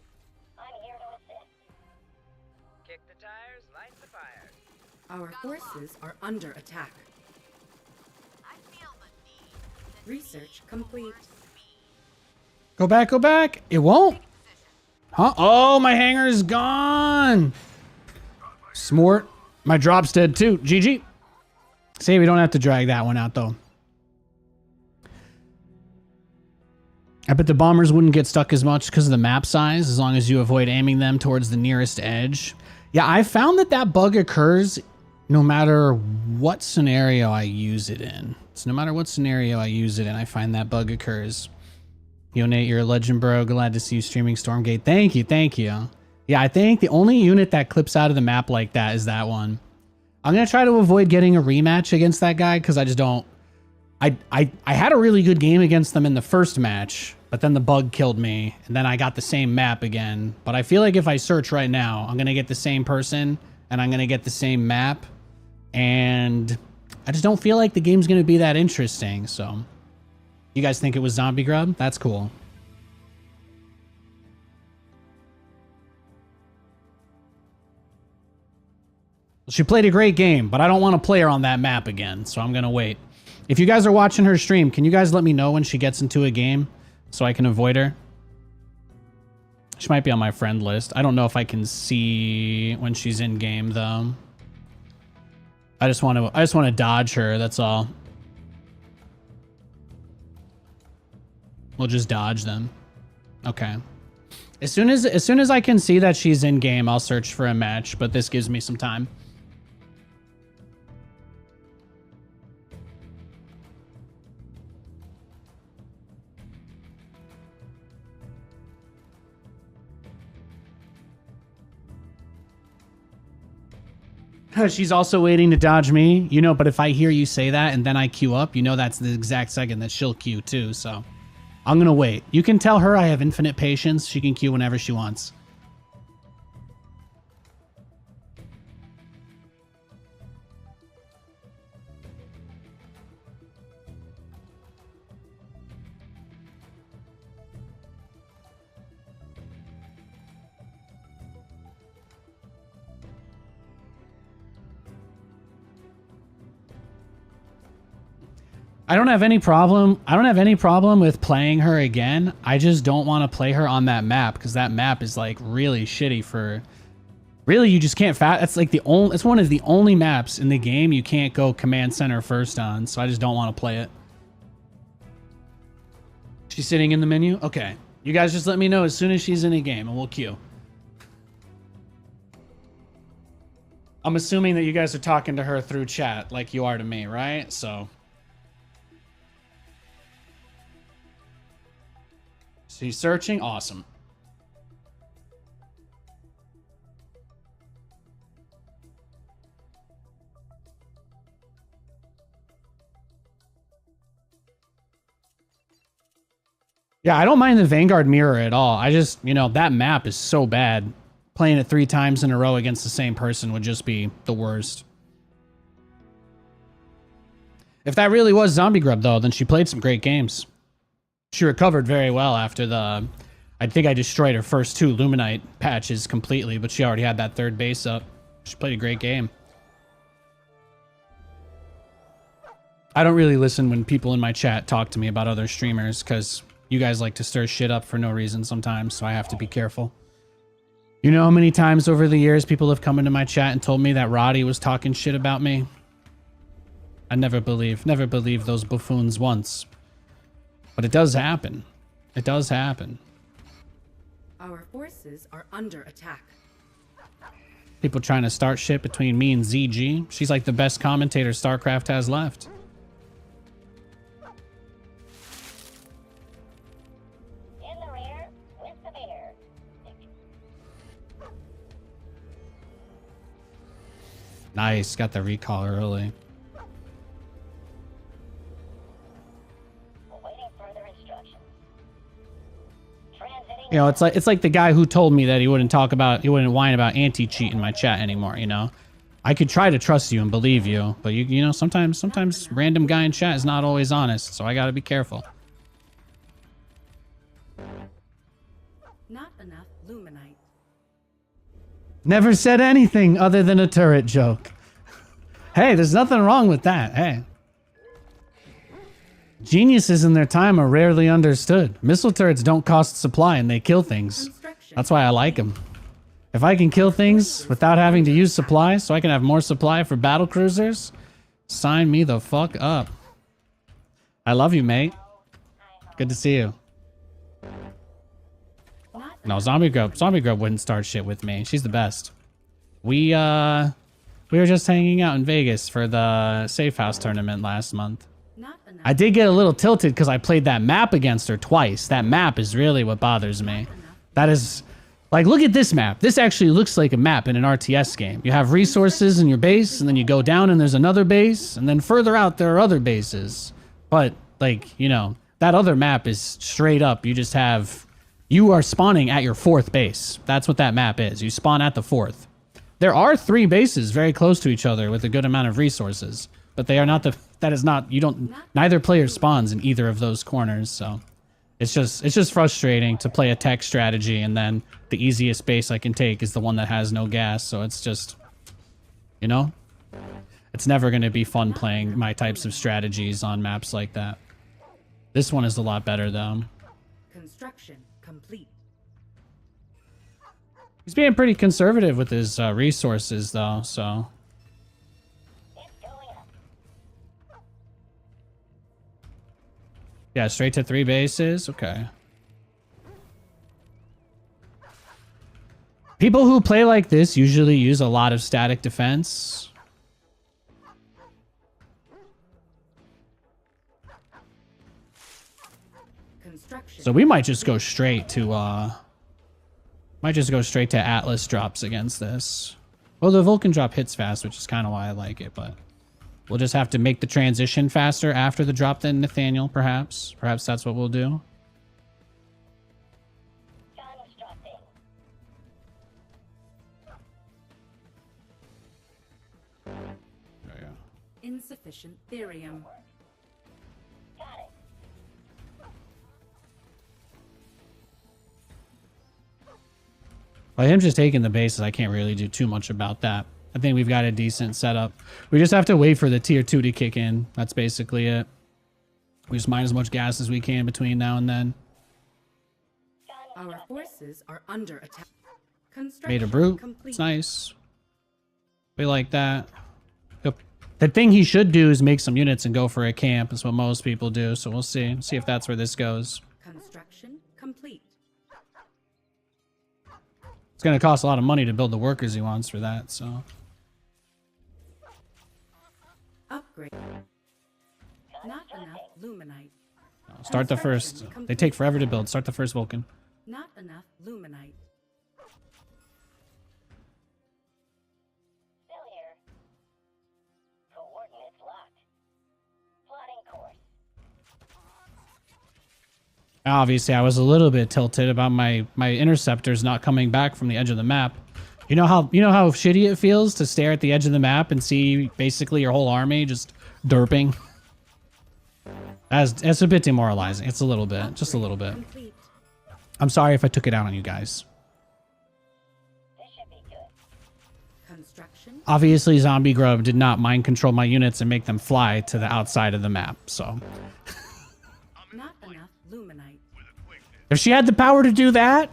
I'm here to assist. Kick the tires, light the fires. Our forces are under attack. I feel the need. The Research need complete. for speed. Go back, go back. It won't. Position. Huh? Oh, my hanger's gone. Smart. My drop's dead too. GG. See, we don't have to drag that one out though. I bet the bombers wouldn't get stuck as much because of the map size, as long as you avoid aiming them towards the nearest edge. Yeah, I found that that bug occurs no matter what scenario I use it in. So no matter what scenario I use it in, I find that bug occurs. Yo, Nate, you're a legend, bro. Glad to see you streaming Stormgate. Thank you, thank you. Yeah, I think the only unit that clips out of the map like that is that one. I'm going to try to avoid getting a rematch against that guy because I just don't... I had a really good game against them in the first match, but then the bug killed me, and then I got the same map again. But I feel like if I search right now, I'm going to get the same person, and I'm going to get the same map, and I just don't feel like the game's going to be that interesting, so... You guys think it was Zombie Grub? That's cool. She played a great game, but I don't want to play her on that map again, so I'm going to wait. If you guys are watching her stream, can you guys let me know when she gets into a game so I can avoid her? She might be on my friend list. I don't know if I can see when she's in game though. I just want to dodge her, that's all. We'll just dodge them. Okay. As soon as I can see that she's in game, I'll search for a match, but this gives me some time. She's also waiting to dodge me, you know, but if I hear you say that and then I queue up, you know that's the exact second that she'll queue too, so I'm gonna wait. You can tell her I have infinite patience. She can queue whenever she wants. I don't have any problem with playing her again. I just don't want to play her on that map because that map is like really shitty for Really, you just can't That's like the only. It's one of the only maps in the game you can't go command center first on. So I just don't want to play it. She's sitting in the menu. Okay, you guys just let me know as soon as she's in a game, and we'll queue. I'm assuming that you guys are talking to her through chat, like you are to me, right? So. She's searching. Awesome. Yeah, I don't mind the Vanguard mirror at all. I just, you know, that map is so bad. Playing it 3 times in a row against the same person would just be the worst. If that really was Zombie Grub, though, then she played some great games. She recovered very well after the... I think I destroyed her first 2 Luminite patches completely, but she already had that 3rd base up. She played a great game. I don't really listen when people in my chat talk to me about other streamers, because you guys like to stir shit up for no reason sometimes, so I have to be careful. You know how many times over the years people have come into my chat and told me that Roddy was talking shit about me? I never believed those buffoons once. But it does happen. It does happen. Our forces are under attack. People trying to start shit between me and ZG. She's like the best commentator StarCraft has left. In the rear with the beer. Nice, got the recall early. Awaiting further instructions. Transiting. You know, it's like the guy who told me that he wouldn't whine about anti-cheat in my chat anymore, you know? I could try to trust you and believe you, but you know, sometimes random guy in chat is not always honest, so I gotta be careful. Not enough Luminite. Never said anything other than a turret joke. Hey, there's nothing wrong with that. Hey. Geniuses in their time are rarely understood. Missile turrets don't cost supply and they kill things. Construction. That's why I like them. If I can kill things without having to use supply so I can have more supply for battle cruisers, sign me the fuck up. I love you, mate. Good to see you. No, Zombie Grub wouldn't start shit with me. She's the best. We were just hanging out in Vegas for the Safe House tournament last month. Not enough. I did get a little tilted because I played that map against her twice. That map is really what bothers me. That is... Like, look at this map. This actually looks like a map in an RTS game. You have resources in your base, and then you go down and there's another base, and then further out there are other bases. But, like, you know, that other map is straight up. You just have... You are spawning at your 4th base. That's what that map is. You spawn at the 4th. There are 3 bases very close to each other with a good amount of resources, but they are not the... That is not... You don't... Neither player spawns in either of those corners, so... It's just frustrating to play a tech strategy and then the easiest base I can take is the one that has no gas. So it's just, you know, it's never going to be fun playing my types of strategies on maps like that. This one is a lot better though. Construction complete. He's being pretty conservative with his resources though, so. It's going up. Yeah, straight to 3 bases. Okay. People who play like this usually use a lot of static defense. Construction. So we might just go straight to Atlas drops against this. Well, the Vulcan drop hits fast, which is kind of why I like it, but we'll just have to make the transition faster after the drop than Nathaniel, perhaps. Perhaps that's what we'll do. Constructing. There we go. Insufficient therium. Got it. By him just taking the bases, I can't really do too much about that. I think we've got a decent setup. We just have to wait for the tier 2 to kick in. That's basically it. We just mine as much gas as we can between now and then. Our forces are under attack. Construction Made a brute. complete. It's nice. We like that. Yep. The thing he should do is make some units and go for a camp. Is what most people do. So we'll see. See if that's where this goes. Construction complete. It's going to cost a lot of money to build the workers he wants for that. So Upgrade. Not enough luminite. start the first. They take forever to build. Start the first Vulcan. Not enough luminite. Still here. Coordinates locked. Plotting course. Obviously, I was a little bit tilted about my interceptors not coming back from the edge of the map. You know how shitty it feels to stare at the edge of the map and see basically your whole army just derping. It's a bit demoralizing. It's a little bit, just a little bit. Complete. I'm sorry if I took it out on you guys. This should be good. Construction. Obviously, Zombie Grub did not mind control my units and make them fly to the outside of the map. So Not enough luminite. if she had the power to do that,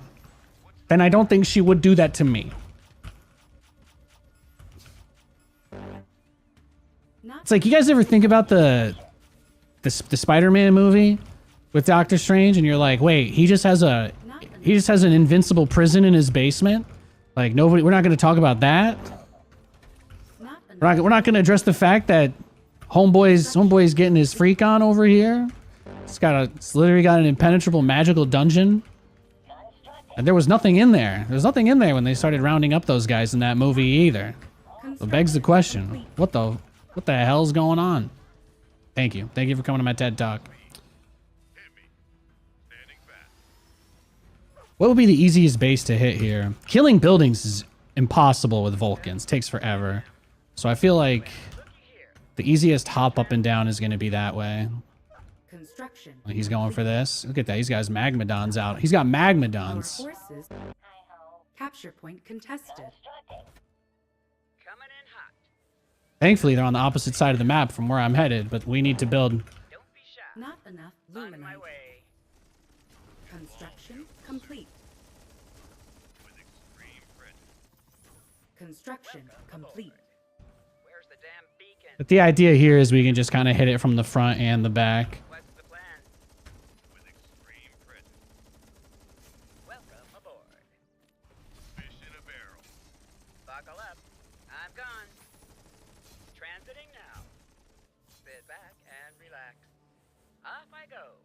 then I don't think she would do that to me. Not It's like, you guys ever think about the Spider-Man movie with Doctor Strange, and you're like, wait, he just has an invincible prison in his basement? Like, we're not going to talk about that. not enough. We're not going to address the fact that homeboy's getting his freak on over here. It's literally got an impenetrable magical dungeon. And there was nothing in there. There was nothing in there when they started rounding up those guys in that movie either. So it begs the question, what the hell's going on? Thank you. Thank you for coming to my TED Talk. Hit me. Standing back. What would be the easiest base to hit here? Killing buildings is impossible with Vulcans. Takes forever. So I feel like the easiest hop up and down is going to be that way. Construction. He's going for this. Look at that. He's got his Magmadons out. He's got Our Magmadons. forces. Capture point contested. Coming in hot. Thankfully, they're on the opposite side of the map from where I'm headed, but we need to build. Don't be shy. Not enough On my luminite. way. Construction complete. With extreme prejudice. Construction complete. Where's the damn beacon? But the idea here is we can just kind of hit it from the front and the back. What's the plan? With extreme prejudice. Welcome aboard. Fish in a barrel. Buckle up. I'm gone. Transiting now. Sit back and relax. Off I go.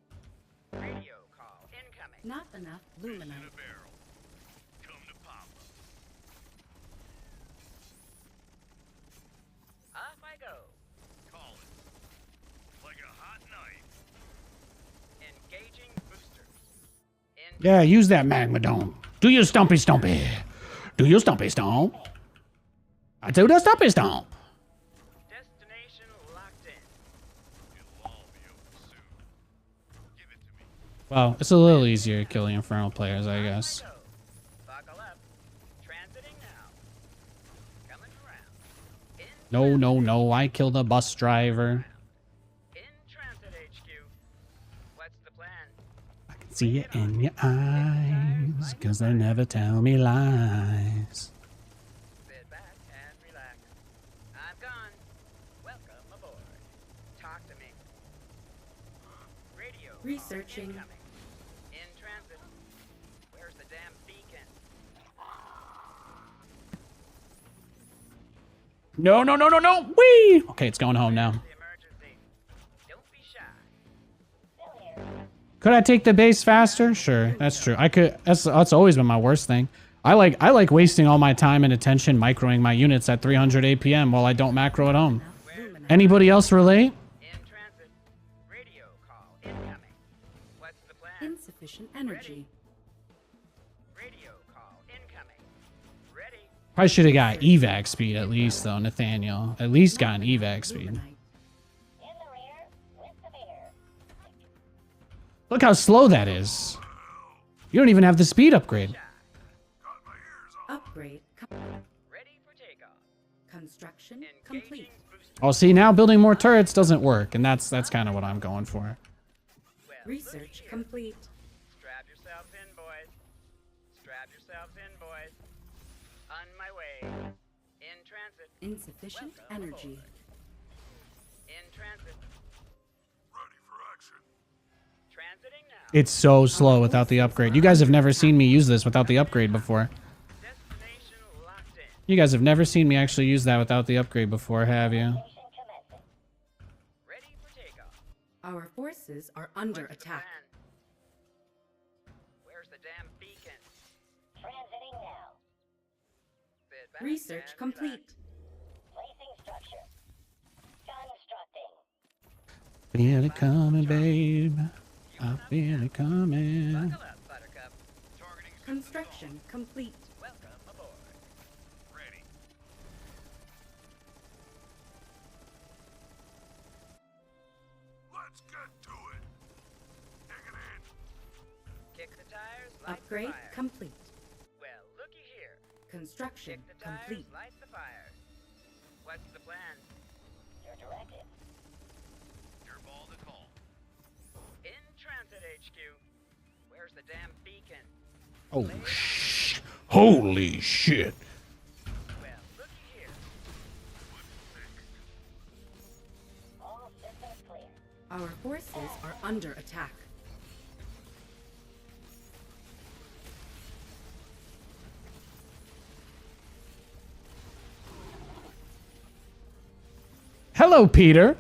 Radio call incoming. Not enough Fish in luminite. a barrel. Come to Papa. Off I go. Call it. Like a hot knife. Engaging boosters. Yeah, use that Magmadon. Do your stumpy stumpy. Do your stumpy stomp. I do the stumpy stomp. Destination locked in. It'll all be over soon. Give it to me. Well, it's a little easier killing Infernal players, I guess. Go. Buckle up. Transiting now. Coming around. In No, no, no. I killed a bus driver. In transit HQ. What's the plan? I can see it in your eyes, 'cause they never tell me lies. Sit back and relax. I'm gone. Welcome aboard. Talk to me. Radio. call Researching. incoming. In transit. Where's the damn beacon? No, no, no, no, no. Whee! Okay, it's going home now. The emergency. Don't be shy. Could I take the base faster? Sure, that's true. I could. That's always been my worst thing. I like wasting all my time and attention microing my units at 300 APM while I don't macro at home. Enough luminite. Anybody else relate? In transit. Radio call incoming. What's the plan? Insufficient energy. Radio call incoming. Ready. Probably should have got evac speed at least though, Nathaniel. At least got an evac speed. In the rear with the beer. Look how slow that is. You don't even have the speed upgrade. Got my ears off. Upgrade. Ready for takeoff. Construction Engaging complete. booster. Oh, see, now building more turrets doesn't work, and that's kind of what I'm going for. Well, Research looky here. complete. Strap yourselves in, boys. Strap yourselves in, boys. In transit. Insufficient energy. In transit. Ready for action. Transiting now. It's so slow without the upgrade. You guys have never seen me use this without the upgrade before. Destination locked in. You guys have never seen me actually use that without the upgrade before, have you? Station commencing. Ready for takeoff. Our forces are under What's the attack. plan? Where's the damn beacon? Transiting now. Sit back Research and complete. Placing structure. Constructing. Feel it coming, babe. I feel it coming. Buckle up, Buttercup. Targeting Construction complete. Welcome aboard. ready. Let's get to it. Dig it in. Kick the tires, light Upgrade the fire. complete. Well, looky here. Construction Kick the tires, complete. light the fire. What's the plan? Your directive. Your ball to call. In transit, HQ. Where's the damn beacon? Oh, holy shit. Well, looky here. All systems clear. Our forces are under attack. Hello, Peter.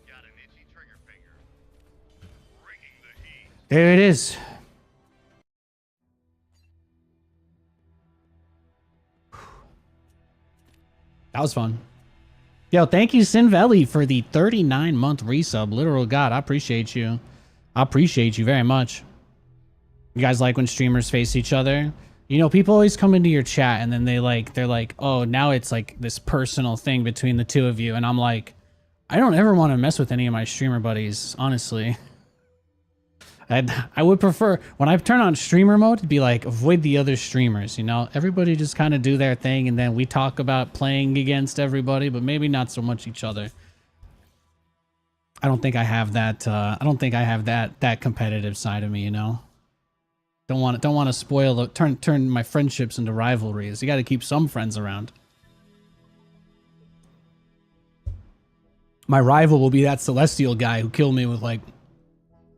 Got an itchy trigger finger. Bringing the heat. There it is. That was fun. Yo, thank you, Sinvelli, for the 39-month resub. Literal God, I appreciate you. I appreciate you very much. You guys like when streamers face each other? You know, people always come into your chat and then they're like, oh, now it's like this personal thing between the two of you. And I'm like, I don't ever want to mess with any of my streamer buddies, honestly. I would prefer, when I turn on streamer mode, to be like, avoid the other streamers, you know? Everybody just kind of do their thing, and then we talk about playing against everybody, but maybe not so much each other. I don't think I have that, that competitive side of me, you know? Don't want to spoil, turn my friendships into rivalries. You got to keep some friends around. My rival will be that Celestial guy who killed me with like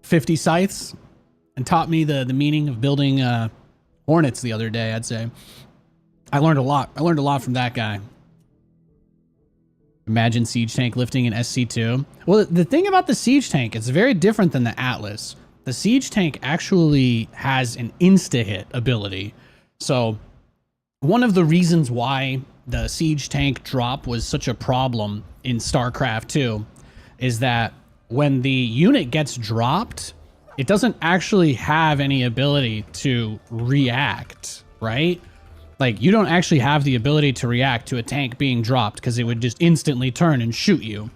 50 scythes and taught me the meaning of building hornets the other day, I'd say. I learned a lot. I learned a lot from that guy. Imagine Siege Tank lifting an SC2. Well, the thing about the Siege Tank, it's very different than the Atlas. The Siege Tank actually has an insta-hit ability. So one of the reasons why the Siege Tank drop was such a problem in StarCraft 2 is that when the unit gets dropped, it doesn't actually have any ability to react, right? Like, you don't actually have the ability to react to a tank being dropped because it would just instantly turn and shoot you.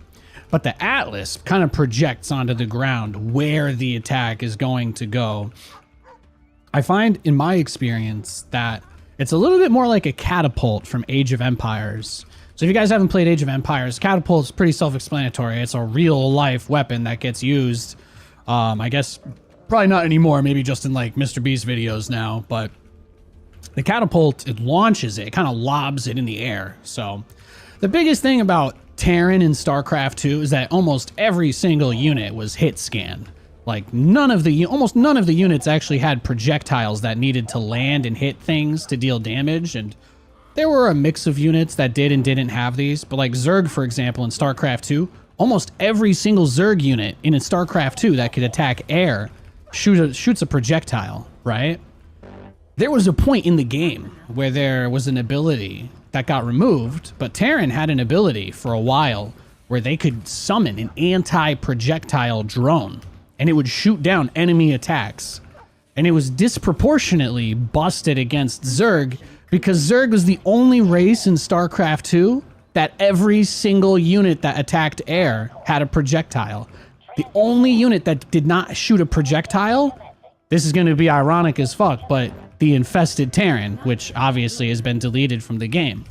But the Atlas kind of projects onto the ground where the attack is going to go. I find, in my experience, that it's a little bit more like a catapult from Age of Empires. So if you guys haven't played Age of Empires, catapult is pretty self-explanatory. It's a real-life weapon that gets used, I guess, probably not anymore, maybe just in, like, Mr. Beast videos now, but the catapult, it launches it kind of lobs it in the air. So the biggest thing about Terran in StarCraft 2 is that almost every single unit was hit scanned. Like, almost none of the units actually had projectiles that needed to land and hit things to deal damage, and there were a mix of units that did and didn't have these, but like Zerg, for example, in StarCraft 2, almost every single Zerg unit in StarCraft 2 that could attack air shoots a projectile, right? There was a point in the game where there was an ability that got removed, but Terran had an ability for a while where they could summon an anti-projectile drone, and it would shoot down enemy attacks. And it was disproportionately busted against Zerg because Zerg was the only race in StarCraft 2 that every single unit that attacked air had a projectile. The only unit that did not shoot a projectile, this is going to be ironic as fuck, but the infested Terran, which obviously has been deleted from the game.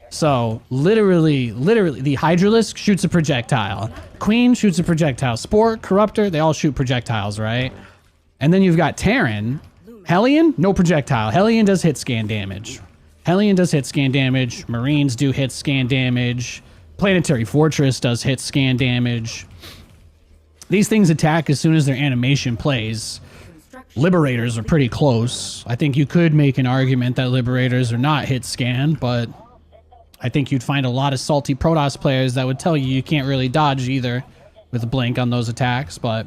So literally, the Hydralisk shoots a projectile. Queen shoots a projectile. Spore, Corruptor, they all shoot projectiles, right? And then you've got Terran. Hellion, no projectile. Hellion does hit scan damage. Hellion does hit scan damage. Marines do hit scan damage. Planetary Fortress does hit scan damage. These things attack as soon as their animation plays. Liberators are pretty close. I think you could make an argument that Liberators are not hit scan, but I think you'd find a lot of salty Protoss players that would tell you you can't really dodge either with a blink on those attacks, but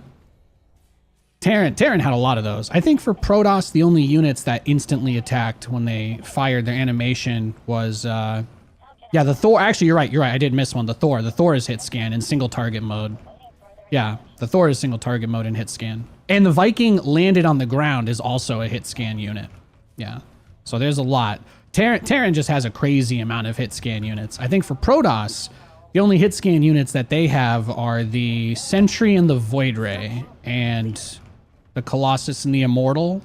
Terran had a lot of those. I think for Protoss, the only units that instantly attacked when they fired their animation was, yeah, the Thor. Actually, you're right. I did miss one. The Thor. The Thor is hit scan in single target mode. Yeah, the Thor is single target mode and hit scan. And the Viking landed on the ground is also a hit scan unit. Yeah, so there's a lot. Terran just has a crazy amount of hit scan units. I think for Protoss, the only hit scan units that they have are the Sentry and the Void Ray, and the Colossus and the Immortal.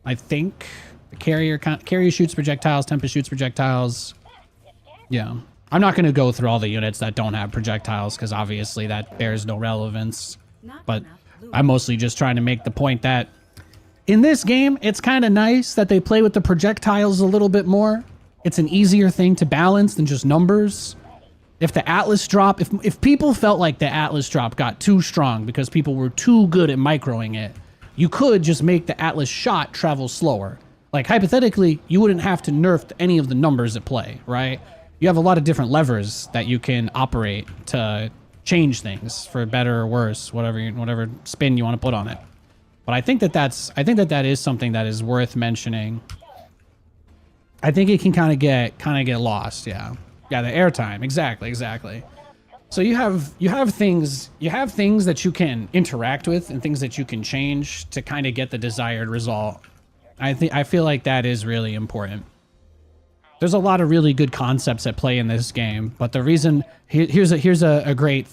I think the carrier shoots projectiles, Tempest shoots projectiles. Yeah. I'm not going to go through all the units that don't have projectiles because obviously that bears no relevance. But I'm mostly just trying to make the point that in this game, it's kind of nice that they play with the projectiles a little bit more. It's an easier thing to balance than just numbers. If the Atlas drop, if people felt like the Atlas drop got too strong because people were too good at microing it, you could just make the Atlas shot travel slower. Like hypothetically, you wouldn't have to nerf any of the numbers at play, right? You have a lot of different levers that you can operate to change things for better or worse, whatever spin you want to put on it. But I think that is something that is worth mentioning. I think it can kind of get lost, yeah. Yeah, the airtime, exactly. So you have things that you can interact with and things that you can change to kind of get the desired result. I feel like that is really important. There's a lot of really good concepts at play in this game, but the reason here's a great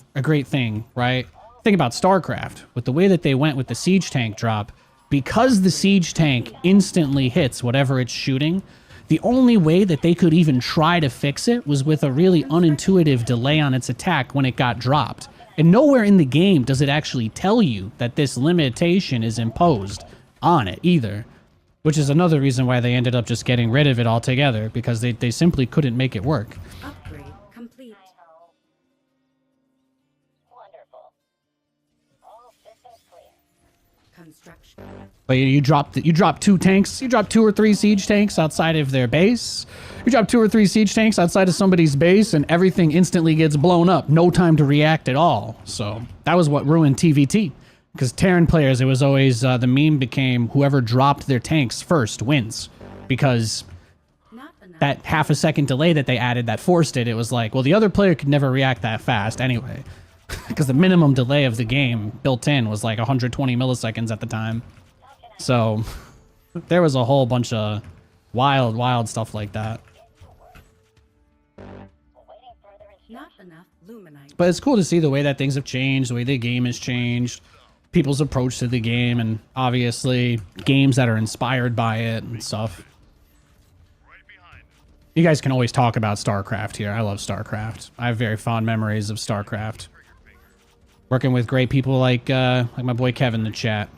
thing, right? Think about StarCraft with the way that they went with the siege tank drop, because the siege tank instantly hits whatever it's shooting. The only way that they could even try to fix it was with a really unintuitive delay on its attack when it got dropped. And nowhere in the game does it actually tell you that this limitation is imposed on it either. Which is another reason why they ended up just getting rid of it altogether, because they simply couldn't make it work. Upgrade complete. Wonderful. All systems clear. Construction. But you drop two tanks, you drop 2 or 3 siege tanks outside of their base. You drop 2 or 3 siege tanks outside of somebody's base and everything instantly gets blown up. No time to react at all. So that was what ruined TVT. Because Terran players, it was always, the meme became whoever dropped their tanks first wins. Because that half a second delay that they added that forced it, it was like, well, the other player could never react that fast anyway. Because the minimum delay of the game built in was like 120 milliseconds at the time. So there was a whole bunch of wild stuff like that. Not enough luminite. But it's cool to see the way that things have changed, the way the game has changed, people's approach to the game, and obviously games that are inspired by it and stuff. You guys can always talk about StarCraft here. I love StarCraft. I have very fond memories of StarCraft. Working with great people like my boy Kevin in the chat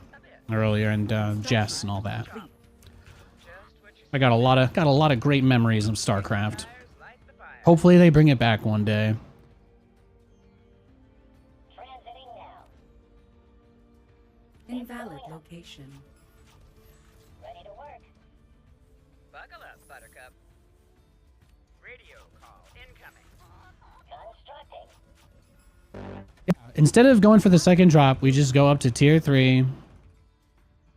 earlier, and Jess and all that. I got a lot of great memories of StarCraft. Hopefully they bring it back one day. Transiting now. Invalid location. Ready to work. Buckle up, Buttercup. Radio call incoming. Constructing. Instead of going for the second drop, we just go up to tier 3.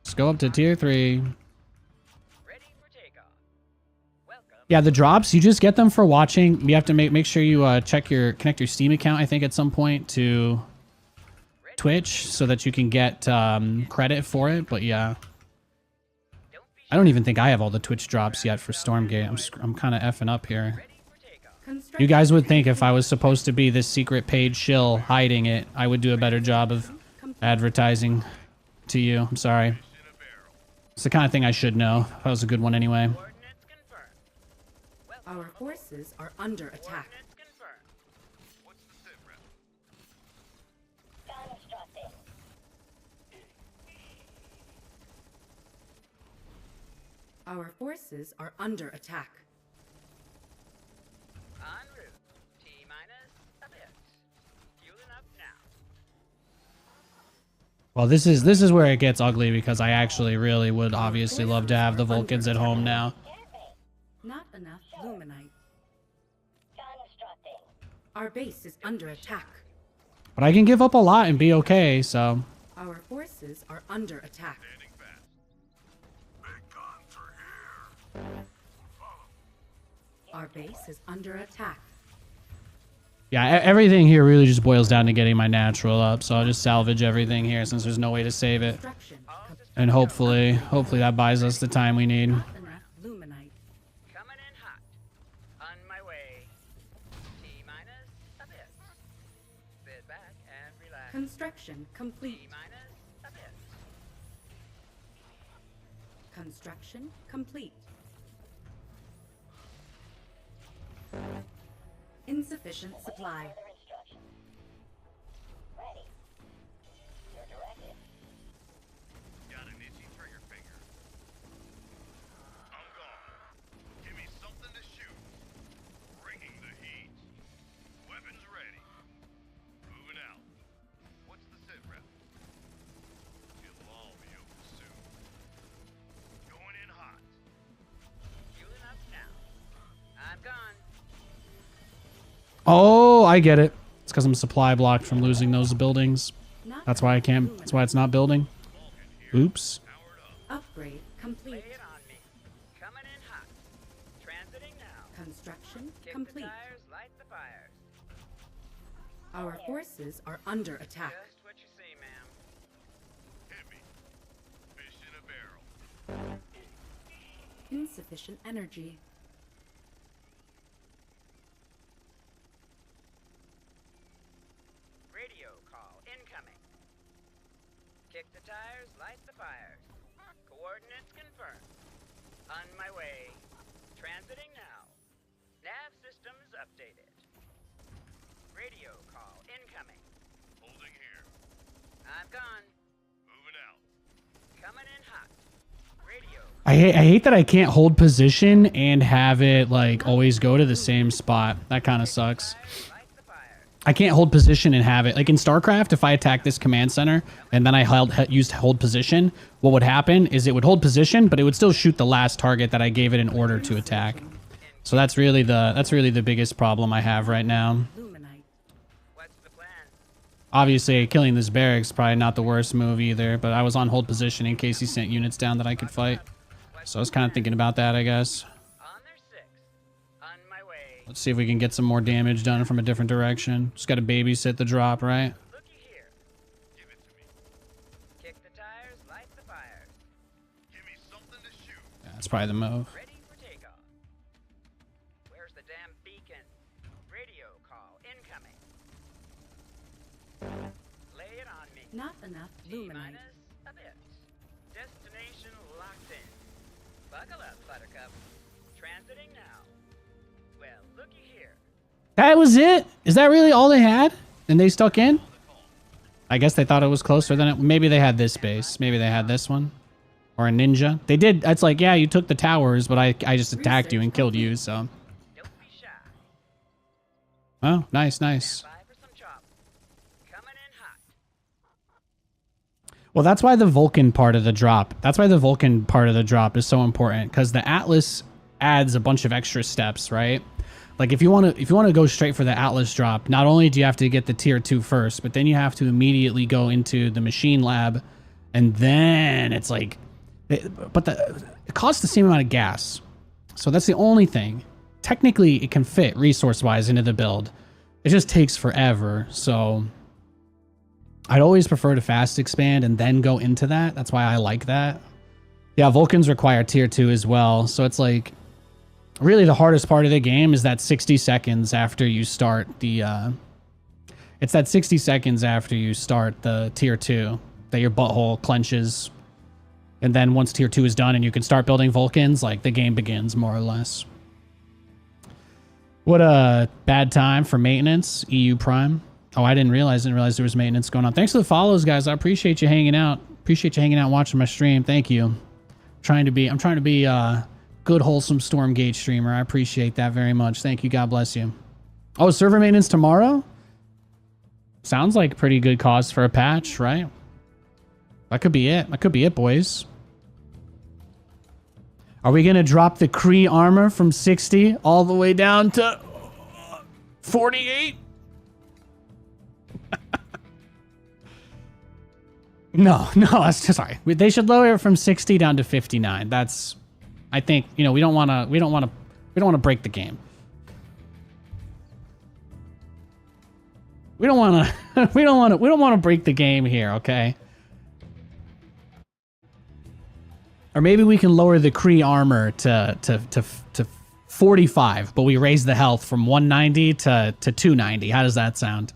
Just go up to tier 3. Ready for takeoff. Welcome. Yeah, the drops, you just get them for watching. You have to make sure you connect your Steam account, I think, at some point to Twitch so that you can get credit for it. But yeah, I don't even think I have all the Twitch drops yet for Stormgate. I'm kind of effing up here. You guys would think if I was supposed to be this secret paid shill hiding it, I would do a better job of advertising to you. I'm sorry. It's the kind of thing I should know. That was a good one anyway. Coordinates confirmed. Our forces are under attack. Coordinates confirmed. What's the sit rep? Constructing. Our forces are under attack. En route. T-minus a bit. Fueling up now. Well, this is where it gets ugly because I actually really would obviously love to have the Vulcans at home now. Not enough luminite. Constructing. Our base is under attack. But I can give up a lot and be okay, so. Our forces are under attack. Standing fast. Big guns are here. Our base is under attack. Yeah, everything here really just boils down to getting my natural up, so I'll just salvage everything here since there's no way to save it. Construction. And hopefully that buys us the time we need. Not enough luminite. Coming in hot. On my way. T-minus a bit. Sit back and relax. Construction complete. T-minus a bit. Construction complete. Insufficient supply. Further instructions. Ready. Your directive. Got an itchy trigger finger. I'm gone. Give me something to shoot. Bringing the heat. Weapons ready. Moving out. What's the sit rep? It'll all be over soon. Going in hot. Fueling up now. I'm gone. Oh, I get it. It's because I'm supply blocked from losing those buildings. Not That's why I can't. That's why it's not building. Oops. Upgrade Lay complete. it on me. Coming in hot. Transiting now. Construction Kick complete. the tires, light the fires. Our forces are under attack. Just what you see, ma'am. Hit me. Fish in a barrel. Insufficient energy. Radio call incoming. Kick the tires, light the fires. Coordinates confirmed. On my way. Transiting now. Nav systems updated. Radio call incoming. Holding here. I'm gone. Moving out. Coming in hot. Radio. I hate that I can't hold position and have it like always go to the same spot. That kind of sucks. Tires, light the fires. I can't hold position and have it like in StarCraft. If I attack this command center and then I used hold position, what would happen is it would hold position, but it would still shoot the last target that I gave it in order to attack. So that's really the biggest problem I have right now. Luminite. What's the plan? Obviously, killing this barracks probably not the worst move either, but I was on hold position in case he sent units down that I could fight. So I was kind of thinking about that, I guess. On their six. On my way. Let's see if we can get some more damage done from a different direction. Just got to babysit the drop, right? Looky here. Give it to me. Kick the tires, light the fires. Give me something to shoot. Yeah, that's probably the move. Ready for takeoff. Where's the damn beacon? Radio call incoming. Lay it on me. Not enough luminite. T-minus a bit. Destination locked in. Buckle up, Buttercup. Transiting now. Well, looky here. That was it? Is that really all they had? And they stuck in? I guess they thought it was closer than it. Maybe they had this base. Maybe they had this one. Or a ninja. They did. It's like, yeah, you took the towers, but I just attacked you and killed you, so. Don't be shy. Oh, nice, nice. Stand by for some chop. Coming in hot. Well, that's why the Vulcan part of the drop. That's why the Vulcan part of the drop is so important, because the Atlas adds a bunch of extra steps, right? Like if you want to go straight for the Atlas drop, not only do you have to get the tier 2 first, but then you have to immediately go into the machine lab, and then it's like, but it costs the same amount of gas. So that's the only thing. Technically, it can fit resource-wise into the build. It just takes forever, so I'd always prefer to fast expand and then go into that. That's why I like that. Yeah, Vulcans require tier 2 as well, so it's like really the hardest part of the game is that 60 seconds after you start the it's that 60 seconds after you start the tier 2 that your butthole clenches, and then once tier 2 is done and you can start building Vulcans, like the game begins more or less. What a bad time for maintenance. EU Prime. Oh, I didn't realize there was maintenance going on. Thanks for the follows, guys. I appreciate you hanging out. Appreciate you hanging out and watching my stream. Thank you. I'm trying to be good, wholesome Stormgate streamer. I appreciate that very much. Thank you. God bless you. Oh, server maintenance tomorrow? Sounds like a pretty good cause for a patch, right? That could be it. That could be it, boys. Are we going to drop the Kree armor from 60 all the way down to 48? No, sorry. They should lower it from 60 down to 59. That's, I think, you know, we don't want to break the game. We don't want to break the game here, okay? Or maybe we can lower the Kree armor to 45, but we raise the health from 190 to 290. How does that sound?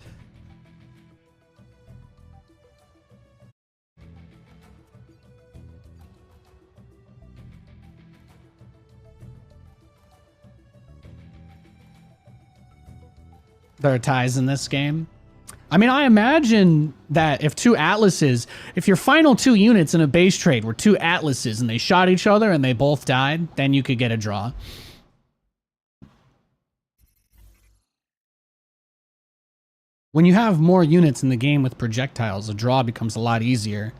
There are ties in this game. I mean, I imagine that if your final 2 units in a base trade were 2 Atlases and they shot each other and they both died, then you could get a draw. When you have more units in the game with projectiles, a draw becomes a lot easier.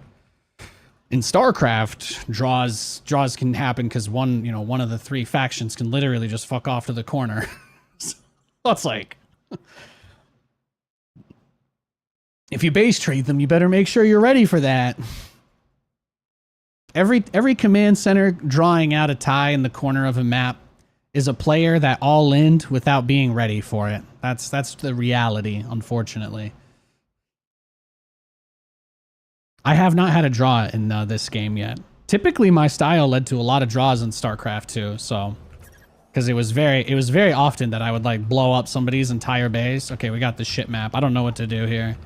In StarCraft, draws can happen because one of the 3 factions can literally just fuck off to the corner. So it's like, if you base trade them, you better make sure you're ready for that. Every command center drawing out a tie in the corner of a map is a player that all-in'd without being ready for it. That's the reality, unfortunately. I have not had a draw in this game yet. Typically, my style led to a lot of draws in StarCraft 2, so because it was very often that I would like blow up somebody's entire base. Okay, we got the shit map. I don't know what to do here.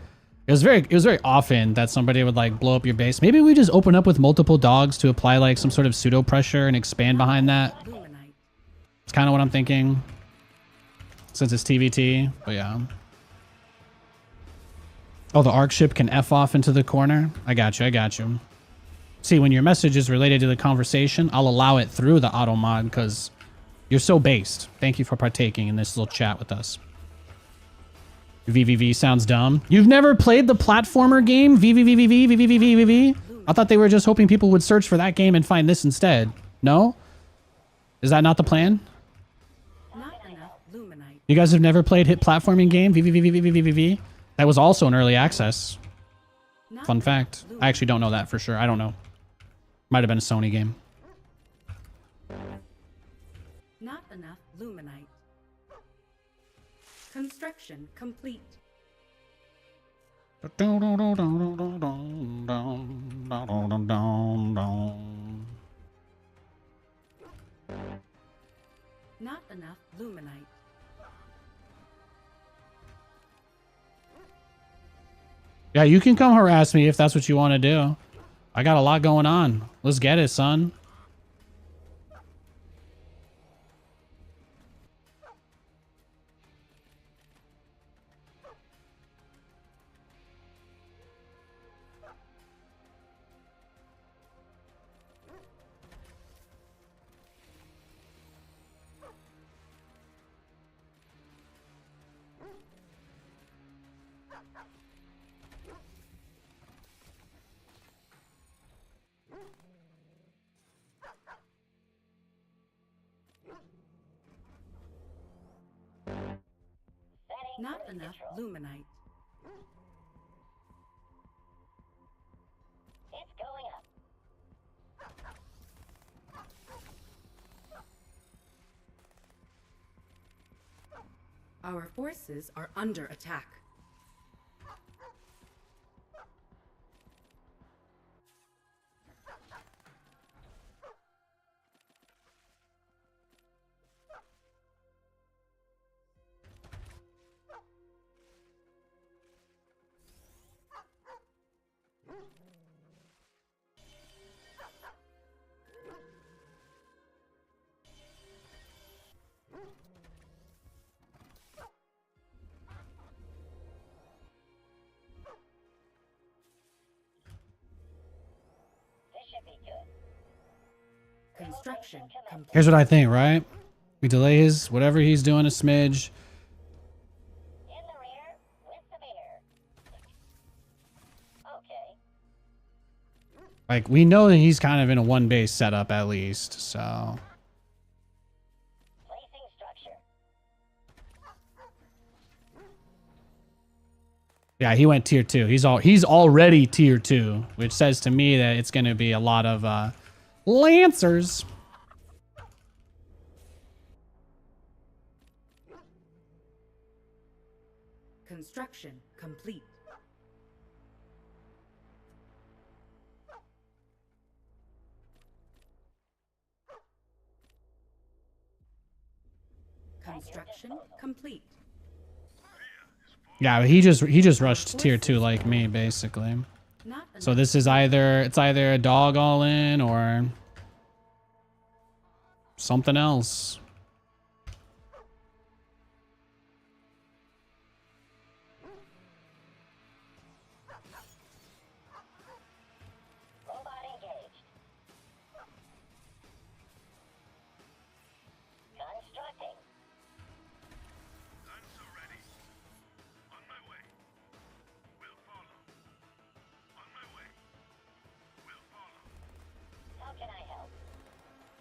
It was very often that somebody would like blow up your base. Maybe we just open up with multiple dogs to apply like some sort of pseudo pressure and expand behind that. It's kind of what I'm thinking, since it's TVT. But yeah. Oh, the arc ship can F off into the corner. I got you. See, when your message is related to the conversation, I'll allow it through the auto mod because you're so based. Thank you for partaking in this little chat with us. VVV sounds dumb. You've never played the platformer game? VVVVV? I thought they were just hoping people would search for that game and find this instead. No? Is that not the plan? Not enough luminite. You guys have never played hit platforming game? VVVVVVV? That was also in early access. Fun fact. I actually don't know that for sure. I don't know. Might have been a Sony game. Not enough luminite. Construction complete. Not enough luminite. Yeah, you can come harass me if that's what you want to do. I got a lot going on. Let's get it, son. Not enough luminite. It's going up. Our forces are under attack. Construction complete. Here's what I think, right? We delay his whatever he's doing a smidge. In the rear with the beer. Okay. Like, we know that he's kind of in a one base setup at least, so. Placing structure. Yeah, he went tier 2. He's already tier 2, which says to me that it's going to be a lot of Lancers. Construction complete. Construction complete. Yeah, he just rushed tier 2 like me, basically. Not So enough. this is either a dog all in or something else. Robot engaged. Constructing. I'm so ready. On my way. We'll follow. On my way. We'll follow. How can I help?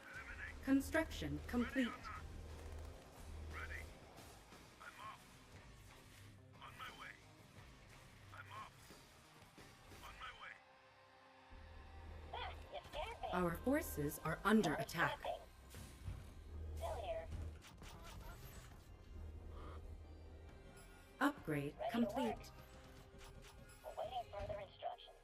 Eliminate. Construction complete. Ready. I'm off. On my way. I'm off. On my way. Ah, you scared me. Our forces are under attack. Constructing. Still here. Upgrade complete. Awaiting further instructions.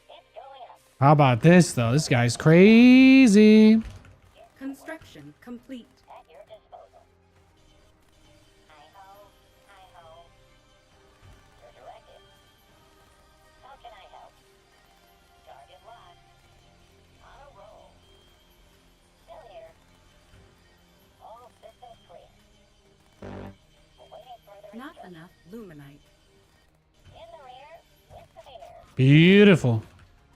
It's going up. How about this though? This guy's crazy. Construction complete. At your disposal. Hi-ho. Hi-ho. Your directive. How can I help? Target locked. On a roll. Still here. All systems clear. Awaiting further Not instructions. enough luminite. In the rear with the beer. Beautiful.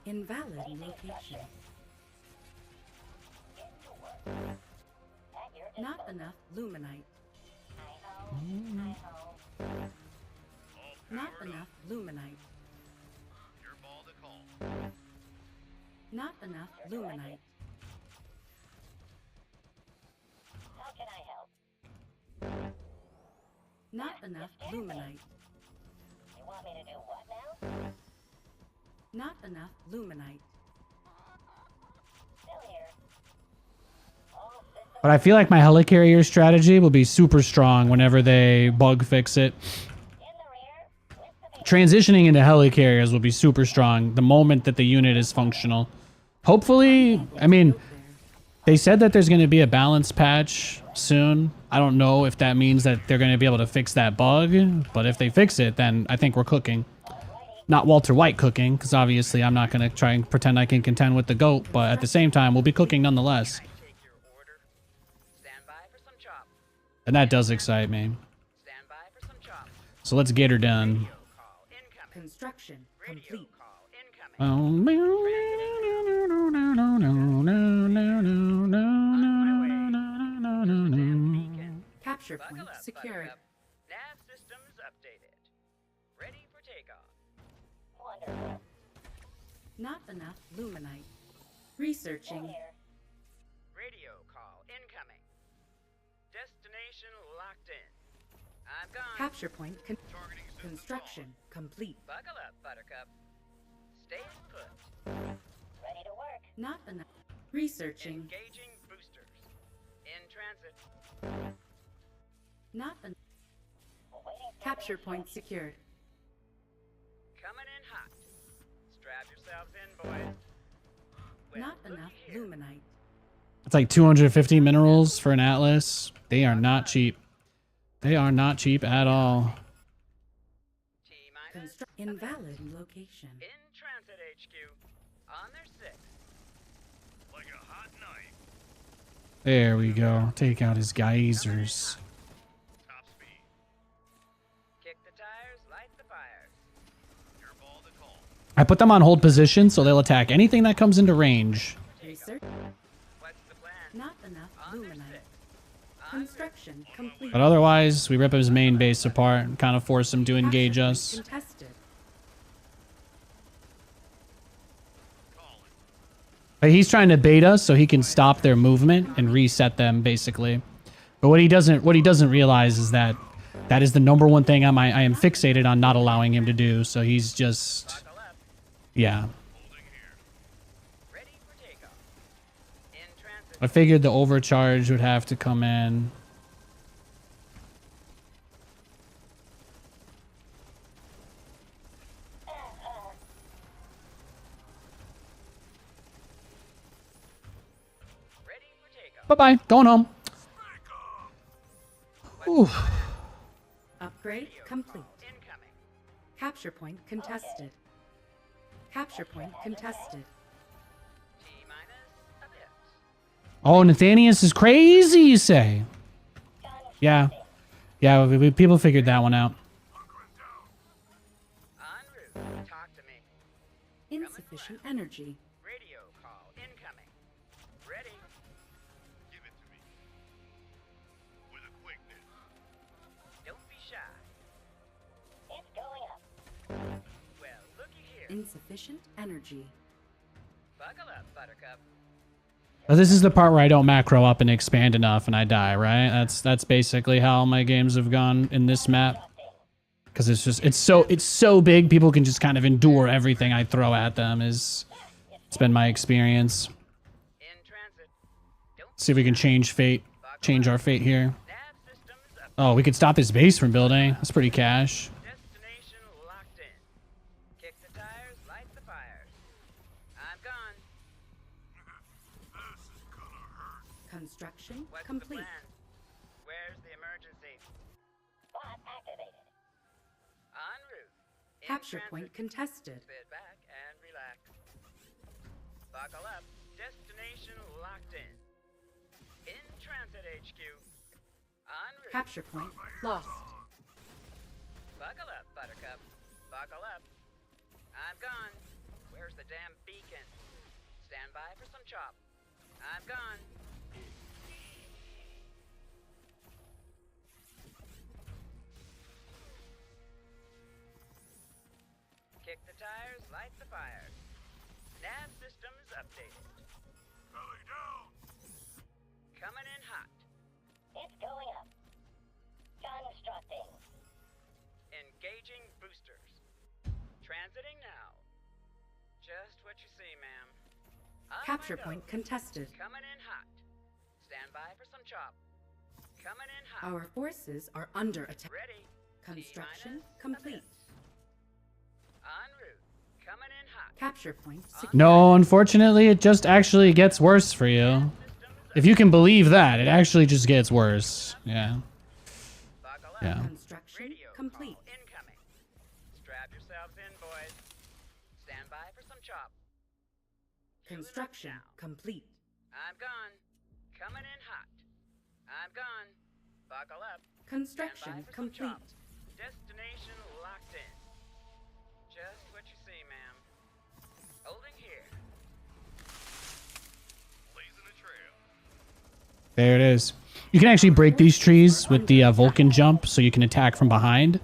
Invalid location. Into work. At your disposal. Not enough luminite. Hi-ho. Hi-ho. Not enough luminite. Your ball to call. Not enough luminite. How can I help? Not enough luminite. You want me to do what now? Not enough luminite. Still here. All systems But I feel like my helicarrier strategy will be super strong whenever they bug fix it. in the rear with the beer. Transitioning into helicarriers will be super strong the moment that the unit is functional. Hopefully, I mean, they said that there's going to be a balance patch soon. I don't know if that means that they're going to be able to fix that bug, but if they fix it, then I think we're cooking. Not Walter White cooking, because obviously I'm not going to try and pretend I can contend with the GOAT, but at the same time, we'll be cooking nonetheless. Take your order. Stand by for some chop. And that does excite me. Stand by for some chop. So let's get her done. Call incoming. Construction Radio complete. call incoming. Capture Buckle point up, secured. Buttercup. Nav systems updated. Ready for takeoff. Wonderful. Not enough luminite. Researching. Here. Radio call incoming. Destination locked in. I'm gone. Capture point Targeting system construction complete. Buckle up, Buttercup. Stay put. Ready to work. Not enough. Researching. Engaging boosters. In transit. Not enough. Awaiting further Capture point instructions. secured. Coming in hot. Strap yourselves in, boys. Well, Not looky enough here. luminite. It's like 250 minerals for an Atlas. They are not cheap. They are not cheap at all. T-minus. Invalid location. In transit HQ. On their 6. like a hot knife. There we go. Take out his geysers. Top speed. Kick the tires, light the fires. Your ball to call. I put them on hold position so they'll attack anything that comes into range. Research. Construction complete. But otherwise, we rip his main base apart and kind of force him to engage Capture point us. contested. But he's trying to bait us so he can stop their movement and reset them, basically. But what he doesn't realize is that that is the number one thing I am fixated on not allowing him to do. So he's just, yeah. Ready for takeoff. In transit. I figured the overcharge would have to come in. Ready for takeoff. Bye-bye. Going home. Ooh. Upgrade complete. Incoming. Capture point contested. Capture point contested. T-minus a bit. Oh, Nathanias is crazy, you say? Yeah. Yeah, people figured that one out. En route. Talk to me. Insufficient energy. Radio call incoming. Ready. Give it to me. With a quickness. Don't be shy. It's going up. Well, looky here. Insufficient energy. Buckle up, Buttercup. But this is the part where I don't macro up and expand enough and I die, right? That's basically how my games have gone in this map. Because it's so big, people can just kind of endure everything I throw at them. It's been my experience. In transit. Don't See if we can change our fate here. nav systems up. Oh, we could stop his base from building. That's pretty cash. Destination locked in. Kick the tires, light the fires. I'm gone. This is gonna hurt. Construction What's complete. the plan? Where's the emergency? Bot activated. En route. In Capture transit. point contested. Sit back and relax. Buckle up. Destination locked in. In transit HQ. En route. Capture point lost. Buckle up, Buttercup. Buckle up. I'm gone. Where's the damn beacon? Stand by for some chop. I'm gone. Kick the tires, light the fires. Nav systems updated. Belly down. Coming in hot. It's going up. Constructing. Engaging boosters. Transiting now. Just what you see, ma'am. On Capture my point go. contested. Coming in hot. Stand by for some chop. Coming in hot. Our forces are under attack. Ready. Construction T-minus a complete. bit. En route. Coming in hot. Capture point secured. No, unfortunately, it just actually gets worse for you. If you can believe that, it actually just gets worse. Yeah. Buckle up. Yeah. Construction Radio complete. call incoming. Strap yourselves in, boys. Stand by for some chop. Fueling up Construction now. complete. I'm gone. Coming in hot. I'm gone. Buckle up. Construction Stand by for some complete. chop. Destination locked in. Just what you see, ma'am. Holding here. Blazing a trail. There it is. You can actually break these trees with the Vulcan jump, so you can attack from behind.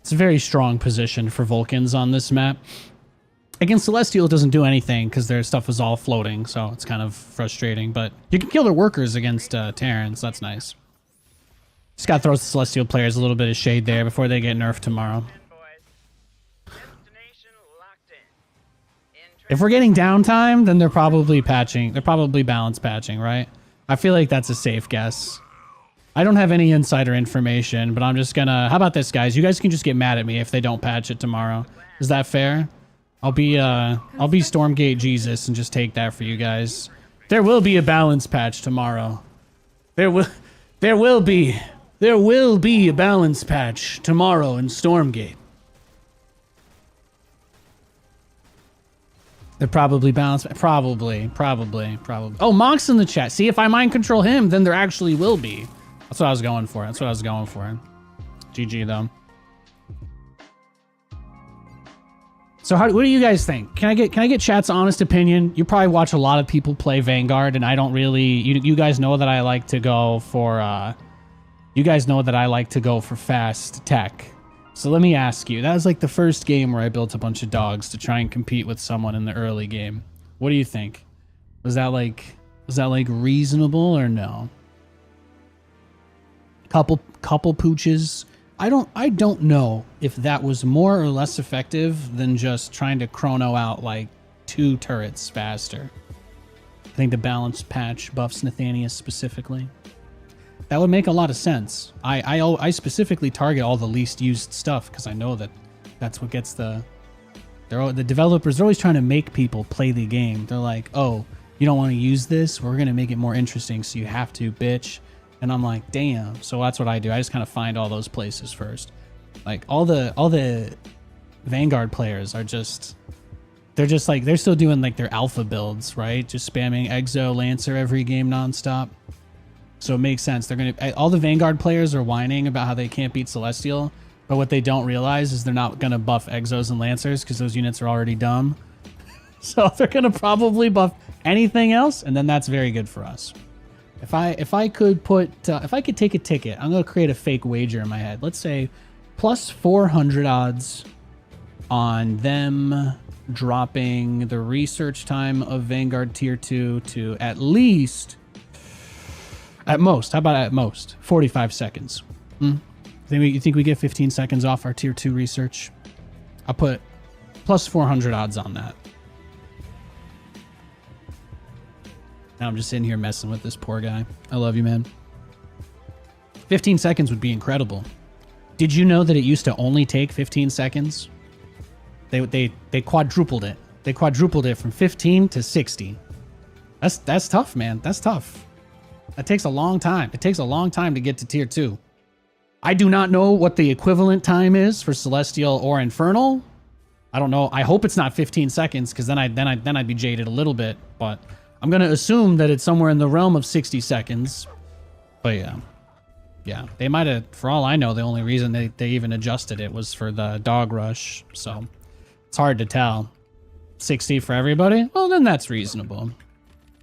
It's a very strong position for Vulcans on this map. Against Celestial, it doesn't do anything because their stuff is all floating, so it's kind of frustrating. But you can kill their workers against Terrans. That's nice. Just gotta throw the Celestial players a little bit of shade there before they get nerfed tomorrow. In, boys. Destination locked in. If we're getting downtime, then they're probably patching. They're probably balance patching, right? I feel like that's a safe guess. I don't have any insider information, but I'm just gonna... How about this, guys? You guys can just get mad at me if they don't patch it tomorrow. Is that fair? I'll be Stormgate Jesus and just take that for you guys. There will be a balance patch tomorrow. There will be a balance patch tomorrow in Stormgate. They're probably balanced. Probably. Oh, Monk's in the chat. See, if I mind control him, then there actually will be. That's what I was going for. GG, though. So what do you guys think? Can I get chat's honest opinion? You probably watch a lot of people play Vanguard, and I don't really. You guys know that I like to go for. You guys know that I like to go for fast tech. So let me ask you. That was like the first game where I built a bunch of dogs to try and compete with someone in the early game. What do you think? Was that like reasonable or no? Couple pooches. I don't know if that was more or less effective than just trying to chrono out like 2 turrets faster. I think the balance patch buffs Nathanias specifically. That would make a lot of sense. I specifically target all the least used stuff because I know that that's what gets the developers are always trying to make people play the game. They're like, oh, you don't want to use this? We're going to make it more interesting, so you have to, bitch. And I'm like, damn. So that's what I do. I just kind of find all those places first. Like all the Vanguard players are just, they're still doing like their alpha builds, right? Just spamming Exo Lancer every game nonstop. So it makes sense. All the Vanguard players are whining about how they can't beat Celestial, but what they don't realize is they're not going to buff Exos and Lancers because those units are already dumb. So they're going to probably buff anything else, and then that's very good for us. If I could take a ticket, I'm going to create a fake wager in my head. Let's say plus 400 odds on them dropping the research time of Vanguard tier 2 to at least, at most, how about at most 45 seconds? You think we get 15 seconds off our tier 2 research? I'll put plus 400 odds on that. Now I'm just sitting here messing with this poor guy. I love you, man. 15 seconds would be incredible. Did you know that it used to only take 15 seconds? They quadrupled it. They quadrupled it from 15 to 60. That's tough, man. That's tough. That takes a long time. It takes a long time to get to tier 2. I do not know what the equivalent time is for Celestial or Infernal. I don't know. I hope it's not 15 seconds because then I'd be jaded a little bit, but I'm going to assume that it's somewhere in the realm of 60 seconds. But yeah, they might have, for all I know, the only reason they even adjusted it was for the dog rush. So it's hard to tell. 60 for everybody? Well, then that's reasonable.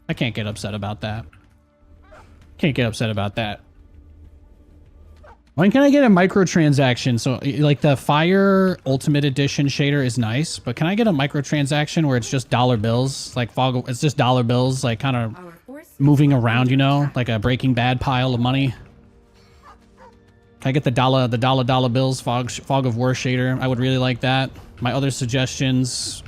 I can't get upset about that. Can't get upset about that. When can I get a microtransaction? So like the Fire Ultimate Edition shader is nice, but can I get a microtransaction where it's just dollar bills? Like it's just dollar bills, like kind of moving around, you know, like a Breaking Bad pile of money. Can I get the dollar bills fog of war shader? I would really like that. My other suggestions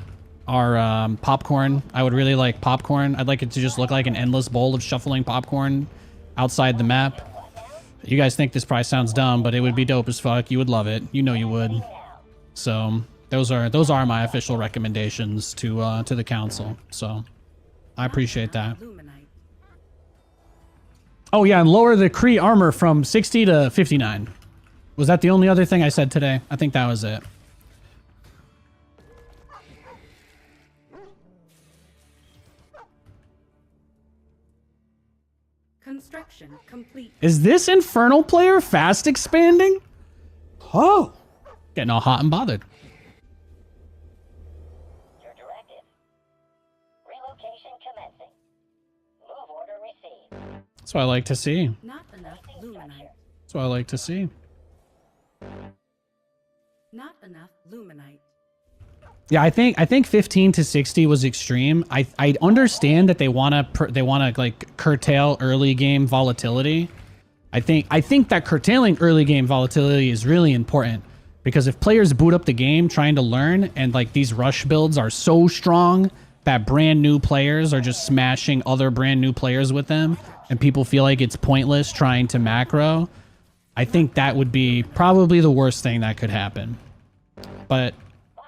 are popcorn. I would really like popcorn. I'd like it to just look like an endless bowl of shuffling popcorn outside the map. You guys think this probably sounds dumb, but it would be dope as fuck. You would love it. You know you would. So those are my official recommendations to the council. So I appreciate that. Oh yeah, and lower the Kree armor from 60 to 59. Was that the only other thing I said today? I think that was it. Construction complete. Is this Infernal player fast expanding? Oh, getting all hot and bothered. Your directive. Relocation commencing. Move order received. That's what I like to see. Not enough luminite. That's what I like to see. Not enough luminite. Yeah, I think 15 to 60 was extreme. I understand that they wanna like curtail early game volatility. I think that curtailing early game volatility is really important because if players boot up the game trying to learn and like these rush builds are so strong that brand new players are just smashing other brand new players with them and people feel like it's pointless trying to macro, I think that would be probably the worst thing that could happen. But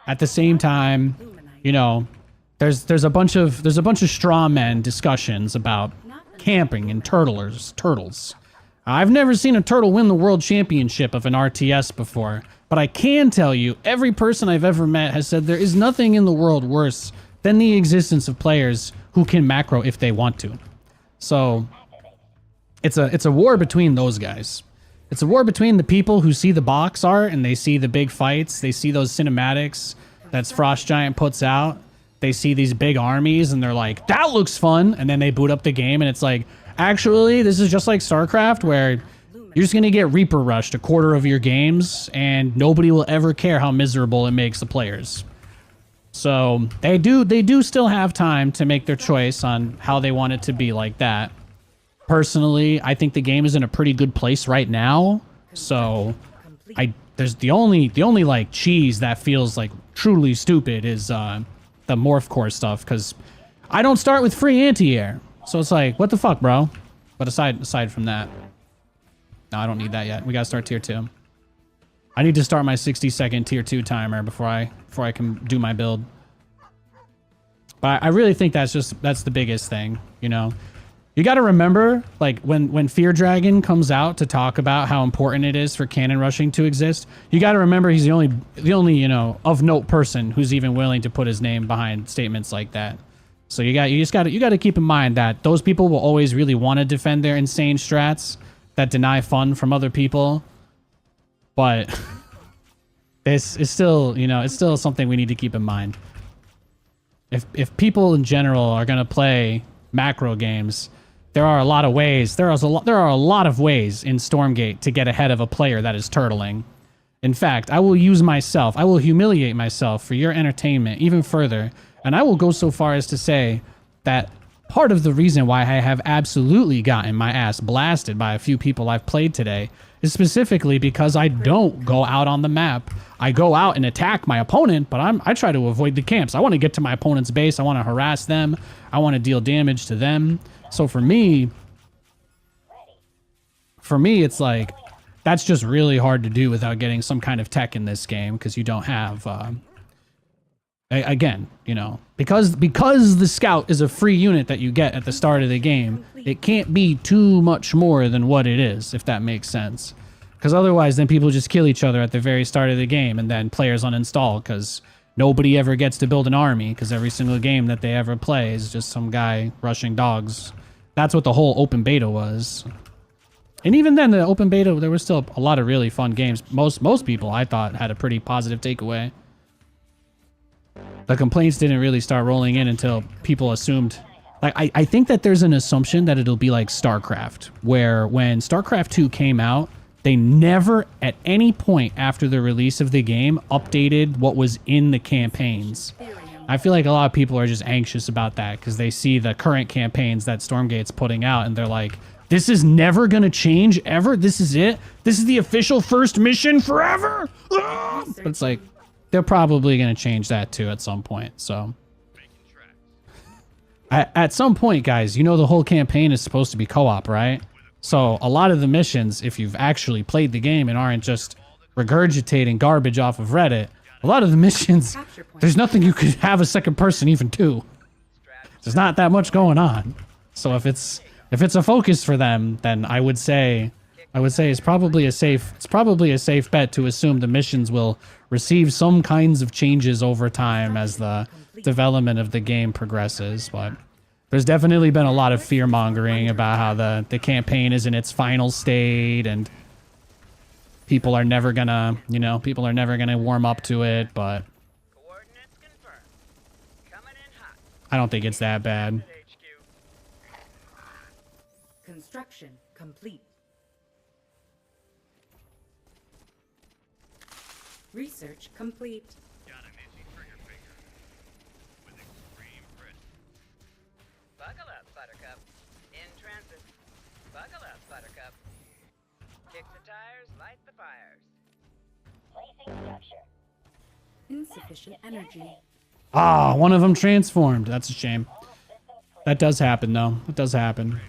at the same time, you know, there's a bunch of straw man discussions about camping and turtles. I've never seen a turtle win the world championship of an RTS before, but I can tell you every person I've ever met has said there is nothing in the world worse than the existence of players who can macro if they want to. So it's a war between those guys. It's a war between the people who see the box art and they see the big fights, they see those cinematics, that's Frost Giant puts out, they see these big armies and they're like, that looks fun. And then they boot up the game and it's like, actually, this is just like StarCraft where you're just going to get Reaper rushed a quarter of your games and nobody will ever care how miserable it makes the players. So they do still have time to make their choice on how they want it to be like that. Personally, I think the game is in a pretty good place right now. So there's the only like cheese that feels like truly stupid is the Morph Core stuff, because I don't start with free anti-air. So it's like, what the fuck, bro? But aside from that, no, I don't need that yet. We gotta start tier 2. I need to start my 60-second tier 2 timer before I can do my build. But I really think that's the biggest thing, you know. You got to remember, like, when Fear Dragon comes out to talk about how important it is for cannon rushing to exist, you got to remember he's the only, you know, of note person who's even willing to put his name behind statements like that. So you got to keep in mind that those people will always really want to defend their insane strats that deny fun from other people. But this is still, you know, it's still something we need to keep in mind. If people in general are going to play macro games, there are a lot of ways. There are a lot of ways in Stormgate to get ahead of a player that is turtling. In fact, I will humiliate myself for your entertainment even further, and I will go so far as to say that part of the reason why I have absolutely gotten my ass blasted by a few people I've played today is specifically because I don't go out on the map. I go out and attack my opponent, but I try to avoid the camps. I want to get to my opponent's base. I want to harass them. I want to deal damage to them. So for me, it's like, that's just really hard to do without getting some kind of tech in this game, because you don't have, again, you know, because the scout is a free unit that you get at the start of the game, it can't be too much more than what it is, if that makes sense. Because otherwise, then people just kill each other at the very start of the game, and then players uninstall, because nobody ever gets to build an army, because every single game that they ever play is just some guy rushing dogs. That's what the whole open beta was. And even then, the open beta, there was still a lot of really fun games. Most people, I thought, had a pretty positive takeaway. The complaints didn't really start rolling in until people assumed... Like, I think that there's an assumption that it'll be like StarCraft, where when StarCraft 2 came out, they never, at any point after the release of the game, updated what was in the campaigns. I feel like a lot of people are just anxious about that because they see the current campaigns that Stormgate's putting out and they're like, this is never going to change ever? This is it? This is the official first mission forever? Ah! But it's like, they're probably going to change that too at some point, so... At some point, guys, you know the whole campaign is supposed to be co-op, right? So a lot of the missions, if you've actually played the game and aren't just regurgitating garbage off of Reddit, a lot of the missions, there's nothing you could have a second person even do. There's not that much going on. So if it's a focus for them, then I would say it's probably a safe bet to assume the missions will receive some kinds of changes over time as the development of the game progresses. But there's definitely been a lot of fear mongering about how the campaign is in its final state and people are never gonna warm up to it, but Coordinates confirmed. Coming in hot. I don't think it's that bad. HQ. Construction complete. Research complete. Got an itchy trigger finger. With extreme pressure. Buckle up, Buttercup. In transit. Buckle up, Buttercup. Kick the tires, light the fires. Placing structure. Insufficient energy. Ah, one of them transformed. That's a shame. That does happen, though. It does happen.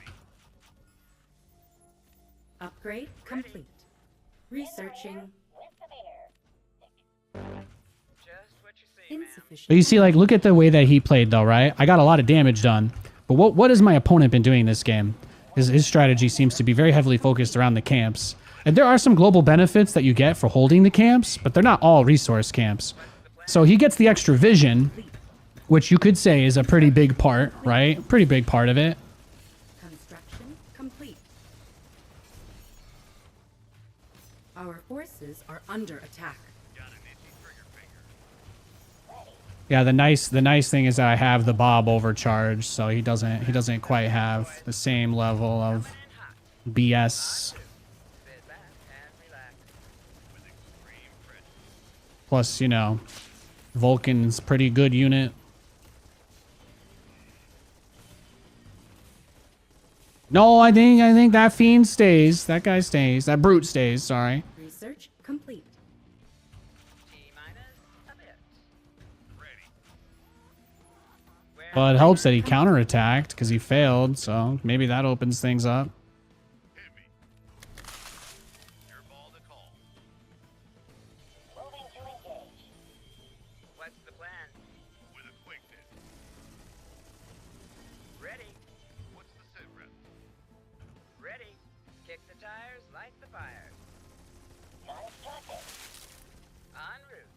Upgrade complete. Researching. Just what you see, man. Insufficient. But you see, like, look at the way that he played, though, right? I got a lot of damage done. But what has my opponent been doing this game? His strategy seems to be very heavily focused around the camps. And there are some global benefits that you get for holding the camps, but they're not all resource camps. So he gets the extra vision, which you could say is a pretty big part, right? Pretty big part of it. Construction complete. Our forces are under attack. Got an itchy trigger finger. Yeah, the nice thing is that I have the Bob overcharged, so he doesn't quite have the same level of BS. Sit back and relax. Plus, you know, Vulcan's pretty good unit. No, I think that fiend stays. That guy stays. That brute stays, sorry. Research complete. T-minus a bit. Ready. Well, it helps that he counterattacked because he failed, so maybe that opens things up. Hit me. Your ball to call. Moving to engage. What's the plan? With a quick hit. Ready. What's the sit rep? Ready. Kick the tires, light the fires. Nice tactic. En route.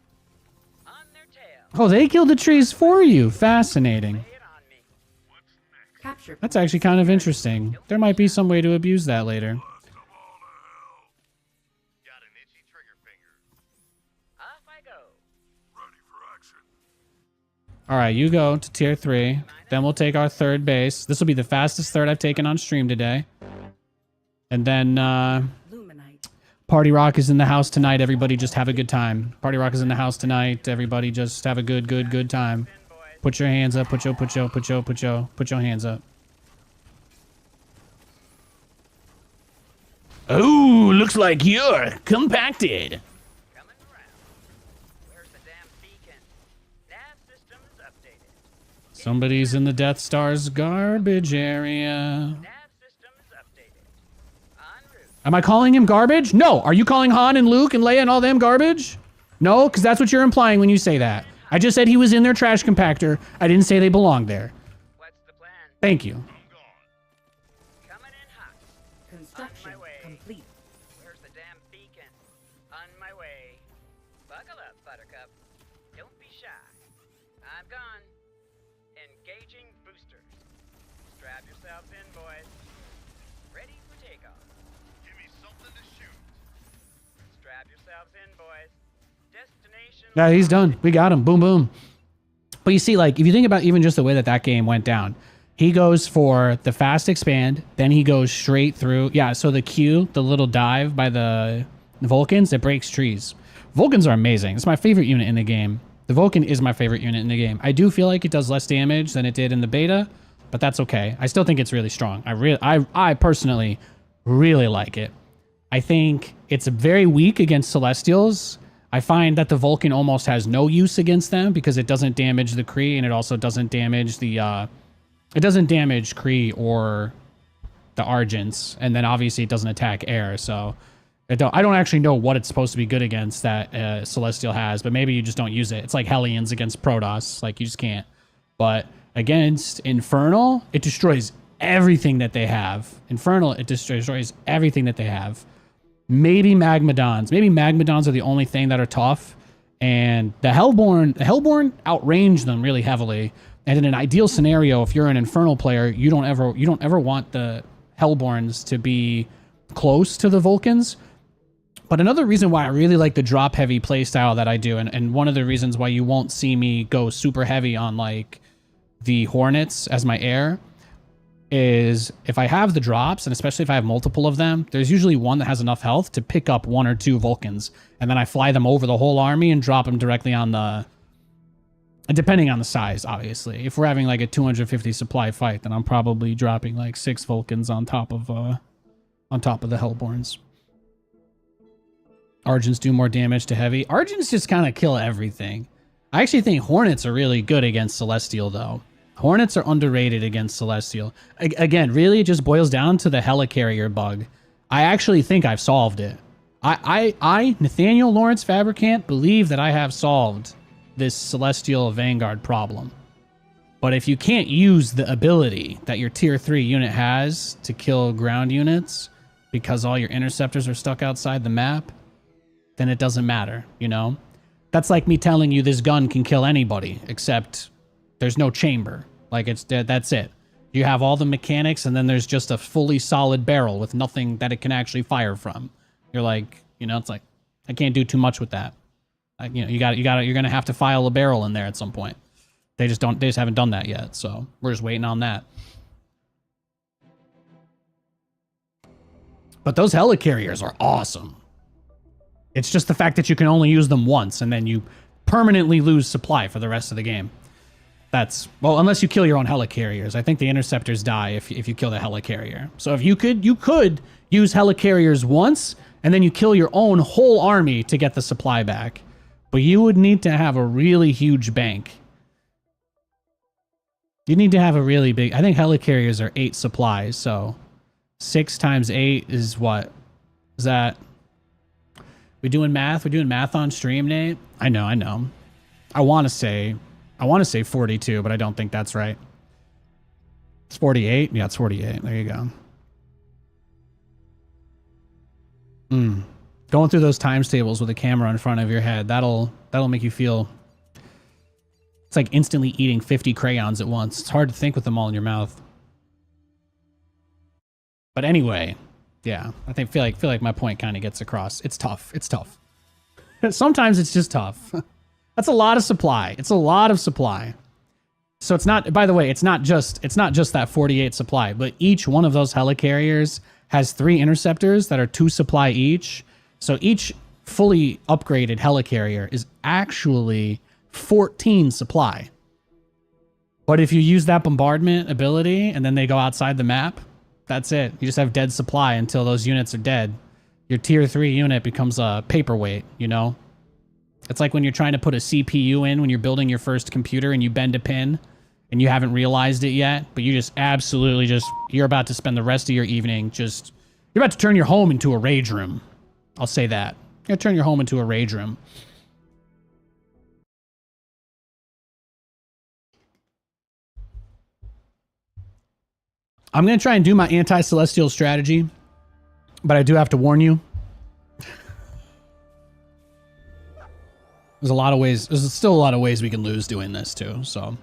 On their tail. Oh, they killed the trees for you. Fascinating. Lay it on me. What's next? Capture. That's actually kind of interesting. There might be some way to abuse that later. Come on to hell. Got an itchy trigger finger. Off I go. Ready for action. All right, you go to tier 3. Then we'll take our third base. This will be the fastest third I've taken on stream today. And then Luminite. Party Rock is in the house tonight. Everybody just have a good time. Party Rock is in the house tonight. Everybody just have a good time. Put your hands up. Put your hands up. Oh, looks like you're compacted. Coming around. Where's the damn beacon? Nav systems updated. Somebody's in the Death Star's garbage area. Nav systems updated. En route. Am I calling him garbage? No. Are you calling Han and Luke and Leia and all them garbage? No, because that's what you're implying when you say that. I just said he was in their trash compactor. I didn't say they belonged there. What's the plan? Thank you. I'm gone. Coming in hot. Construction On my way. complete. Where's the damn beacon? On my way. Buckle up, Buttercup. Don't be shy. I'm gone. Engaging boosters. Strap yourselves in, boys. Ready for takeoff. Give me something to shoot. Strap yourselves in, boys. Destination. Yeah, he's done. We got him. Boom, boom. But you see, like, if you think about even just the way that that game went down, he goes for the fast expand, then he goes straight through. Yeah, so the Q, the little dive by the Vulcans, it breaks trees. Vulcans are amazing. It's my favorite unit in the game. The Vulcan is my favorite unit in the game. I do feel like it does less damage than it did in the beta, but that's okay. I still think it's really strong. I personally really like it. I think it's very weak against Celestials. I find that the Vulcan almost has no use against them because it doesn't damage the Kree, and it also doesn't damage the it doesn't damage Kree or the Argents, and then obviously it doesn't attack air. So I don't actually know what it's supposed to be good against that Celestial has, but maybe you just don't use it. It's like Hellions against Protoss, like you just can't. But against Infernal, it destroys everything that they have. Infernal, it destroys everything that they have. Maybe Magmadons. Maybe Magmadons are the only thing that are tough. And the Hellborn outrange them really heavily. And in an ideal scenario, if you're an Infernal player, you don't ever want the Hellborns to be close to the Vulcans. But another reason why I really like the drop heavy playstyle that I do, and one of the reasons why you won't see me go super heavy on like the Hornets as my air, is if I have the drops, and especially if I have multiple of them, there's usually one that has enough health to pick up 1 or 2 Vulcans, and then I fly them over the whole army and drop them directly on the, depending on the size, obviously. If we're having like a 250 supply fight, then I'm probably dropping like 6 Vulcans on top of the Hellborns. Argents do more damage to heavy. Argents just kind of kill everything. I actually think Hornets are really good against Celestial, though. Hornets are underrated against Celestial. Again, really, it just boils down to the Helicarrier bug. I actually think I've solved it. I, Nathaniel Lawrence Fabricant, believe that I have solved this Celestial Vanguard problem. But if you can't use the ability that your tier 3 unit has to kill ground units because all your interceptors are stuck outside the map, then it doesn't matter, you know? That's like me telling you this gun can kill anybody, except there's no chamber. Like, that's it. You have all the mechanics, and then there's just a fully solid barrel with nothing that it can actually fire from. You're like, you know, it's like, I can't do too much with that. You know, you're gonna have to file a barrel in there at some point. They just haven't done that yet. So we're just waiting on that. But those helicarriers are awesome. It's just the fact that you can only use them once and then you permanently lose supply for the rest of the game. That's, well, unless you kill your own helicarriers. I think the interceptors die if you kill the helicarrier. So if you could use helicarriers once and then you kill your own whole army to get the supply back. But you would need to have a really huge bank. You need to have a really big, I think helicarriers are 8 supplies, so 6 times 8 is what? Is that... We doing math? We're doing math on stream, Nate? I know. I want to say 42, but I don't think that's right. It's 48? Yeah, it's 48. There you go. Going through those times tables with a camera in front of your head, that'll make you feel... It's like instantly eating 50 crayons at once. It's hard to think with them all in your mouth. But anyway, yeah, I feel like my point kind of gets across. It's tough. Sometimes it's just tough. That's a lot of supply. It's a lot of supply. So it's not, by the way, it's not just that 48 supply, but each one of those helicarriers has 3 interceptors that are 2 supply each. So each fully upgraded helicarrier is actually 14 supply. But if you use that bombardment ability and then they go outside the map, that's it. You just have dead supply until those units are dead. Your tier 3 unit becomes a paperweight, you know? It's like when you're trying to put a CPU in when you're building your first computer and you bend a pin and you haven't realized it yet, but you just absolutely you're about to spend the rest of your evening you're about to turn your home into a rage room. I'll say that. You're gonna turn your home into a rage room. I'm going to try and do my anti-celestial strategy, but I do have to warn you. There's still a lot of ways we can lose doing this too, so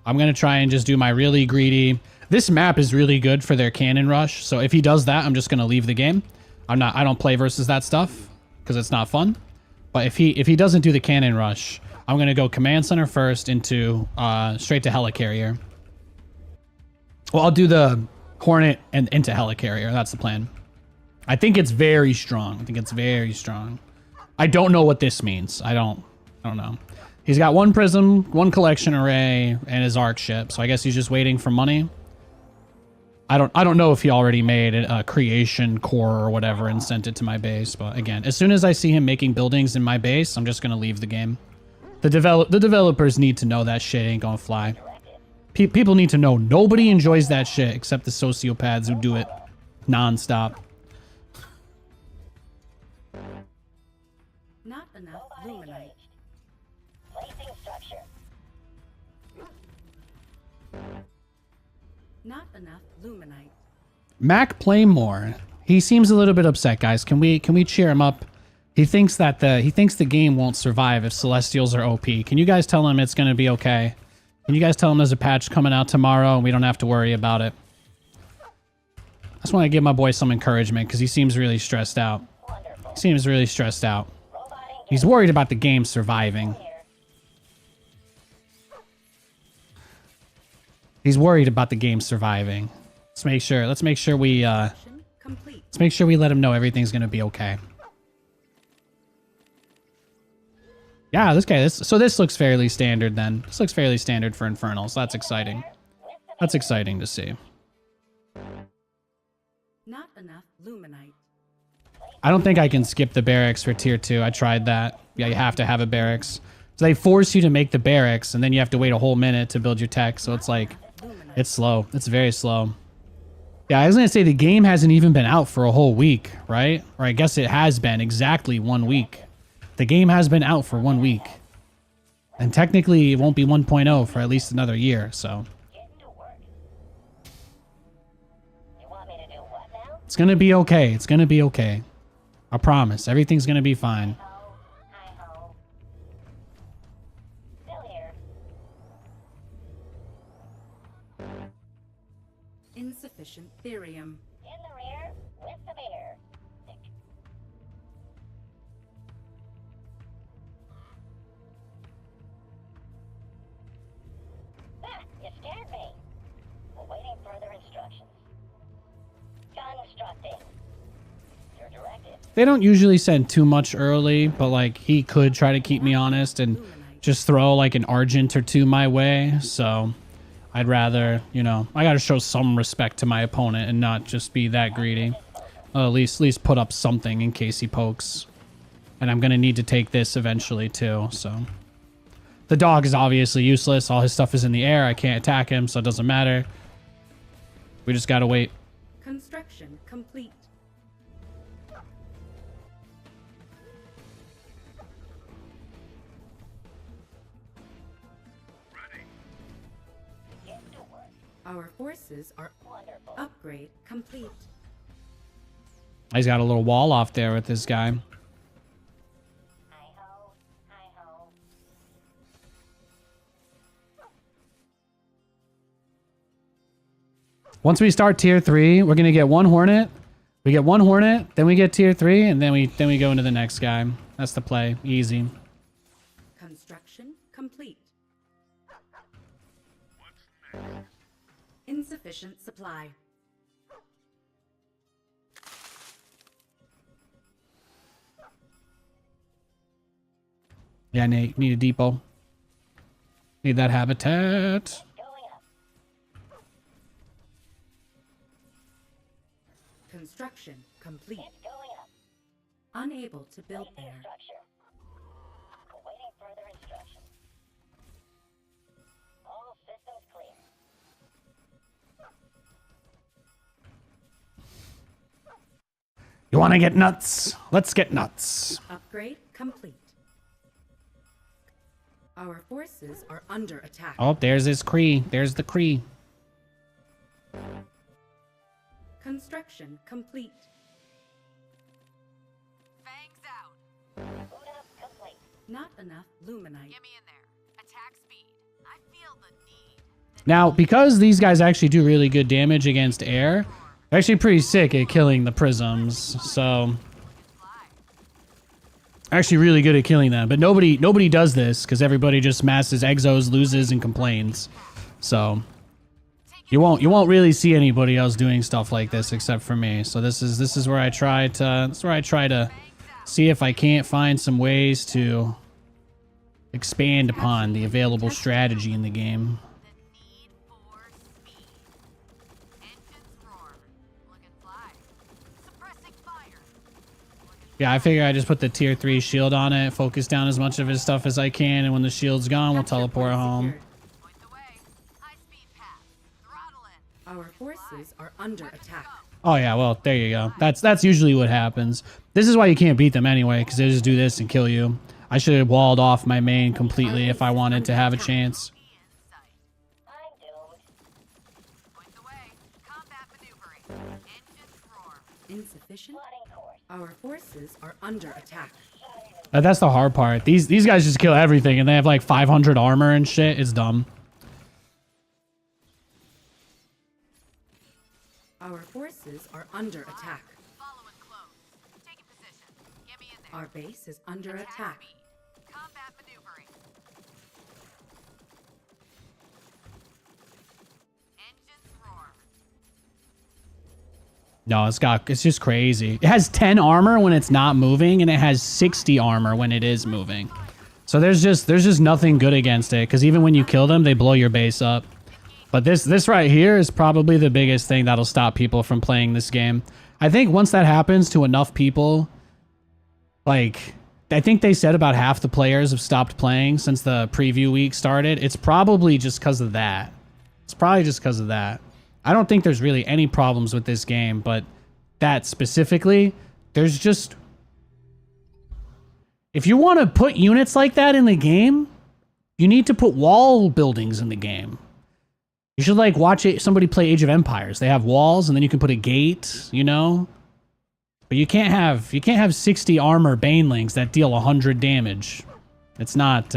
I'm going to try and just do my really greedy. This map is really good for their cannon rush, so if he does that, I'm just going to leave the game. I don't play versus that stuff because it's not fun. But if he doesn't do the cannon rush, I'm going to go command center first into straight to helicarrier. Well, I'll do the Hornet and into helicarrier. That's the plan. I think it's very strong. I don't know what this means. I don't know. He's got 1 prism, 1 collection array, and his arc ship. So I guess he's just waiting for money. I don't know if he already made a creation core or whatever and sent it to my base. But again, as soon as I see him making buildings in my base, I'm just gonna leave the game. The developers need to know that shit ain't gonna fly. People need to know nobody enjoys that shit except the sociopaths who do it non-stop. Not enough luminite. Placing structure. Not enough luminite. Mac Playmore. He seems a little bit upset, guys. Can we cheer him up? He thinks the game won't survive if Celestials are OP. Can you guys tell him it's gonna be okay? Can you guys tell him there's a patch coming out tomorrow and we don't have to worry about it? I just want to give my boy some encouragement because he seems really stressed out. He's worried about the game surviving. Let's make sure we let him know everything's gonna be okay. Yeah, this looks fairly standard then. This looks fairly standard for Infernals. That's exciting. That's exciting to see. Not enough luminite. I don't think I can skip the barracks for tier 2. I tried that. Yeah, you have to have a barracks. So they force you to make the barracks and then you have to wait a whole minute to build your tech. So it's like, it's slow. It's very slow. Yeah, I was going to say the game hasn't even been out for a whole week, right? Or I guess it has been exactly 1 week. The game has been out for 1 week. And technically, it won't be 1.0 for at least another year, so. You want me to do what now? It's gonna be okay. It's gonna be okay. I promise. Everything's gonna be fine. Hi-ho. Still here. Insufficient therium. In the rear with the beer. They don't usually send too much early, but like he could try to keep me honest and just throw like an Argent or two my way. So I'd rather, you know, I got to show some respect to my opponent and not just be that greedy. At least put up something in case he pokes. And I'm going to need to take this eventually too, so. The dog is obviously useless. All his stuff is in the air. I can't attack him, so it doesn't matter. We just got to wait. Construction complete. Our forces are upgrade complete. He's got a little wall off there with this guy. Once we start tier 3, we're gonna get one Hornet. We get one Hornet, then we get tier 3, and then we go into the next guy. That's the play. Easy. Construction complete. Insufficient supply. Yeah, Nate, need a depot. Need that habitat. Construction complete. Unable to build there. Awaiting further instructions. All systems clear. You want to get nuts? Let's get nuts. Upgrade complete. Our forces are under attack. Oh, there's his Kree. There's the Kree. Construction complete. Fangs out. Boot up complete. Not enough luminite. Get me in there. Attack speed. I feel the need. Now, because these guys actually do really good damage against air, they're actually pretty sick at killing the prisms. So, actually really good at killing them. But nobody does this because everybody just masses exos, loses, and complains. So, you won't really see anybody else doing stuff like this except for me. So this is where I try to see if I can't find some ways to expand upon the available strategy in the game. The need for speed. Engines roar. Looking fly. Suppressing fire. Yeah, I figure I just put the tier 3 shield on it, focus down as much of his stuff as I can, and when the shield's gone, we'll Capture teleport point home. secured. Point the way. High speed path. Throttle in. Our forces are under attack. Oh yeah, well, there you go. That's usually what happens. This is why you can't beat them anyway, because they just do this and kill you. I should have walled off my main completely if I wanted to have a chance. Be in sight. I'm doomed. Point the way. Combat maneuvering. Engines roar. Insufficient. Plotting course. Our forces are under attack. That's the hard part. These guys just kill everything, and they have like 500 armor and shit. It's dumb. Our forces are under attack. Following close. Taking position. Get me in there. Our base is under attack. Speed. Combat maneuvering. Engines roar. No, it's just crazy. It has 10 armor when it's not moving, and it has 60 armor when it is moving. So there's just nothing good against it, because even when you kill them, they blow your base up. But this right here is probably the biggest thing that'll stop people from playing this game. I think once that happens to enough people, like, I think they said about half the players have stopped playing since the preview week started. It's probably just because of that. It's probably just because of that. I don't think there's really any problems with this game, but that specifically, there's just... If you want to put units like that in the game, you need to put wall buildings in the game. You should like watch somebody play Age of Empires. They have walls, and then you can put a gate, you know? But you can't have 60 armor banelings that deal 100 damage. It's not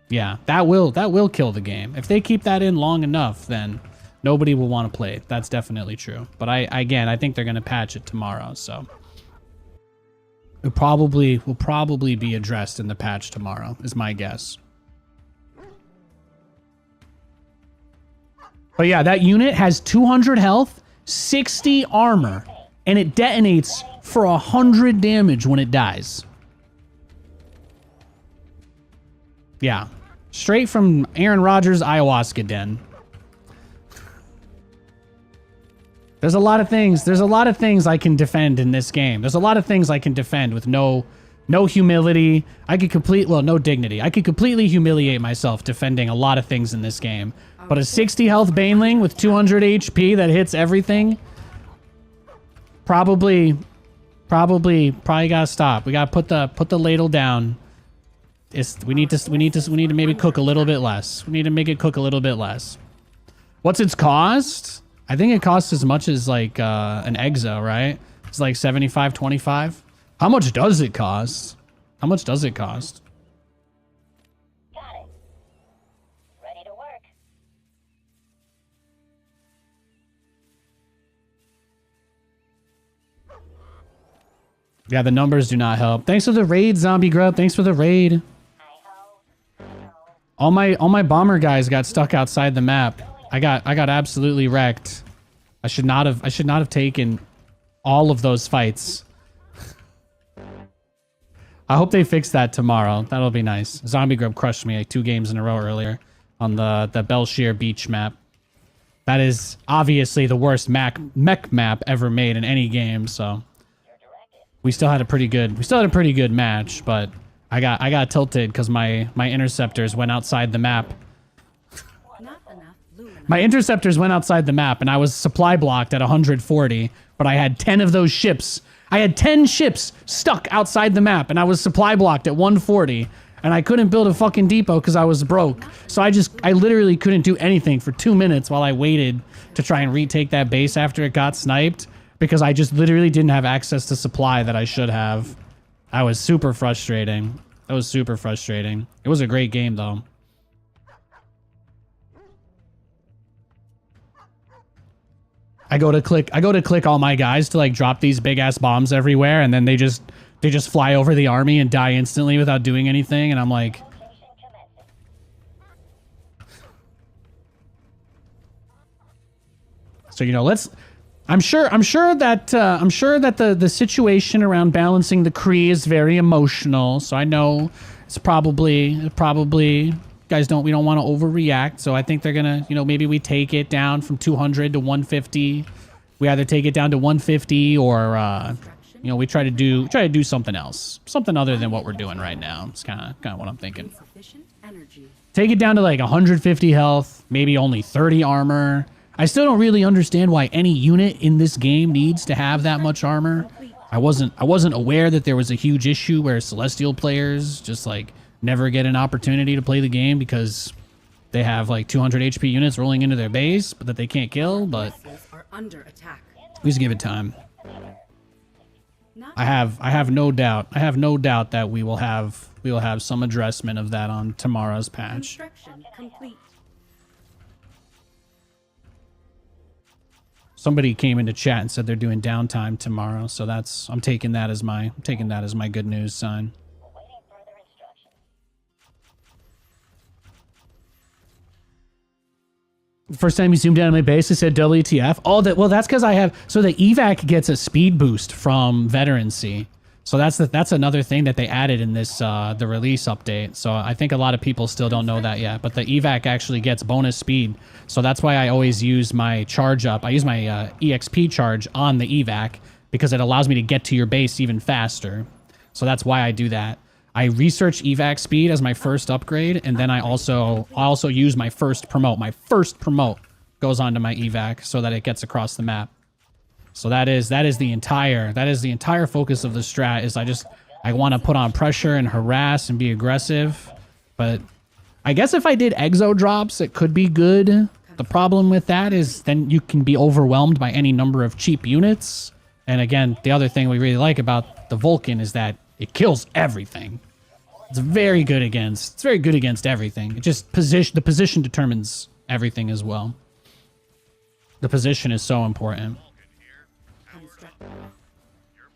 yeah, that will kill the game. If they keep that in long enough, then nobody will want to play it. That's definitely true. But I think they're going to patch it tomorrow, so it will probably be addressed in the patch tomorrow, is my guess. But yeah, that unit has 200 health, 60 armor, and it detonates for 100 damage when it dies. Yeah. Straight from Aaron Rodgers' ayahuasca den. There's a lot of things I can defend in this game. There's a lot of things I can defend with no humility. No dignity. I could completely humiliate myself defending a lot of things in this game. But a 60 health Baneling with 200 HP that hits everything, probably gotta stop. We gotta put the ladle down. We need to maybe cook a little bit less. We need to make it cook a little bit less. What's its cost? I think it costs as much as like an exo, right? It's like 75.25. How much does it cost? How much does it cost? Got it. Ready to work. Yeah, the numbers do not help. Thanks for the raid, Zombie Grub. Thanks for the raid. All my bomber guys got stuck outside the map. I got absolutely wrecked. I should not have taken all of those fights. I hope they fix that tomorrow. That'll be nice. Zombie Grub crushed me like 2 games in a row earlier on the Belshire Beach map. That is obviously the worst mech map ever made in any game, so we still had a pretty good match, but I got tilted because my interceptors went outside the map. Not enough luminous. My interceptors went outside the map, and I was supply blocked at 140, but I had 10 of those ships. I had 10 ships stuck outside the map, and I was supply blocked at 140, and I couldn't build a fucking depot because I was broke. So I literally couldn't do anything for 2 minutes while I waited to try and retake that base after it got sniped, because I just literally didn't have access to supply that I should have. That was super frustrating. That was super frustrating. It was a great game, though. I go to click all my guys to like drop these big ass bombs everywhere, and then they just fly over the army and die instantly without doing anything, and I'm like, so I'm sure that the situation around balancing the Kree is very emotional. So I know it's probably we don't want to overreact. So I think they're gonna, maybe we take it down from 200 to 150. We either take it down to 150 or we try to do something else, something other than what we're doing right now. It's kind of what I'm thinking. Insufficient energy. Take it down to like 150 health, maybe only 30 armor. I still don't really understand why any unit in this game needs to have that much armor. I wasn't aware that there was a huge issue where Celestial players just like never get an opportunity to play the game because they have like 200 HP units rolling into their base, but that they can't kill. But Vessels are under attack. we just give it time. Not I have no doubt. I have no doubt that we will have some addressment of that on tomorrow's patch. construction complete. Somebody came into chat and said they're doing downtime tomorrow, so I'm taking that as my good news sign. Awaiting further instructions. First time you zoomed down on my base, it said WTF. Oh, that's because I have. So the evac gets a speed boost from veterancy. So that's another thing that they added in this the release update. So I think a lot of people still don't know that yet. But the evac actually gets bonus speed. So that's why I always use my charge up. I use my EXP charge on the evac because it allows me to get to your base even faster. So that's why I do that. I research evac speed as my first upgrade, and then I also use my first promote. My first promote goes onto my evac so that it gets across the map. So that is the entire focus of the strat. Is I want to put on pressure and harass and be aggressive. But I guess if I did exo drops, it could be good. The problem with that is then you can be overwhelmed by any number of cheap units. And again, the other thing we really like about the Vulcan is that it kills everything. It's very good against everything. It just the position determines everything as well. The position is so important.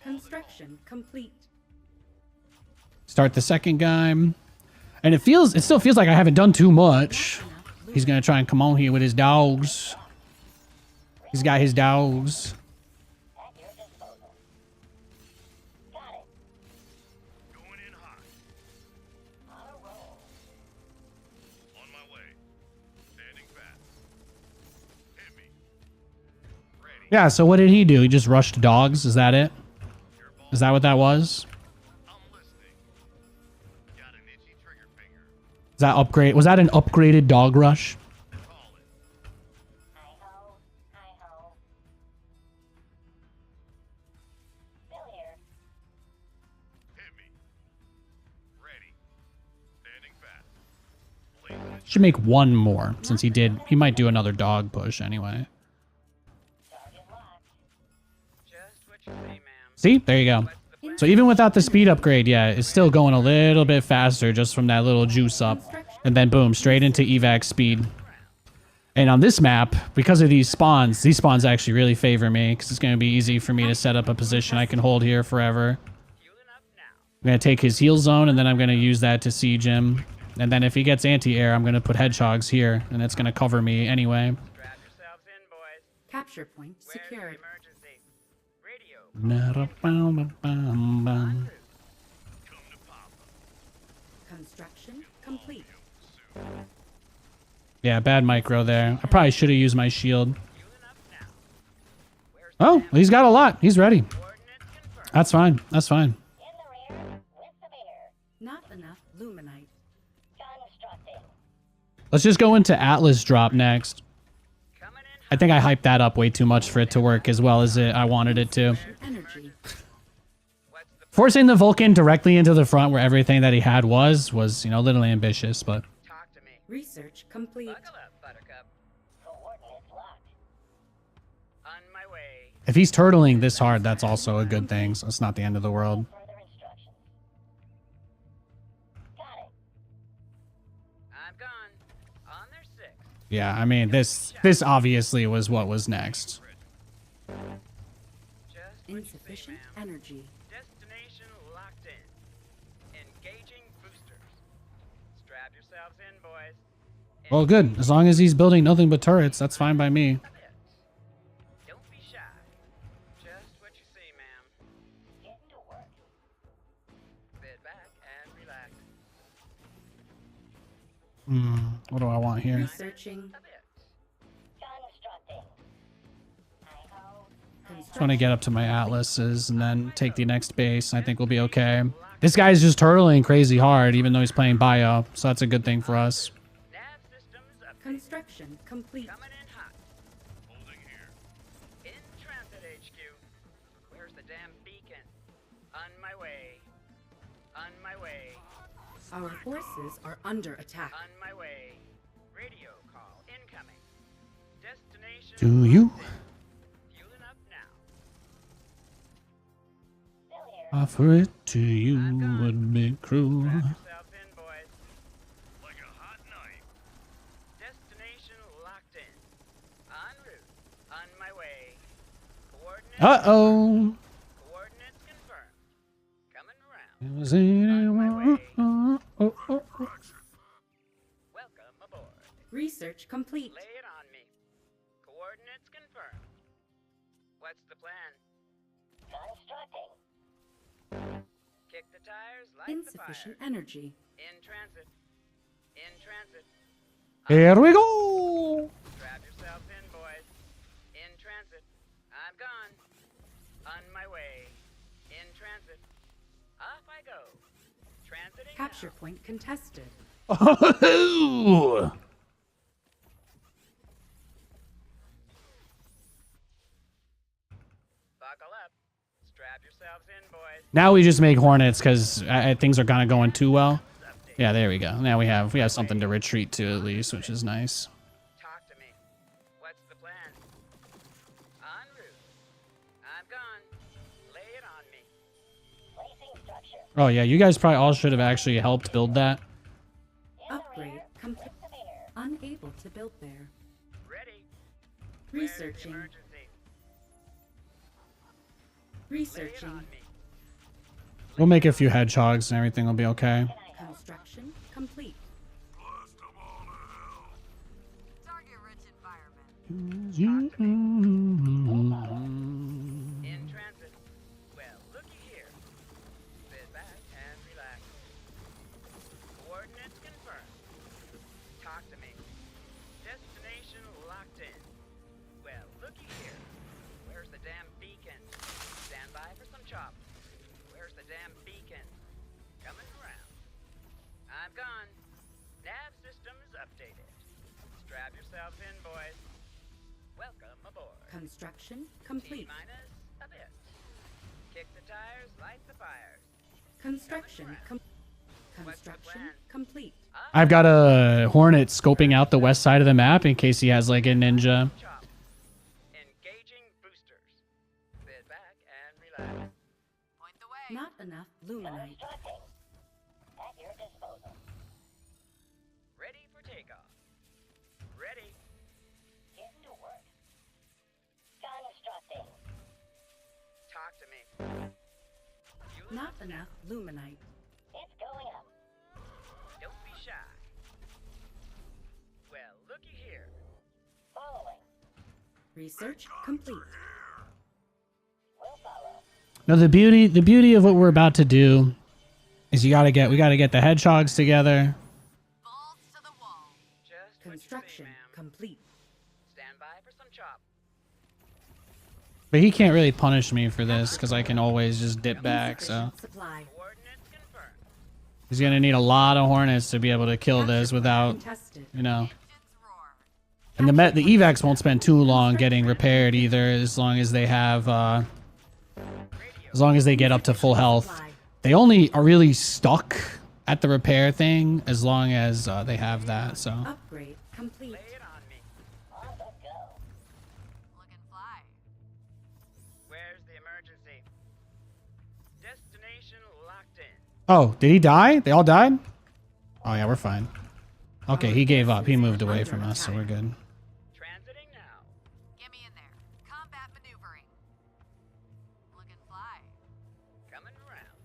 Construction complete. Start the second guy. And it still feels like I haven't done too much. He's gonna try and come on here with his dogs. He's got his dogs. At your disposal. Yeah, so what did he do? He just rushed dogs? Is that it? Is that what that was? I'm listening. Got an itchy trigger finger. Is that upgrade? Was that an upgraded dog rush? Call it. Hi-ho. Hi-ho. Still here. Hit me. Ready. Standing fast. Blazing it. Should make one more since he might do another dog push anyway. Target locked. Just what you say, ma'am. See? There you go. So even without the speed upgrade, yeah, it's still going a little bit faster just from that little juice up. And then boom, straight into evac speed. And on this map, because of these spawns actually really favor me because it's going to be easy for me to set up a position I can hold here forever. Fueling up now. I'm going to take his heal zone and then I'm going to use that to siege him. And then if he gets anti-air, I'm going to put hedgehogs here and it's going to cover me anyway. Strap yourselves in, boys. Capture point Where's the secured. emergency? Radio. Na-da-bum-bum-bum. Come to Papa. Construction complete. Yeah, bad micro there. I probably should have used my shield. Fueling up now. Where's Oh, he's got a lot. He's ready. coordinates confirmed? That's fine. That's fine. In the rear with the beer. Not enough luminite. Constructing. Let's just go into Atlas drop next. Coming in I think I hyped that up way too much for it to work as well as I wanted it to. Energy. What's the Forcing the Vulcan directly into the front where everything that he had was, you know, a little ambitious, but talk to me? Research complete. Buckle up, Buttercup. Coordinates locked. On my way. if he's turtling this hard, that's also a good thing, so it's not the end of the world. Further instructions. Got it. I'm gone. On their 6. Yeah, I mean, this obviously was what was next. Just what you say, Insufficient ma'am. energy. Destination locked in. Engaging boosters. Strap yourselves in, boys. Well, good. As long as he's building nothing but turrets, that's fine by me. Don't be shy. Just what you say, ma'am. Getting to work. Sit back and relax. What do I want here? Researching. A bit. Constructing. Hi-ho. Just want to get up to my Atlases and then take the next base. I think we'll be okay. This guy's just turtling crazy hard, even though he's playing bio, so that's a good thing for us. Nav systems updated. Construction complete. Coming in hot. Holding here. In transit HQ. Where's the damn beacon? On my way. On my way. Our forces are under attack. On my way. Radio call incoming. Destination. Do you? locked in. Fueling up now. Still here. Offer it to you would be cruel. Strap yourselves in, boys. Like a hot knife. Destination locked in. En route. On my way. Coordinates. Uh-oh. Coordinates confirmed. Coming around. Was anyone- Welcome aboard. Research complete. Lay it on me. Coordinates confirmed. What's the plan? Constructing. Kick the tires, light the Insufficient fire. energy. In transit. In transit. Here we go. Strap yourselves in, boys. In transit. I'm gone. On my way. In transit. Off I go. Transiting Capture now. point contested. Oh. Buckle up. Strap yourselves in, boys. Now we just make Hornets because things are kind of going too well. Yeah, there we go. Now we have something to retreat to at least, which is nice. Talk to me. What's the plan? En route. I'm gone. Lay it on me. Placing structure. Oh yeah, you guys probably all should have actually helped build that. Upgrade complete. The beer. Unable to build there. Ready. Where's the Researching. emergency? Lay it Researching. on me. We'll make a few hedgehogs and everything will be okay. Construction complete. Target rich environment. In transit. Well, looky here. Sit back and relax. Coordinates confirmed. Talk to me. Destination locked in. Well, looky here. Strap yourselves in, boys. Welcome aboard. Construction complete. T-minus a bit. Kick the tires, light the fires. Construction construction complete. I've got a Hornet scoping out the west side of the map in case he has like a ninja. Chop. Engaging boosters. Sit back and relax. Point the way. Not enough luminite. Constructing. At your disposal. Ready for takeoff. Ready. Getting to work. Constructing. Talk to me. Fuel Not up enough luminite. It's going up. Don't be shy. Well, looky here. Following. Research complete. Will follow. No, the beauty of what we're about to do is we gotta get the hedgehogs together. Balls to the wall. Just what you Construction say, ma'am. complete. Stand by for some chop. But he can't really punish me for this because I can always just dip back, so Insufficient supply. Coordinates confirmed. he's gonna need a lot of Hornets to be able to kill this Capture without, point contested. you know. Engines roar. And the evacs won't spend too long getting repaired either, as long as they have, as long as they get up to full health. Supply. They only are really stuck at the repair thing as long as they have that. So Upgrade complete. Lay it on me. On the go. Looking fly. Where's the emergency? Destination locked in. oh, did he die? They all died? Oh yeah, we're fine. Okay, he gave up. He moved away from us, so we're good. Transiting now. Get me in there. Combat maneuvering. Looking fly. Coming around.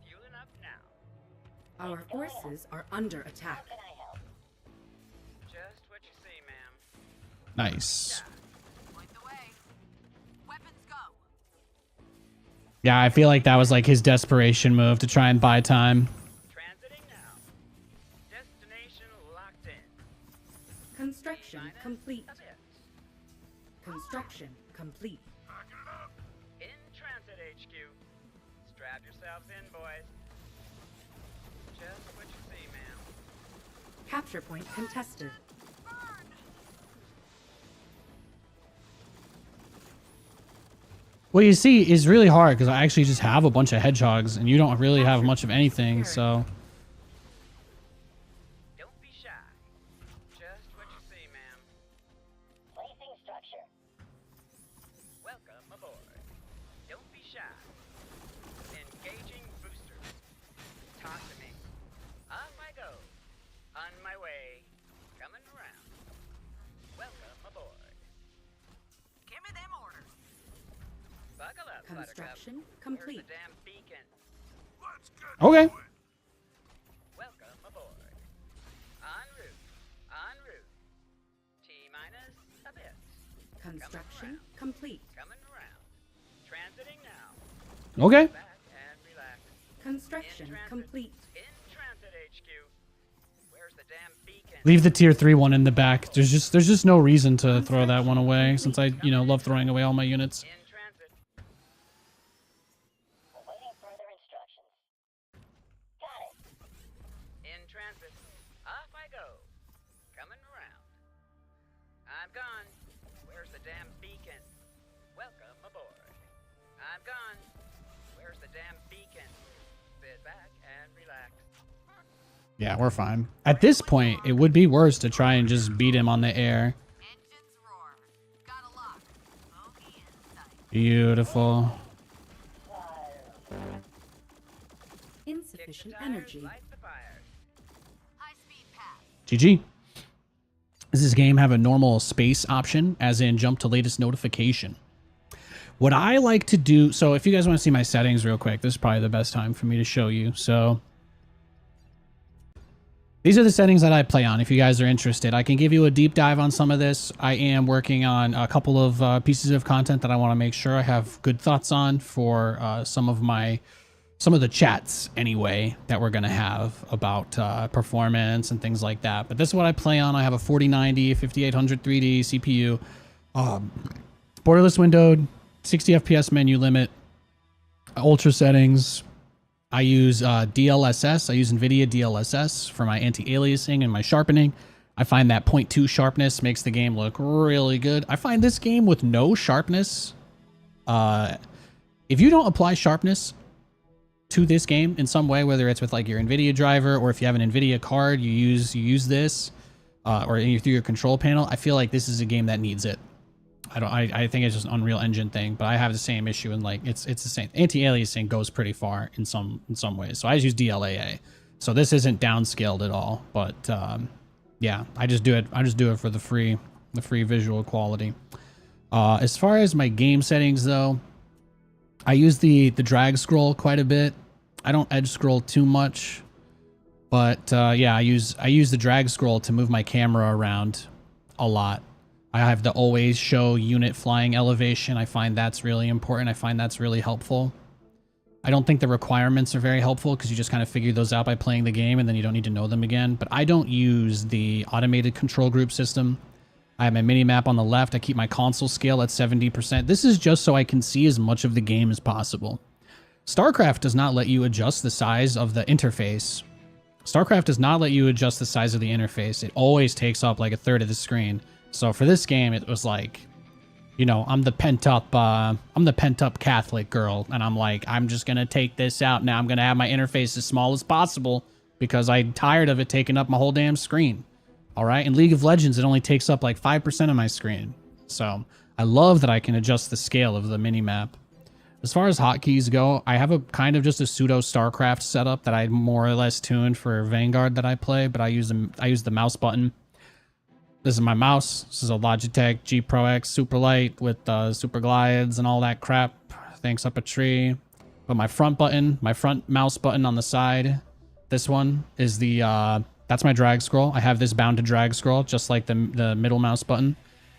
Fueling up now. Our forces are under attack. Can I help? Just what you say, ma'am. Nice. Point the way. Weapons go. Yeah, I feel like that was like his desperation move to try and buy time. Transiting now. Destination locked in. Construction Minus complete. a bit. Construction complete. In transit HQ. Strap yourselves in, boys. Just what you say, ma'am. Capture point contested. What you see is really hard because I actually just have a bunch of hedgehogs and you don't really have much of anything, so Don't be shy. Just what you say, ma'am. Placing structure. Welcome aboard. Don't be shy. Engaging boosters. Talk to me. Off I go. On my way. Coming around. Welcome aboard. Give me them orders. Buckle up, Construction Buttercup. complete. Where's the damn beacon? okay. Welcome aboard. En route. En route. T-minus a bit. Construction complete. Coming around. Transiting now. Okay. Back and relax. Construction In transit. complete. In transit HQ. Where's the damn beacon? Leave the tier 3 one in the back. There's just no reason to throw that one away since I, love throwing away all my units. In transit. Awaiting further instructions. Got it. In transit. Off I go. Coming around. I'm gone. Where's the damn beacon? Welcome aboard. I'm gone. Where's the damn beacon? Sit back and relax. Yeah, we're fine. At this point, it would be worse to try and just beat him on the air. Engines roar. Got a lock. Bogey in sight. Beautiful. Kick the Insufficient tires, energy. light the fires. High speed pass. GG. Does this game have a normal space option, as in jump to latest notification? What I like to do, so if you guys want to see my settings real quick, this is probably the best time for me to show you. So these are the settings that I play on if you guys are interested. I can give you a deep dive on some of this. I am working on a couple of pieces of content that I want to make sure I have good thoughts on for some of the chats anyway that we're going to have about performance and things like that. But this is what I play on. I have a 4090, 5800 3D CPU, borderless windowed, 60 FPS menu limit, ultra settings. I use DLSS. I use NVIDIA DLSS for my anti-aliasing and my sharpening. I find that 0.2 sharpness makes the game look really good. I find this game with no sharpness, if you don't apply sharpness to this game in some way, whether it's with like your NVIDIA driver or if you have an NVIDIA card, you use this, or through your control panel, I feel like this is a game that needs it. I think it's just an Unreal Engine thing, but I have the same issue, and like it's the same. Anti-aliasing goes pretty far in some ways, so I just use DLAA. So this isn't downscaled at all, but yeah, I just do it for the free visual quality. As far as my game settings though, I use the drag scroll quite a bit. I don't edge scroll too much, but yeah, I use the drag scroll to move my camera around a lot. I have the always show unit flying elevation. I find that's really important. I find that's really helpful. I don't think the requirements are very helpful because you just kind of figure those out by playing the game and then you don't need to know them again. But I don't use the automated control group system. I have my mini map on the left. I keep my console scale at 70%. This is just so I can see as much of the game as possible. StarCraft does not let you adjust the size of the interface. StarCraft does not let you adjust the size of the interface. It always takes up like a third of the screen. So for this game, it was like, you know, I'm the pent up Catholic girl, and I'm like, I'm just gonna take this out now. I'm gonna have my interface as small as possible because I'm tired of it taking up my whole damn screen. All right, in League of Legends, it only takes up like 5% of my screen. So I love that I can adjust the scale of the mini map. As far as hotkeys go, I have a kind of just a pseudo StarCraft setup that I more or less tuned for Vanguard that I play, but I use the mouse button. This is my mouse. This is a Logitech G Pro X Superlight with super glides and all that crap. Thanks up a tree. But my front mouse button on the side, this one is the that's my drag scroll. I have this bound to drag scroll just like the middle mouse button.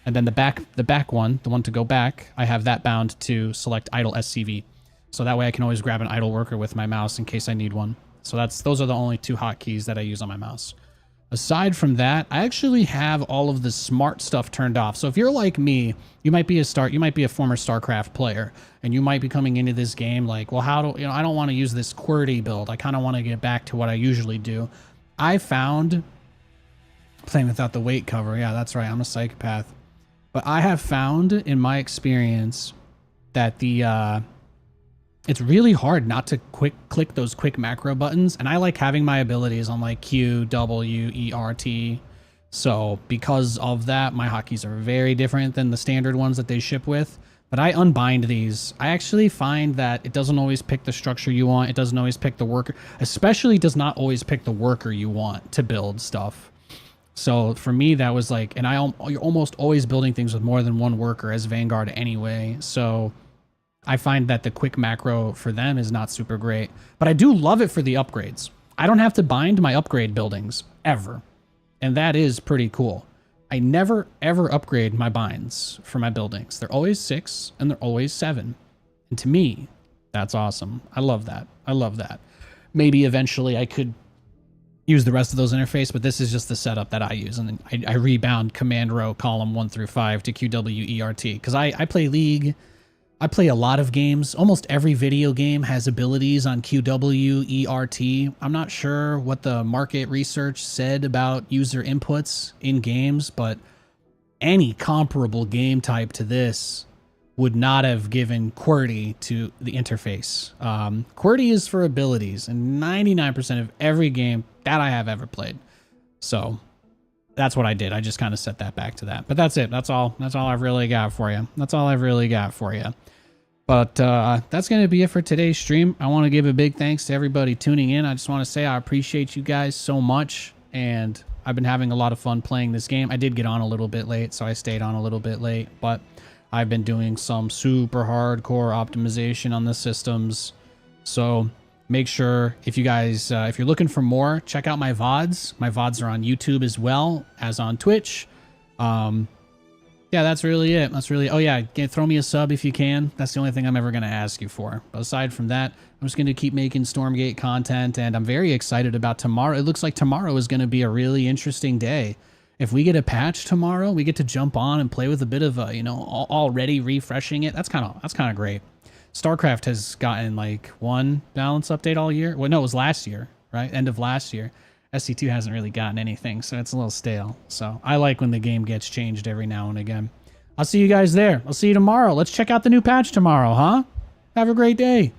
And then the back one, the one to go back, I have that bound to select idle SCV. So that way I can always grab an idle worker with my mouse in case I need one. So those are the only two hotkeys that I use on my mouse. Aside from that, I actually have all of the smart stuff turned off. So if you're like me, you might be a former StarCraft player, and you might be coming into this game like, well, I don't want to use this QWERTY build. I kind of want to get back to what I usually do. I found playing without the weight cover. Yeah, that's right. I'm a psychopath. But I have found in my experience that it's really hard not to click those quick macro buttons, and I like having my abilities on like Q, W, E, R, T. So because of that, my hotkeys are very different than the standard ones that they ship with. But I unbind these. I actually find that it doesn't always pick the structure you want. It doesn't always pick the worker, especially does not always pick the worker you want to build stuff. So for me, that was like, and you're almost always building things with more than one worker as Vanguard anyway. So I find that the quick macro for them is not super great, but I do love it for the upgrades. I don't have to bind my upgrade buildings ever, and that is pretty cool. I never ever upgrade my binds for my buildings. They're always 6 and they're always 7. And to me, that's awesome. I love that. I love that. Maybe eventually I could use the rest of those interface, but this is just the setup that I use. And I rebound command row column 1 through 5 to QWERT because I play League. I play a lot of games. Almost every video game has abilities on QWERT. I'm not sure what the market research said about user inputs in games, but any comparable game type to this would not have given QWERTY to the interface. QWERTY is for abilities, and 99% of every game that I have ever played. So that's what I did. I just kind of set that back to that. But that's it. That's all I've really got for you. That's all I've really got for you. But that's going to be it for today's stream. I want to give a big thanks to everybody tuning in. I just want to say I appreciate you guys so much, and I've been having a lot of fun playing this game. I did get on a little bit late, so I stayed on a little bit late, but I've been doing some super hardcore optimization on the systems. So make sure if you guys, if you're looking for more, check out my VODs. My VODs are on YouTube as well as on Twitch. Yeah, that's really it. Oh yeah, throw me a sub if you can. That's the only thing I'm ever going to ask you for. But aside from that, I'm just going to keep making Stormgate content, and I'm very excited about tomorrow. It looks like tomorrow is going to be a really interesting day. If we get a patch tomorrow, we get to jump on and play with a bit of a, already refreshing it. That's kind of great. StarCraft has gotten like one balance update all year. Well, no, it was last year, right? End of last year. SC2 hasn't really gotten anything, so it's a little stale. So I like when the game gets changed every now and again. I'll see you guys there. I'll see you tomorrow. Let's check out the new patch tomorrow, huh? Have a great day.